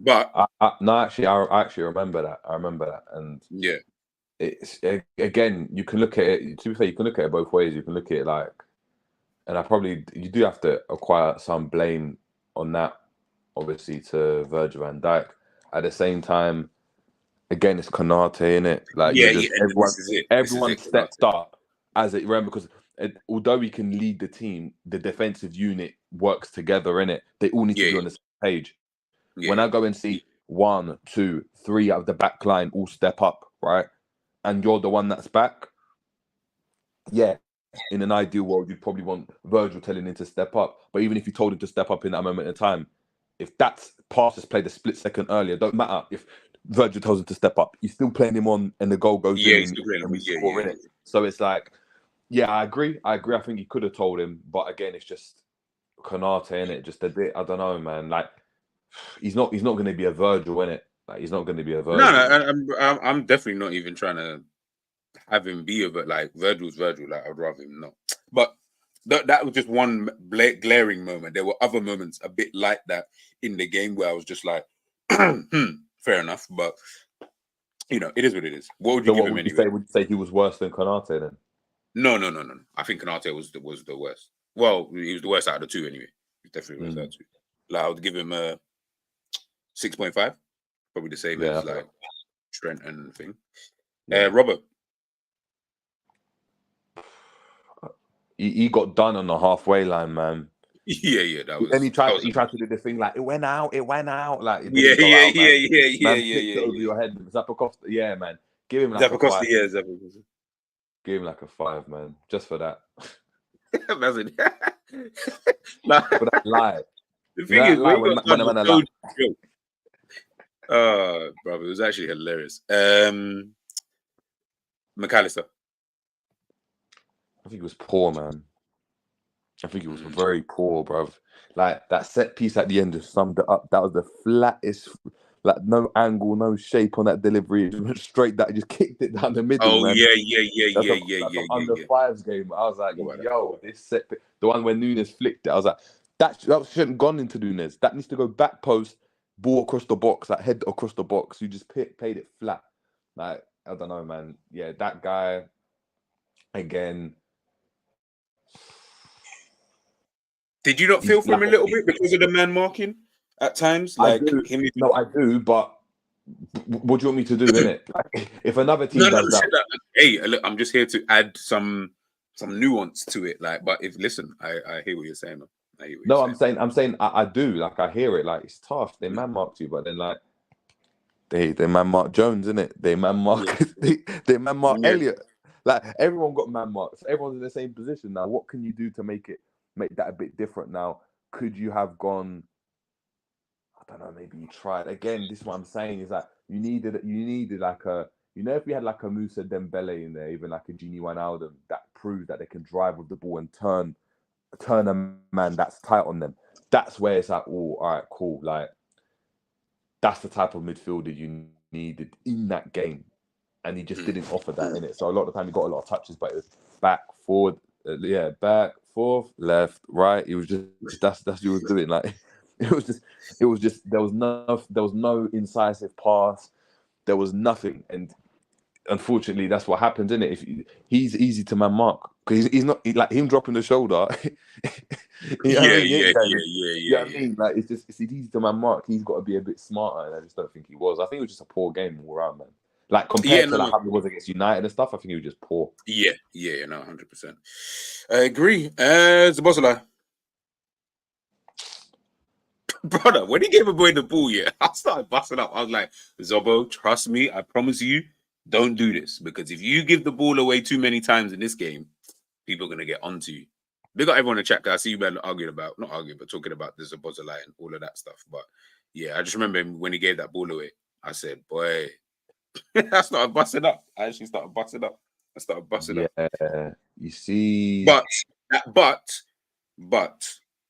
but no, actually, I actually remember that. I remember that, and yeah, it's again, you can look at it. To be fair, you can look at it both ways. You can look at it like, and you do have to acquire some blame on that, obviously, to Virgil van Dijk. At the same time, again, it's Konate, innit? Like, everyone stepped up as it ran because although we can lead the team, the defensive unit works together, innit? They all need to be on the same page. Yeah. When I go and see 1, 2, 3 out of the back line all step up, right? And you're the one that's back, yeah. In an ideal world, you'd probably want Virgil telling him to step up. But even if you told him to step up in that moment in time, if that pass is played a split second earlier, don't matter if Virgil tells him to step up. You're still playing him on, and the goal goes in, and we score in it. So it's like, yeah, I agree. I think he could have told him, but again, it's just Konate, innit? Just a bit. I don't know, man. Like, he's not going to be a Virgil, innit? Like, he's not going to be a Virgil. No, I'm definitely not even trying to have him be a, but like Virgil's Virgil. Like, I'd rather him not. But that was just one glaring moment. There were other moments a bit like that in the game where I was just like, fair enough. But you know, it is what it is. What would you give him anyway? Would you say he was worse than Konate then? No. I think Konate was the worst. Well, he was the worst out of the two anyway. He definitely was out of the two. Like, I would give him a 6.5. Probably the same as like Trent and thing. Robert. He got done on the halfway line, man. Yeah, that was. And he tried to do the thing like it went out. Like it yeah. Over your head. Zappacosta, yeah, man. Give him like a 5. Give him like a 5, man, just for that. Imagine. For that lie. The thing is, bro, it was actually hilarious. McAllister. I think it was poor, man. I think it was very poor, bruv. Like, that set piece at the end just summed it up. That was the flattest, like, no angle, no shape on that delivery. It just went straight that, just kicked it down the middle, man. Yeah. Under fives game. I was like, yo, this set, the one where Nunes flicked it, I was like, that shouldn't have gone into Nunes. That needs to go back post, ball across the box, like head across the box. You just paid it flat. Like, I don't know, man. Yeah, that guy, again. Did you not feel for him a little bit because of the man marking at times? Like, No, I do, but what do you want me to do, innit? Like, if another team does that. Hey, look, I'm just here to add some nuance to it. Like, but I hear what you're saying. I'm saying I do. Like, I hear it. Like, it's tough. They man marked you, but then like they man mark Jones, innit? They man mark they man mark Elliot. Like, everyone got man marks. Everyone's in the same position now. What can you do to make that a bit different now? Could you have gone? I don't know. Maybe you tried again. This is what I'm saying is that you needed like a, if we had like a Musa Dembele in there, even like a Gini Wijnaldum, that proves that they can drive with the ball and turn a man that's tight on them. That's where it's like, oh, all right, cool. Like, that's the type of midfielder you needed in that game, and he just didn't offer that in it. So a lot of the time he got a lot of touches, but it was back, forward, back, forth, left, right. It was just that's what he was doing. Like, it was just there was no incisive pass. There was nothing, and unfortunately, that's what happens, isn't it? If he's easy to man mark because he's not like him dropping the shoulder. Yeah. I mean, like, it's easy to man mark. He's got to be a bit smarter, and I just don't think he was. I think it was just a poor game all around, man. Like Yeah, compared to no, like no. how he was against United and stuff, I think he was just poor. Yeah, no, 100%. I agree. Zabozala. Brother, when he gave away the ball, yeah, I started busting up. I was like, Zobo, trust me, I promise you, don't do this. Because if you give the ball away too many times in this game, people are going to get onto you. They got everyone in the chat. I see you men arguing about, not arguing, but talking about the Zabozala and all of that stuff. But yeah, I just remember when he gave that ball away, I said, boy, I started busting up. I actually started busting up. I started busting up. Yeah, you see, But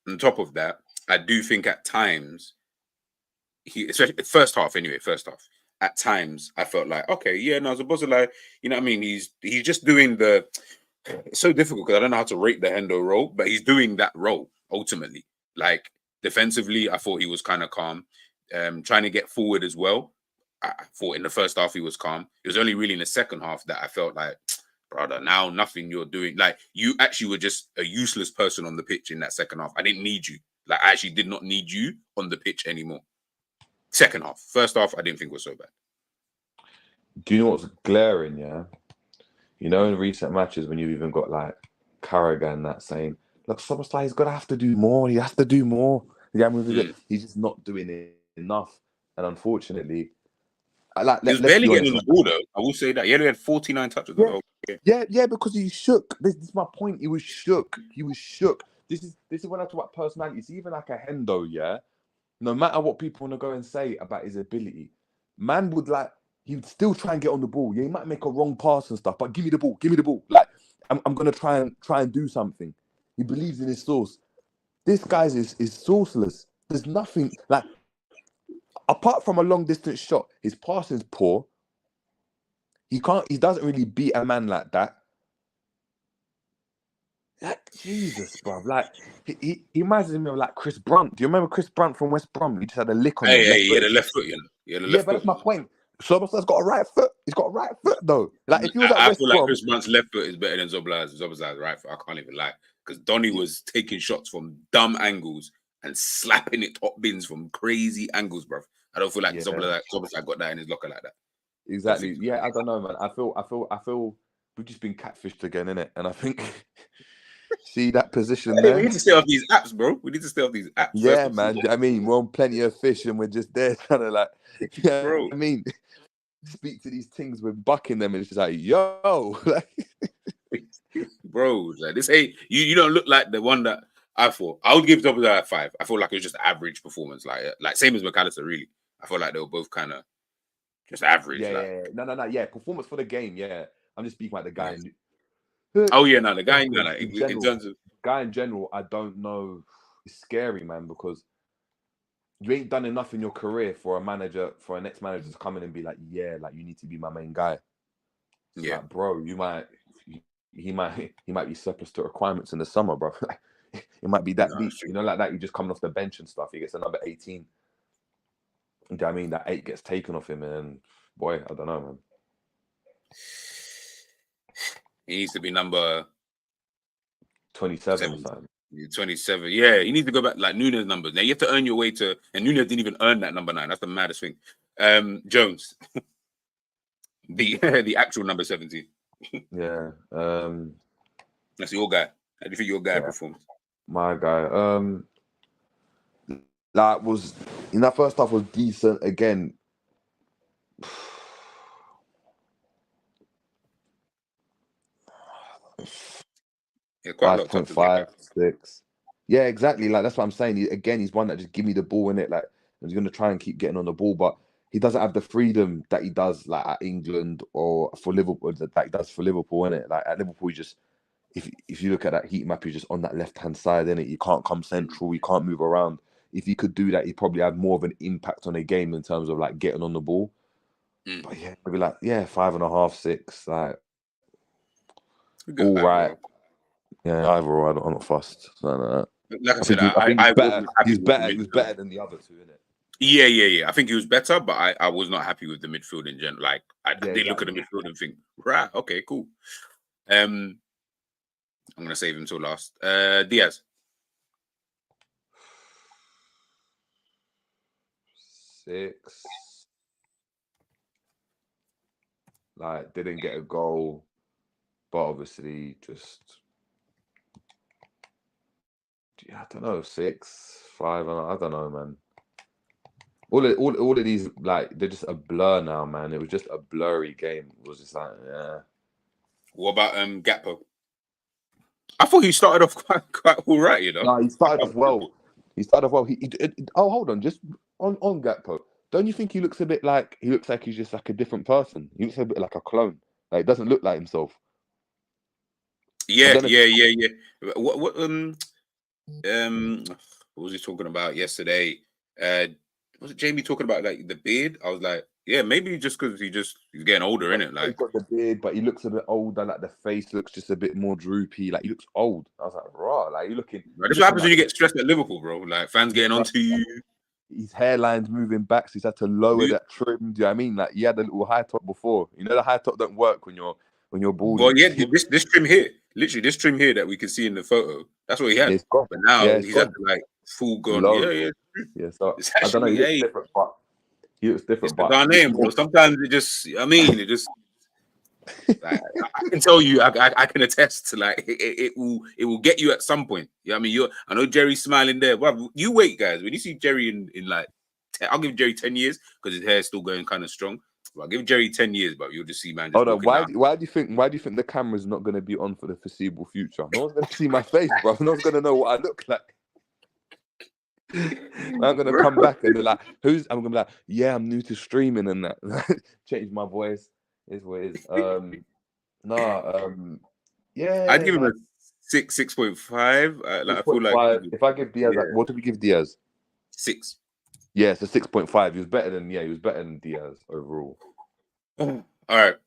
on top of that, I do think at times especially first half anyway, at times I felt like, okay, yeah, no, Zabozalai, you know what I mean? He's just doing the. It's so difficult because I don't know how to rate the Hendo role, but he's doing that role ultimately. Like defensively, I thought he was kind of calm. Trying to get forward as well. I thought in the first half he was calm. It was only really in the second half that I felt like, brother, now nothing you're doing. Like you actually were just a useless person on the pitch in that second half. I didn't need you. Like I actually did not need you on the pitch anymore. Second half. First half, I didn't think was so bad. do you know what's glaring? Yeah, you know, in recent matches when you've even got like Carragher that saying, "Look, Szoboszlai, he's gonna have to do more. He has to do more." Yeah, he's just not doing it enough, and unfortunately, He was let's barely be getting honest, on the man. ball, though. I will say that. He only had 49 touches. Yeah, yeah, because he shook. This is my point. He was shook. He was shook. This is when I talk about personality. It's even like a Hendo, yeah. No matter what people want to go and say about his ability, man would like he'd still try and get on the ball. Yeah, he might make a wrong pass and stuff, but give me the ball, give me the ball. Like I'm gonna try and do something. He believes in his source. This guy's is sourceless. There's nothing like apart from a long distance shot. His passing's poor. He can't. He doesn't really beat a man like that. Like Jesus, bro. Like he reminds me of like Chris Brunt. Do you remember Chris Brunt from West Brom? He just had a lick on him. Hey, he had a left foot, you know. He had a Yeah, left but foot. that's my point. Soboslai's got a right foot. He's got a right foot though. Like if he was at I West feel like Brom, Chris Brunt's left foot is better than Zoboslai's right foot. I can't even lie. Because Donny was taking shots from dumb angles and slapping it top bins from crazy angles, bro. I don't feel like yeah, Zoboslai got that in his locker like that. exactly. Yeah, I don't know, man. I feel we've just been catfished again, innit? And I think see that position Hey, we there. need to stay off these apps, bro. We need to stay off these apps. First Yeah, of man. all, I mean, we're on plenty of fish, and we're just there trying to like, yeah. bro. I mean, speak to these things, we're bucking them, and it's just like, yo, like, Bro, like this ain't you don't look like the one that I thought. I would give Zoboslai a 5. I feel like it was just average performance, like same as McAllister, really. I feel like they were both kind of just average. yeah, Like, yeah, no, yeah, performance for the game, yeah. I'm just speaking about the guy. oh yeah, no, the guy, no, no, In in general, terms of I don't know. It's scary, man, because you ain't done enough in your career for a manager, for a next manager to come in and be like, yeah, like you need to be my main guy. It's yeah, like, bro, he might be surplus to requirements in the summer, bro. It might be that no, deep, you know, like that. You just coming off the bench and stuff. He gets a number 18. You know what I mean? That 8 gets taken off him, and boy, I don't know, man. he needs to be number 27 or 7, something. 27. Yeah, he needs to go back like Nunes numbers. Now you have to earn your way to, and Nunes didn't even earn that number 9. That's the maddest thing. Jones, the the actual number 17. Yeah. That's your guy. How do you think your guy Yeah, performed? my guy. That was in that first half was decent again. Yeah, quite a lot of touches. 5.5, 6. Yeah, exactly. Like that's what I'm saying. He's one that just give me the ball in it. Like he's gonna try and keep getting on the ball, but he doesn't have the freedom that he does like at England or for Liverpool that he does for Liverpool, in it. Like at Liverpool, he just if you look at that heat map, he's just on that left hand side, in it. You can't come central, you can't move around. If he could do that, he'd probably have more of an impact on a game in terms of like getting on the ball. But yeah, maybe like 5.5, 6, like all right. Overall. Yeah, overall, I'm not fussed. Something like that. Like I I said, think I think I he's better. wasn't happy He's with the better. He was midfield. better than the other two, innit? Yeah. I think he was better, but I was not happy with the midfield in general. Like I Yeah, did look at the midfield and think, right, okay, cool. I'm gonna save him till last. Diaz. 6. Like, didn't get a goal, but obviously just, I don't know, 6, 5. I don't know, man. All of these, like, they're just a blur now, man. It was just a blurry game. It was just like, yeah. What about Gakpo? I thought he started off quite all right, you know. No, he started off well. Oh, hold on, just on Gakpo. Don't you think he looks like he's just like a different person? He looks a bit like a clone. Like, doesn't look like himself. Yeah. What was he talking about yesterday? Was it Jamie talking about like the beard? I was like, yeah, maybe just because he's getting older, innit? Like, he's got the beard, but he looks a bit older. Like, the face looks just a bit more droopy. Like, he looks old. I was like, raw. Like, this is what happens when you get stressed at Liverpool, bro. Like, fans getting onto you. His hairline's moving back, so he's had to lower that trim. Do you know what I mean? Like, he had a little high top before. You know, the high top don't work when you're balding. Well, yeah, this trim here, literally this trim here that we can see in the photo, that's what he had. It's gone. But now Yeah, he's at like full gone. Low. Yeah. So It's I don't know. actually, He looks different, but it's the Ghanaian, bro. Sometimes it just, it just. Like, I can tell you, I can attest to, like, it will get you at some point. Yeah, I mean, I know Jerry's smiling there. Well, you wait, guys. When you see Jerry in like, I'll give Jerry 10 years because his hair's still going kind of strong. But I'll give Jerry 10 years, but you'll just see, man. Just why do you think the camera's not going to be on for the foreseeable future? No one's going to see my face, bro. No one's going to know what I look like. I'm going to come back and be like, I'm going to be like, yeah, I'm new to streaming and that. Change my voice. Is what it is. Yeah. I'd give him a 6.5. Like, I feel like if I give Diaz, what did we give Diaz? 6. Yeah, it's a 6.5. He was better than Diaz overall. All right,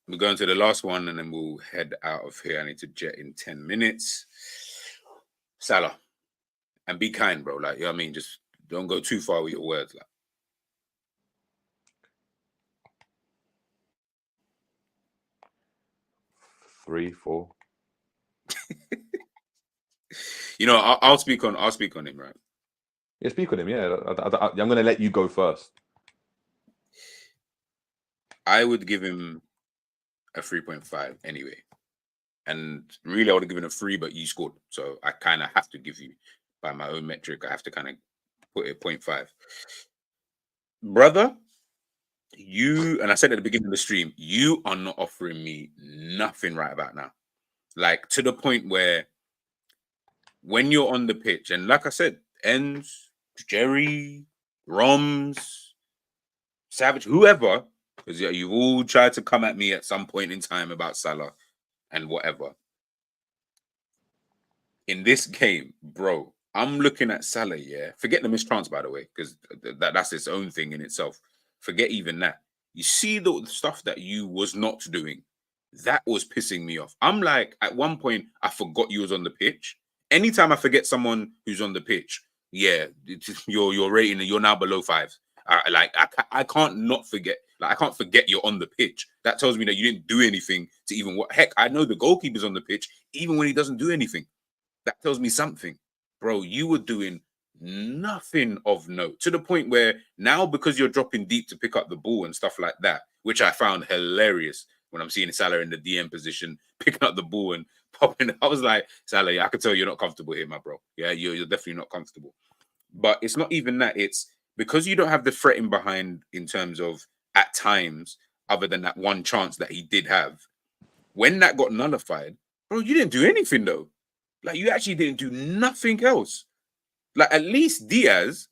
we're going to the last one, and then we'll head out of here. I need to jet in 10 minutes. Salah, and be kind, bro. Like, you know what I mean? Just don't go too far with your words, like. 3, 4. I'll speak on him, right? Yeah, speak on him. Yeah, I'm going to let you go first. I would give him a 3.5 anyway, and really I would have given a 3, but you scored, so I kind of have to give you, by my own metric, I have to kind of put it 0.5. Brother, and I said at the beginning of the stream, you are not offering me nothing right about now. Like, to the point where when you're on the pitch, and like I said, Enz, Jerry, Roms, Savage, whoever, because you've all tried to come at me at some point in time about Salah and whatever. In this game, bro, I'm looking at Salah, yeah. Forget the mischance, by the way, because that's its own thing in itself. Forget even that. You see the stuff that you was not doing, that was pissing me off. I'm like, at one point, I forgot you was on the pitch. Anytime I forget someone who's on the pitch, yeah, you're rating, you're now below 5. I can't not forget. Like, I can't forget you're on the pitch. That tells me that you didn't do anything to even what. Heck, I know the goalkeeper's on the pitch, even when he doesn't do anything. That tells me something. Bro, you were doing nothing of note, to the point where now, because you're dropping deep to pick up the ball and stuff like that, which I found hilarious when I'm seeing Salah in the DM position, picking up the ball and popping. I was like, Salah, I could tell you're not comfortable here, my bro. Yeah, you're definitely not comfortable. But it's not even that. It's because you don't have the threat in behind in terms of, at times, other than that one chance that he did have. When that got nullified, bro, you didn't do anything though. Like, you actually didn't do nothing else. Like, at least Diaz,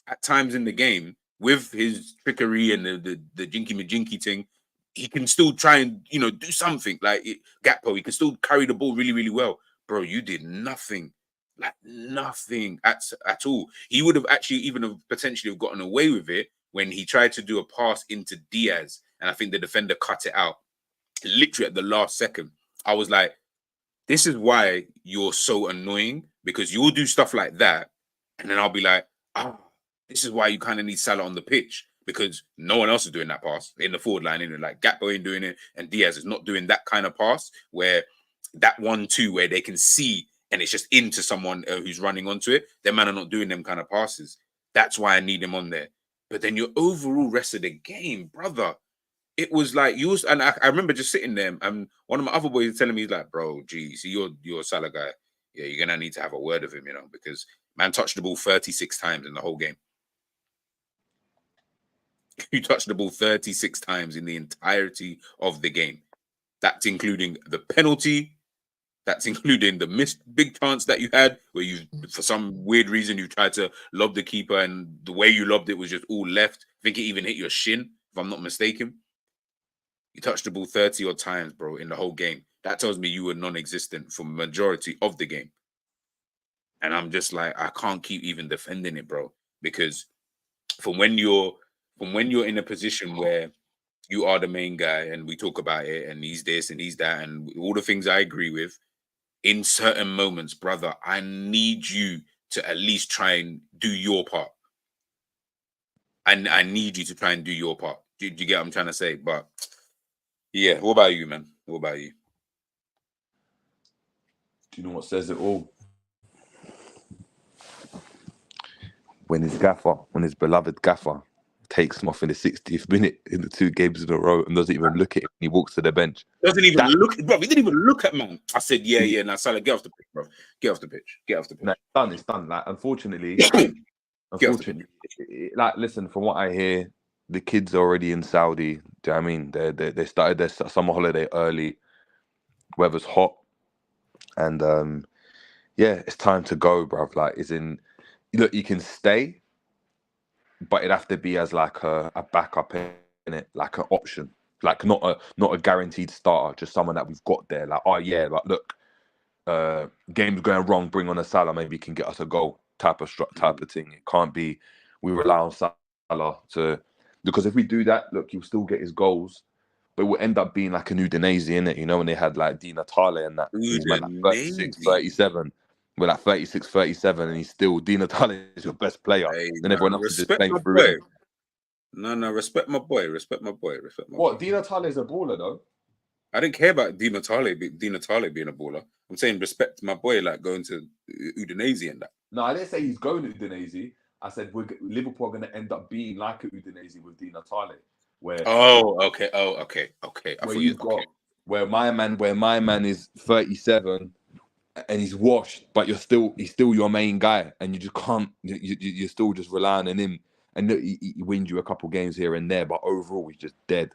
at times in the game, with his trickery and the jinky majinky thing, he can still try and, do something. Like, Gakpo, he can still carry the ball really, really well. Bro, you did nothing. Like, nothing at all. He would have actually even potentially have gotten away with it when he tried to do a pass into Diaz, and I think the defender cut it out literally at the last second. I was like, this is why you're so annoying, because you'll do stuff like that, and then I'll be like, this is why you kind of need Salah on the pitch, because no one else is doing that pass in the forward line. Like, Gakpo ain't doing it, and Diaz is not doing that kind of pass where that 1-2 where they can see and it's just into someone who's running onto it. Them man are not doing them kind of passes. That's why I need him on there. But then your overall rest of the game, brother, it was like you was, and I remember just sitting there, and one of my other boys telling me, he's like, bro, gee, see, you're a Salah guy. Yeah, you're gonna need to have a word with him, you know, because man touched the ball 36 times in the whole game. You touched the ball 36 times in the entirety of the game. That's including the penalty. That's including the missed big chance that you had, where you, for some weird reason, you tried to lob the keeper, and the way you lobbed it was just all left. I think it even hit your shin, if I'm not mistaken. You touched the ball 30 odd times, bro, in the whole game. That tells me you were non-existent for majority of the game. And I'm just like, I can't keep even defending it, bro, because from when you're in a position where you are the main guy, and we talk about it, and he's this and he's that, and all the things I agree with, in certain moments, brother, I need you to at least try and do your part. And I need you to try and do your part. Do you get what I'm trying to say? But yeah, what about you, man? What about you? Do you know what says it all? When his beloved gaffer takes him off in the 60th minute in the 2 games in a row and doesn't even look at him, he walks to the bench. Doesn't even look, bro. He didn't even look at man. I said, yeah. Now, Salah, get off the pitch, bro. Get off the pitch. No, it's done. Like, unfortunately, like, listen, from what I hear, the kids are already in Saudi. Do you know what I mean? They started their summer holiday early. Weather's hot, and yeah, it's time to go, bruv. Like, look, you can stay, but it'd have to be as like a backup in it, like an option, like not a guaranteed starter, just someone that we've got there. Like, oh yeah, like look, game's going wrong, bring on a Salah, maybe he can get us a goal type of thing. It can't be we rely on Salah because if we do that, look, he'll still get his goals, but it will end up being like an Udinese, innit? You know, when they had like Di Natale and that, he's like 36, 37. We're like 36, 37, and he's still Di Natale is your best player. Hey, and everyone else is just playing through boy. him. No, respect my boy. What? Di Natale is a baller, though. I didn't care about Di Natale being a baller. I'm saying respect my boy, like going to Udinese and that. No, I didn't say he's going to Udinese. I said Liverpool are going to end up being like a Udinese with Di Natale. Okay. Where my man is 37 and he's washed, but he's still your main guy, and you just can't. You're still just relying on him, and he wins you a couple games here and there, but overall he's just dead.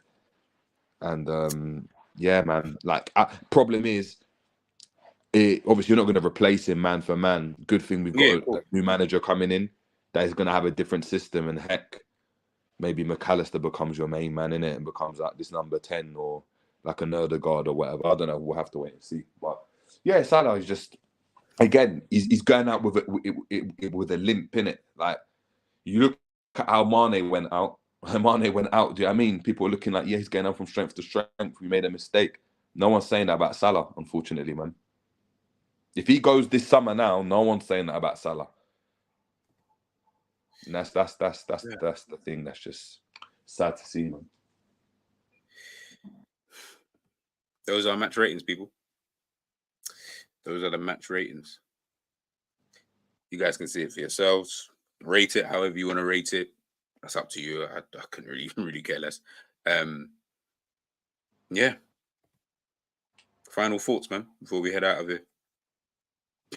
And yeah, man. Like, problem is, obviously you're not going to replace him man for man. Good thing we've got a new manager coming in that is going to have a different system, and heck, maybe McAllister becomes your main man in it and becomes like this number 10 or like a Nerdegaard or whatever. I don't know. We'll have to wait and see. But yeah, Salah is just, again, he's going out with a limp in it. Like, you look at how Mane went out. Do you know what I mean? People are looking like, yeah, he's going out from strength to strength. We made a mistake. No one's saying that about Salah, unfortunately, man. If he goes this summer now, no one's saying that about Salah. And that's the thing. That's just sad to see, man. Those are match ratings, people. Those are the match ratings. You guys can see it for yourselves. Rate it however you want to rate it. That's up to you. I couldn't really care less. Yeah. Final thoughts, man, before we head out of here.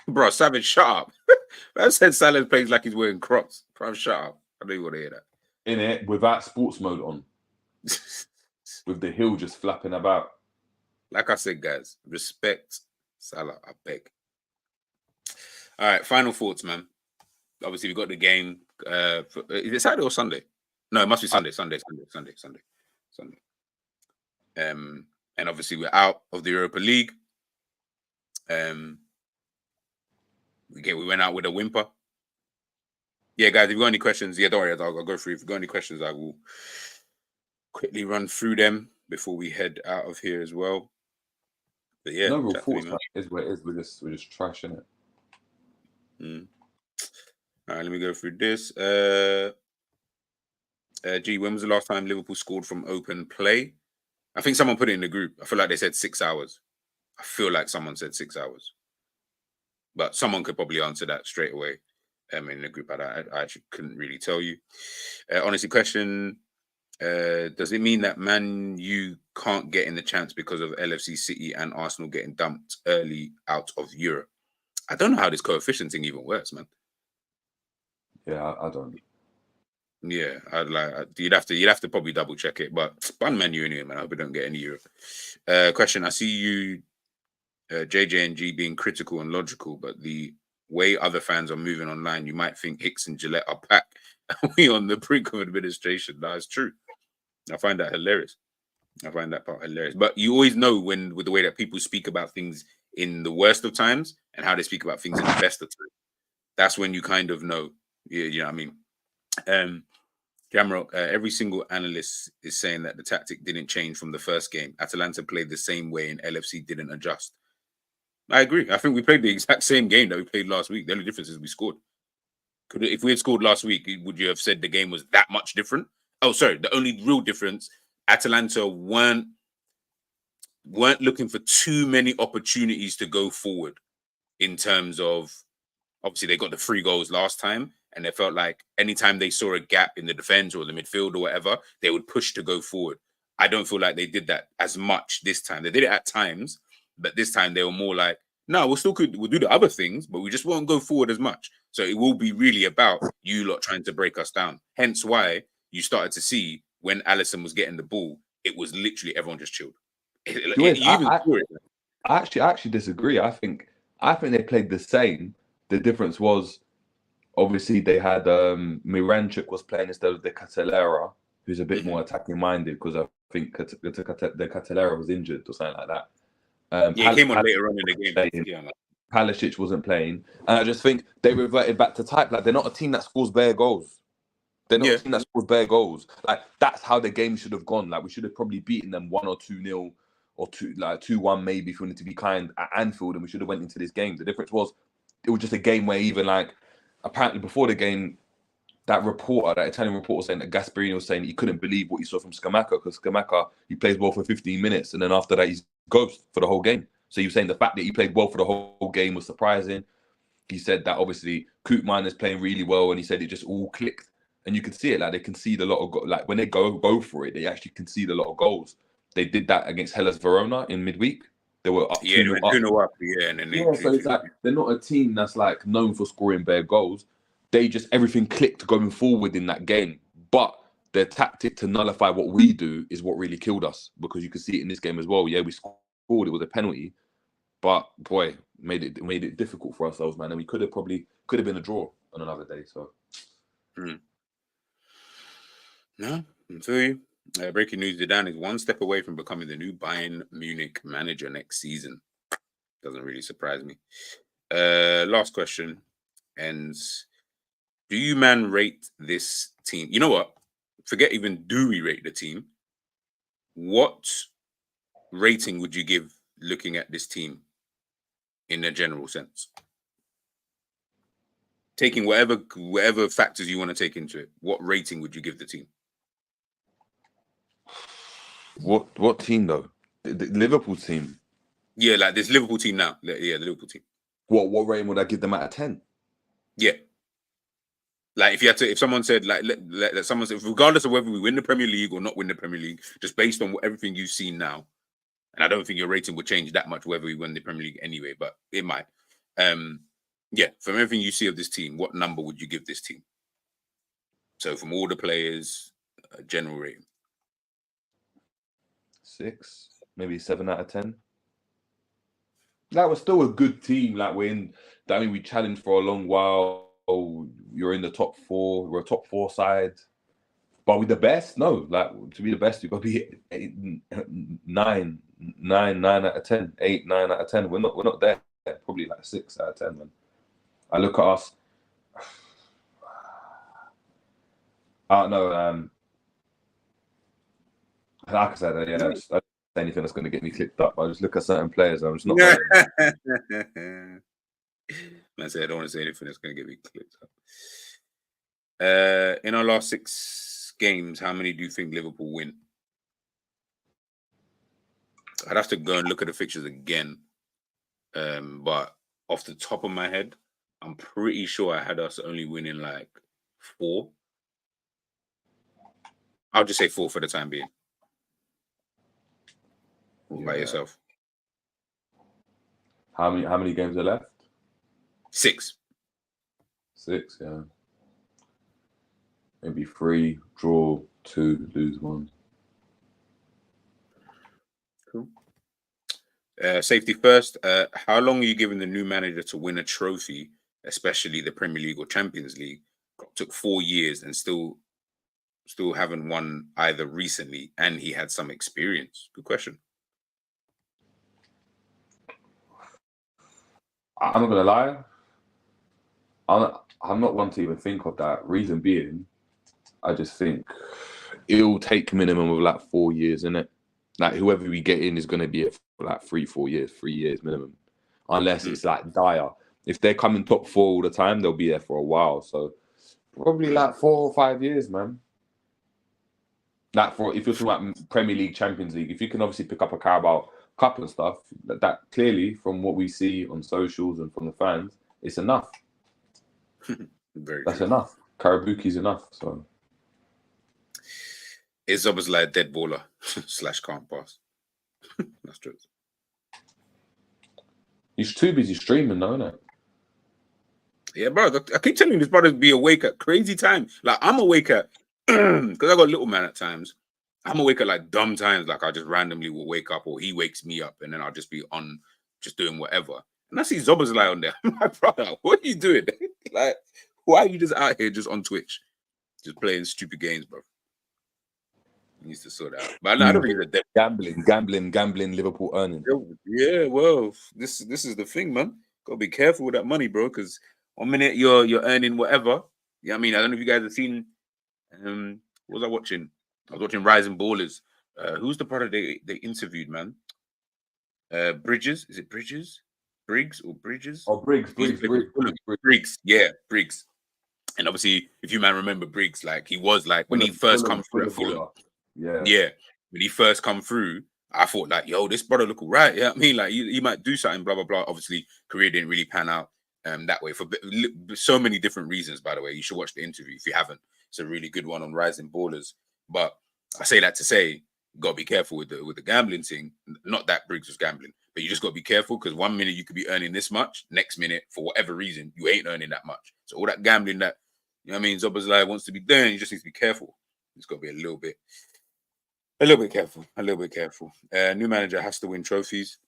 Bro, Savage, shut up. I said Salah plays like he's wearing Crocs. Bro, shut up. I don't even want to hear that. In it, without sports mode on. With the heel just flapping about. Like I said, guys, respect Salah, I beg. All right, final thoughts, man. Obviously, we've got the game. Is it Saturday or Sunday? No, it must be Sunday. Sunday. And obviously, we're out of the Europa League. We went out with a whimper. Yeah, guys, if you've got any questions, don't worry, I'll go through. If you've got any questions, I will quickly run through them before we head out of here as well. But yeah, no real thoughts, man. It is what it is. We're just trashing it. All right, let me go through this. G, when was the last time Liverpool scored from open play? I think someone put it in the group. I feel like they said 6 hours. I feel like someone said 6 hours. But someone could probably answer that straight away in the group. I actually couldn't really tell you. Honestly, question, Does it mean that Man U can't get in the chance because of LFC City and Arsenal getting dumped early out of Europe? I don't know how this coefficient thing even works, man. Yeah, I don't. Yeah, I'd like you'd have to probably double check it, but ban Man U anyway, man. I hope we don't get any Europe. Question: I see you, JJ and G, being critical and logical, but the way other fans are moving online, you might think Hicks and Gillette are back. We on the brink of administration. That's true. I find that hilarious. I find that part hilarious. But you always know when, with the way that people speak about things in the worst of times and how they speak about things in the best of times. That's when you kind of know. Yeah, you know what I mean. Jamrock, every single analyst is saying that the tactic didn't change from the first game. Atalanta played the same way and LFC didn't adjust. I agree. I think we played the exact same game that we played last week. The only difference is we scored. If we had scored last week, would you have said the game was that much different? Oh, sorry. The only real difference, Atalanta weren't looking for too many opportunities to go forward in terms of, obviously they got the 3 goals last time, and they felt like anytime they saw a gap in the defense or the midfield or whatever, they would push to go forward. I don't feel like they did that as much this time. They did it at times, but this time they were more like, no, we'll do the other things, but we just won't go forward as much. So it will be really about you lot trying to break us down. Hence why you started to see when Alisson was getting the ball, it was literally everyone just chilled. I actually disagree. I think they played the same. The difference was obviously they had Miranchuk was playing instead of the Catalera, who's a bit more attacking minded, because I think the Catalera was injured or something like that. He came on later on in the game. Palicic wasn't playing, and I just think they reverted back to type. Like, they're not a team that scores bare goals. They're not a team that scores bare goals. Like, that's how the game should have gone. Like, we should have probably beaten them 1 or 2-0 or 2-1 maybe, if we wanted to be kind, at Anfield, and we should have went into this game. The difference was it was just a game where even like apparently before the game, that Italian reporter was saying that Gasperini was saying he couldn't believe what he saw from Scamacca, because Scamacca, he plays well for 15 minutes and then after that he's ghost for the whole game. So he was saying the fact that he played well for the whole game was surprising. He said that obviously Koopman is playing really well, and he said it just all clicked. And you can see it, like they concede a lot of like when they go for it, they actually concede a lot of goals. They did that against Hellas Verona in midweek. They were up 2-0 up. Yeah, and then so it's like they're not a team that's like known for scoring bare goals. They just, everything clicked going forward in that game. But their tactic to nullify what we do is what really killed us, because you could see it in this game as well. Yeah, we scored, it was a penalty, but boy, made it difficult for ourselves, man. And we could have been a draw on another day. So no, I feel you. Breaking news: Zidane is 1 step away from becoming the new Bayern Munich manager next season. Doesn't really surprise me. Last question, and do you man rate this team? You know what? Forget even do we rate the team. What rating would you give looking at this team in a general sense? Taking whatever factors you want to take into it, what rating would you give the team? What team though? The Liverpool team. Yeah, like this Liverpool team now. Yeah, the Liverpool team. What rating would I give them out of 10? Yeah. Like if someone said let someone say, regardless of whether we win the Premier League or not win the Premier League, just based on everything you've seen now, and I don't think your rating would change that much whether we win the Premier League anyway, but it might. Yeah, from everything you see of this team, what number would you give this team? So from all the players, general rating. 6, maybe 7 out of 10. That was still a good team. Like we challenged for a long while. You're in the top 4. We're a top 4 side. But with the best, no. Like, to be the best, you've got to be 9 out of 10, 8, 9 out of 10. We're not there. Probably like 6 out of 10, man. I look at us. I don't know. Like I said, I don't say anything that's going to get me clicked up. I just look at certain players. I'm just not. I said I don't want to say anything that's going to get me clicked up. In our last 6 games, how many do you think Liverpool win? I'd have to go and look at the fixtures again. But off the top of my head, I'm pretty sure I had us only winning like 4. I'll just say 4 for the time being. What about yourself? How many games are left? 6. 6, yeah. Maybe 3, draw 2, lose 1. Cool. Safety first. How long are you giving the new manager to win a trophy, especially the Premier League or Champions League? Took 4 years and still haven't won either recently, and he had some experience. Good question. I'm not gonna lie. I'm not one to even think of that. Reason being, I just think it'll take minimum of like 4 years, innit? Like whoever we get in is gonna be it for like 3 years minimum, unless it's like dire. If they're coming top 4 all the time, they'll be there for a while. So probably like 4 or 5 years, man. Like if you're talking about Premier League, Champions League, if you can obviously pick up a Carabao Cup and stuff, that clearly from what we see on socials and from the fans, it's enough. That's enough. Karabuki's enough. So it's almost like a dead baller / can't pass. That's true. He's too busy streaming, though, isn't it? Yeah, bro. I keep telling this brother to be awake at crazy times. Like I'm awake at because I got little man at times. I'm awake at like dumb times. Like I just randomly will wake up, or he wakes me up, and then I'll just be on, just doing whatever. And I see Zoboslai on there. I'm like, brother, what are you doing? Like, why are you just out here just on Twitch, just playing stupid games, bro? He needs to sort that out. But I don't think he's a dead Gambling. Liverpool earning. Yeah, well, this is the thing, man. Gotta be careful with that money, bro. Because 1 minute you're earning whatever. Yeah, I mean, I don't know if you guys have seen. What was I watching? I was watching Rising Ballers. Who's the brother they interviewed, man? Bridges? Is it Bridges? Briggs or Bridges? Oh, Briggs. Yeah, Briggs. And obviously, if you man remember Briggs, like he was like when he first come through at Fulham. Yeah. When he first come through, I thought like, yo, this brother look all right. Yeah, I mean, like he might do something, blah blah blah. Obviously, career didn't really pan out that way for so many different reasons. By the way, you should watch the interview if you haven't. It's a really good one on Rising Ballers. But I say that to say, you gotta be careful with the gambling thing. Not that Briggs was gambling, but you just gotta be careful because 1 minute you could be earning this much, next minute for whatever reason you ain't earning that much. So all that gambling that you know what I mean, Zoboslai wants to be doing, you just need to be careful. It's got to be a little bit careful. New manager has to win trophies.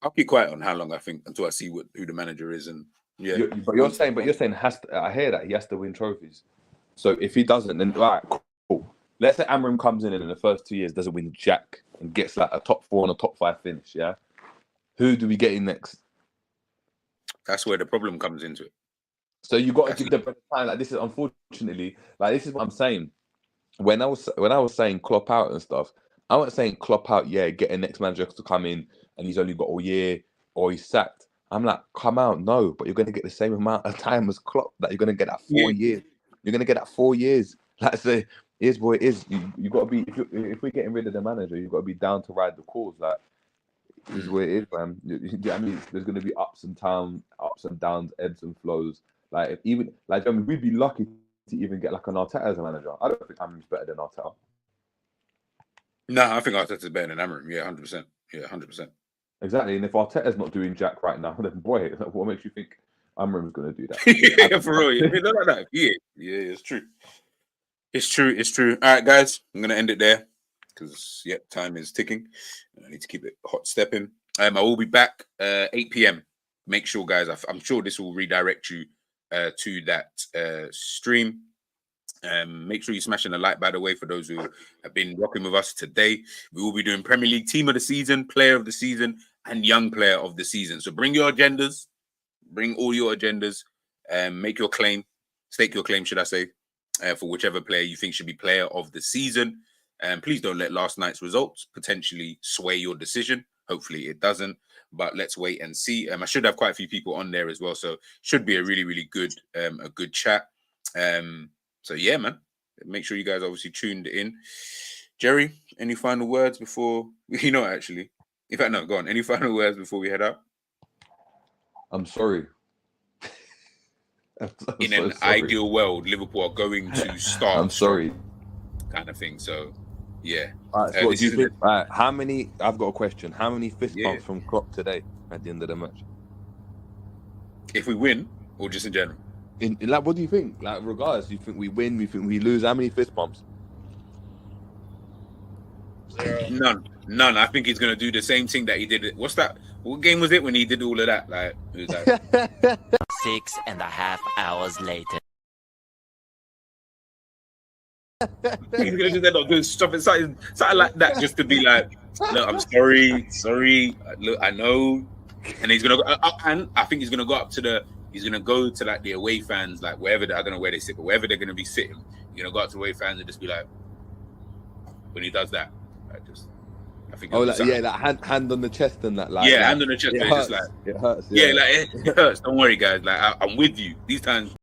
I'll keep quiet on how long I think until I see who the manager is. And yeah, but you're saying has to. I hear that he has to win trophies. So if he doesn't, then all right, cool. Let's say Amram comes in the first 2 years, doesn't win jack, and gets like a top 4 and a top 5 finish. Yeah, who do we get in next? That's where the problem comes into it. So you got to give the time. Like this is unfortunately, like this is what I'm saying. When I was saying Klopp out and stuff, I wasn't saying Klopp out. Yeah, get a next manager to come in and he's only got a year or he's sacked. I'm like, come out, no, but you're going to get the same amount of time as Klopp. That you're going to get that 4 years. You're going to get that 4 years. Like I say, here's what it is. You got to be if we're getting rid of the manager, you've got to be down to ride the cause. Like this is what it is, man. I mean, there's going to be ups and downs, ebbs and flows. Like we'd be lucky to even get like an Arteta as a manager. I don't think Amram's better than Arteta. No, I think Arteta's better than Amram. Yeah, 100%. Yeah, 100%. Exactly. And if Arteta's not doing jack right now, then boy, what makes you think Amram's going to do that? Yeah, for real. Yeah, not like that. Yeah, it's true. It's true. All right, guys, I'm going to end it there because time is ticking. I need to keep it hot stepping. I will be back 8 p.m. Make sure, guys. I'm sure this will redirect you to that stream. Make sure you're smashing a like, by the way, for those who have been rocking with us today. We will be doing Premier League Team of the Season, Player of the Season, and Young Player of the Season. So bring your agendas, bring all your agendas, make your claim, stake your claim, should I say, for whichever player you think should be Player of the Season. And please don't let last night's results potentially sway your decision. Hopefully it doesn't, but let's wait and see. I should have quite a few people on there as well, so should be a really, really good, a good chat. So yeah, man, make sure you guys obviously tuned in. Jerry, any final words before actually? In fact, no, go on. Any final words before we head out? I'm sorry. In an ideal world, Liverpool are going to start. I'm sorry. kind of thing. So, yeah. All right, so what this do you isn't think? All right, how many? I've got a question. How many fist Yeah. bumps from Klopp today at the end of the match? if we win or just in general. In like, what do you think? Like, regardless, do you think we win? Do you think we lose? How many fist bumps? None. I think he's gonna do the same thing that he did. What's that? What game was it when he did all of that? Like, it was like 6.5 hours later. he's gonna just end up doing something like that, just to be like, look, I'm sorry. Look, I know, and he's gonna go, and I think he's gonna go up to he's gonna go to like the away fans, like wherever I don't know where they sit, but wherever they're gonna be sitting, he's gonna go up to away fans and just be like, when he does that, like I think. Oh, like, yeah, like hand on the chest and that, like, yeah, hand on the chest. It it's hurts. just like It hurts. yeah, like it hurts. Don't worry, guys. Like I'm with you these times.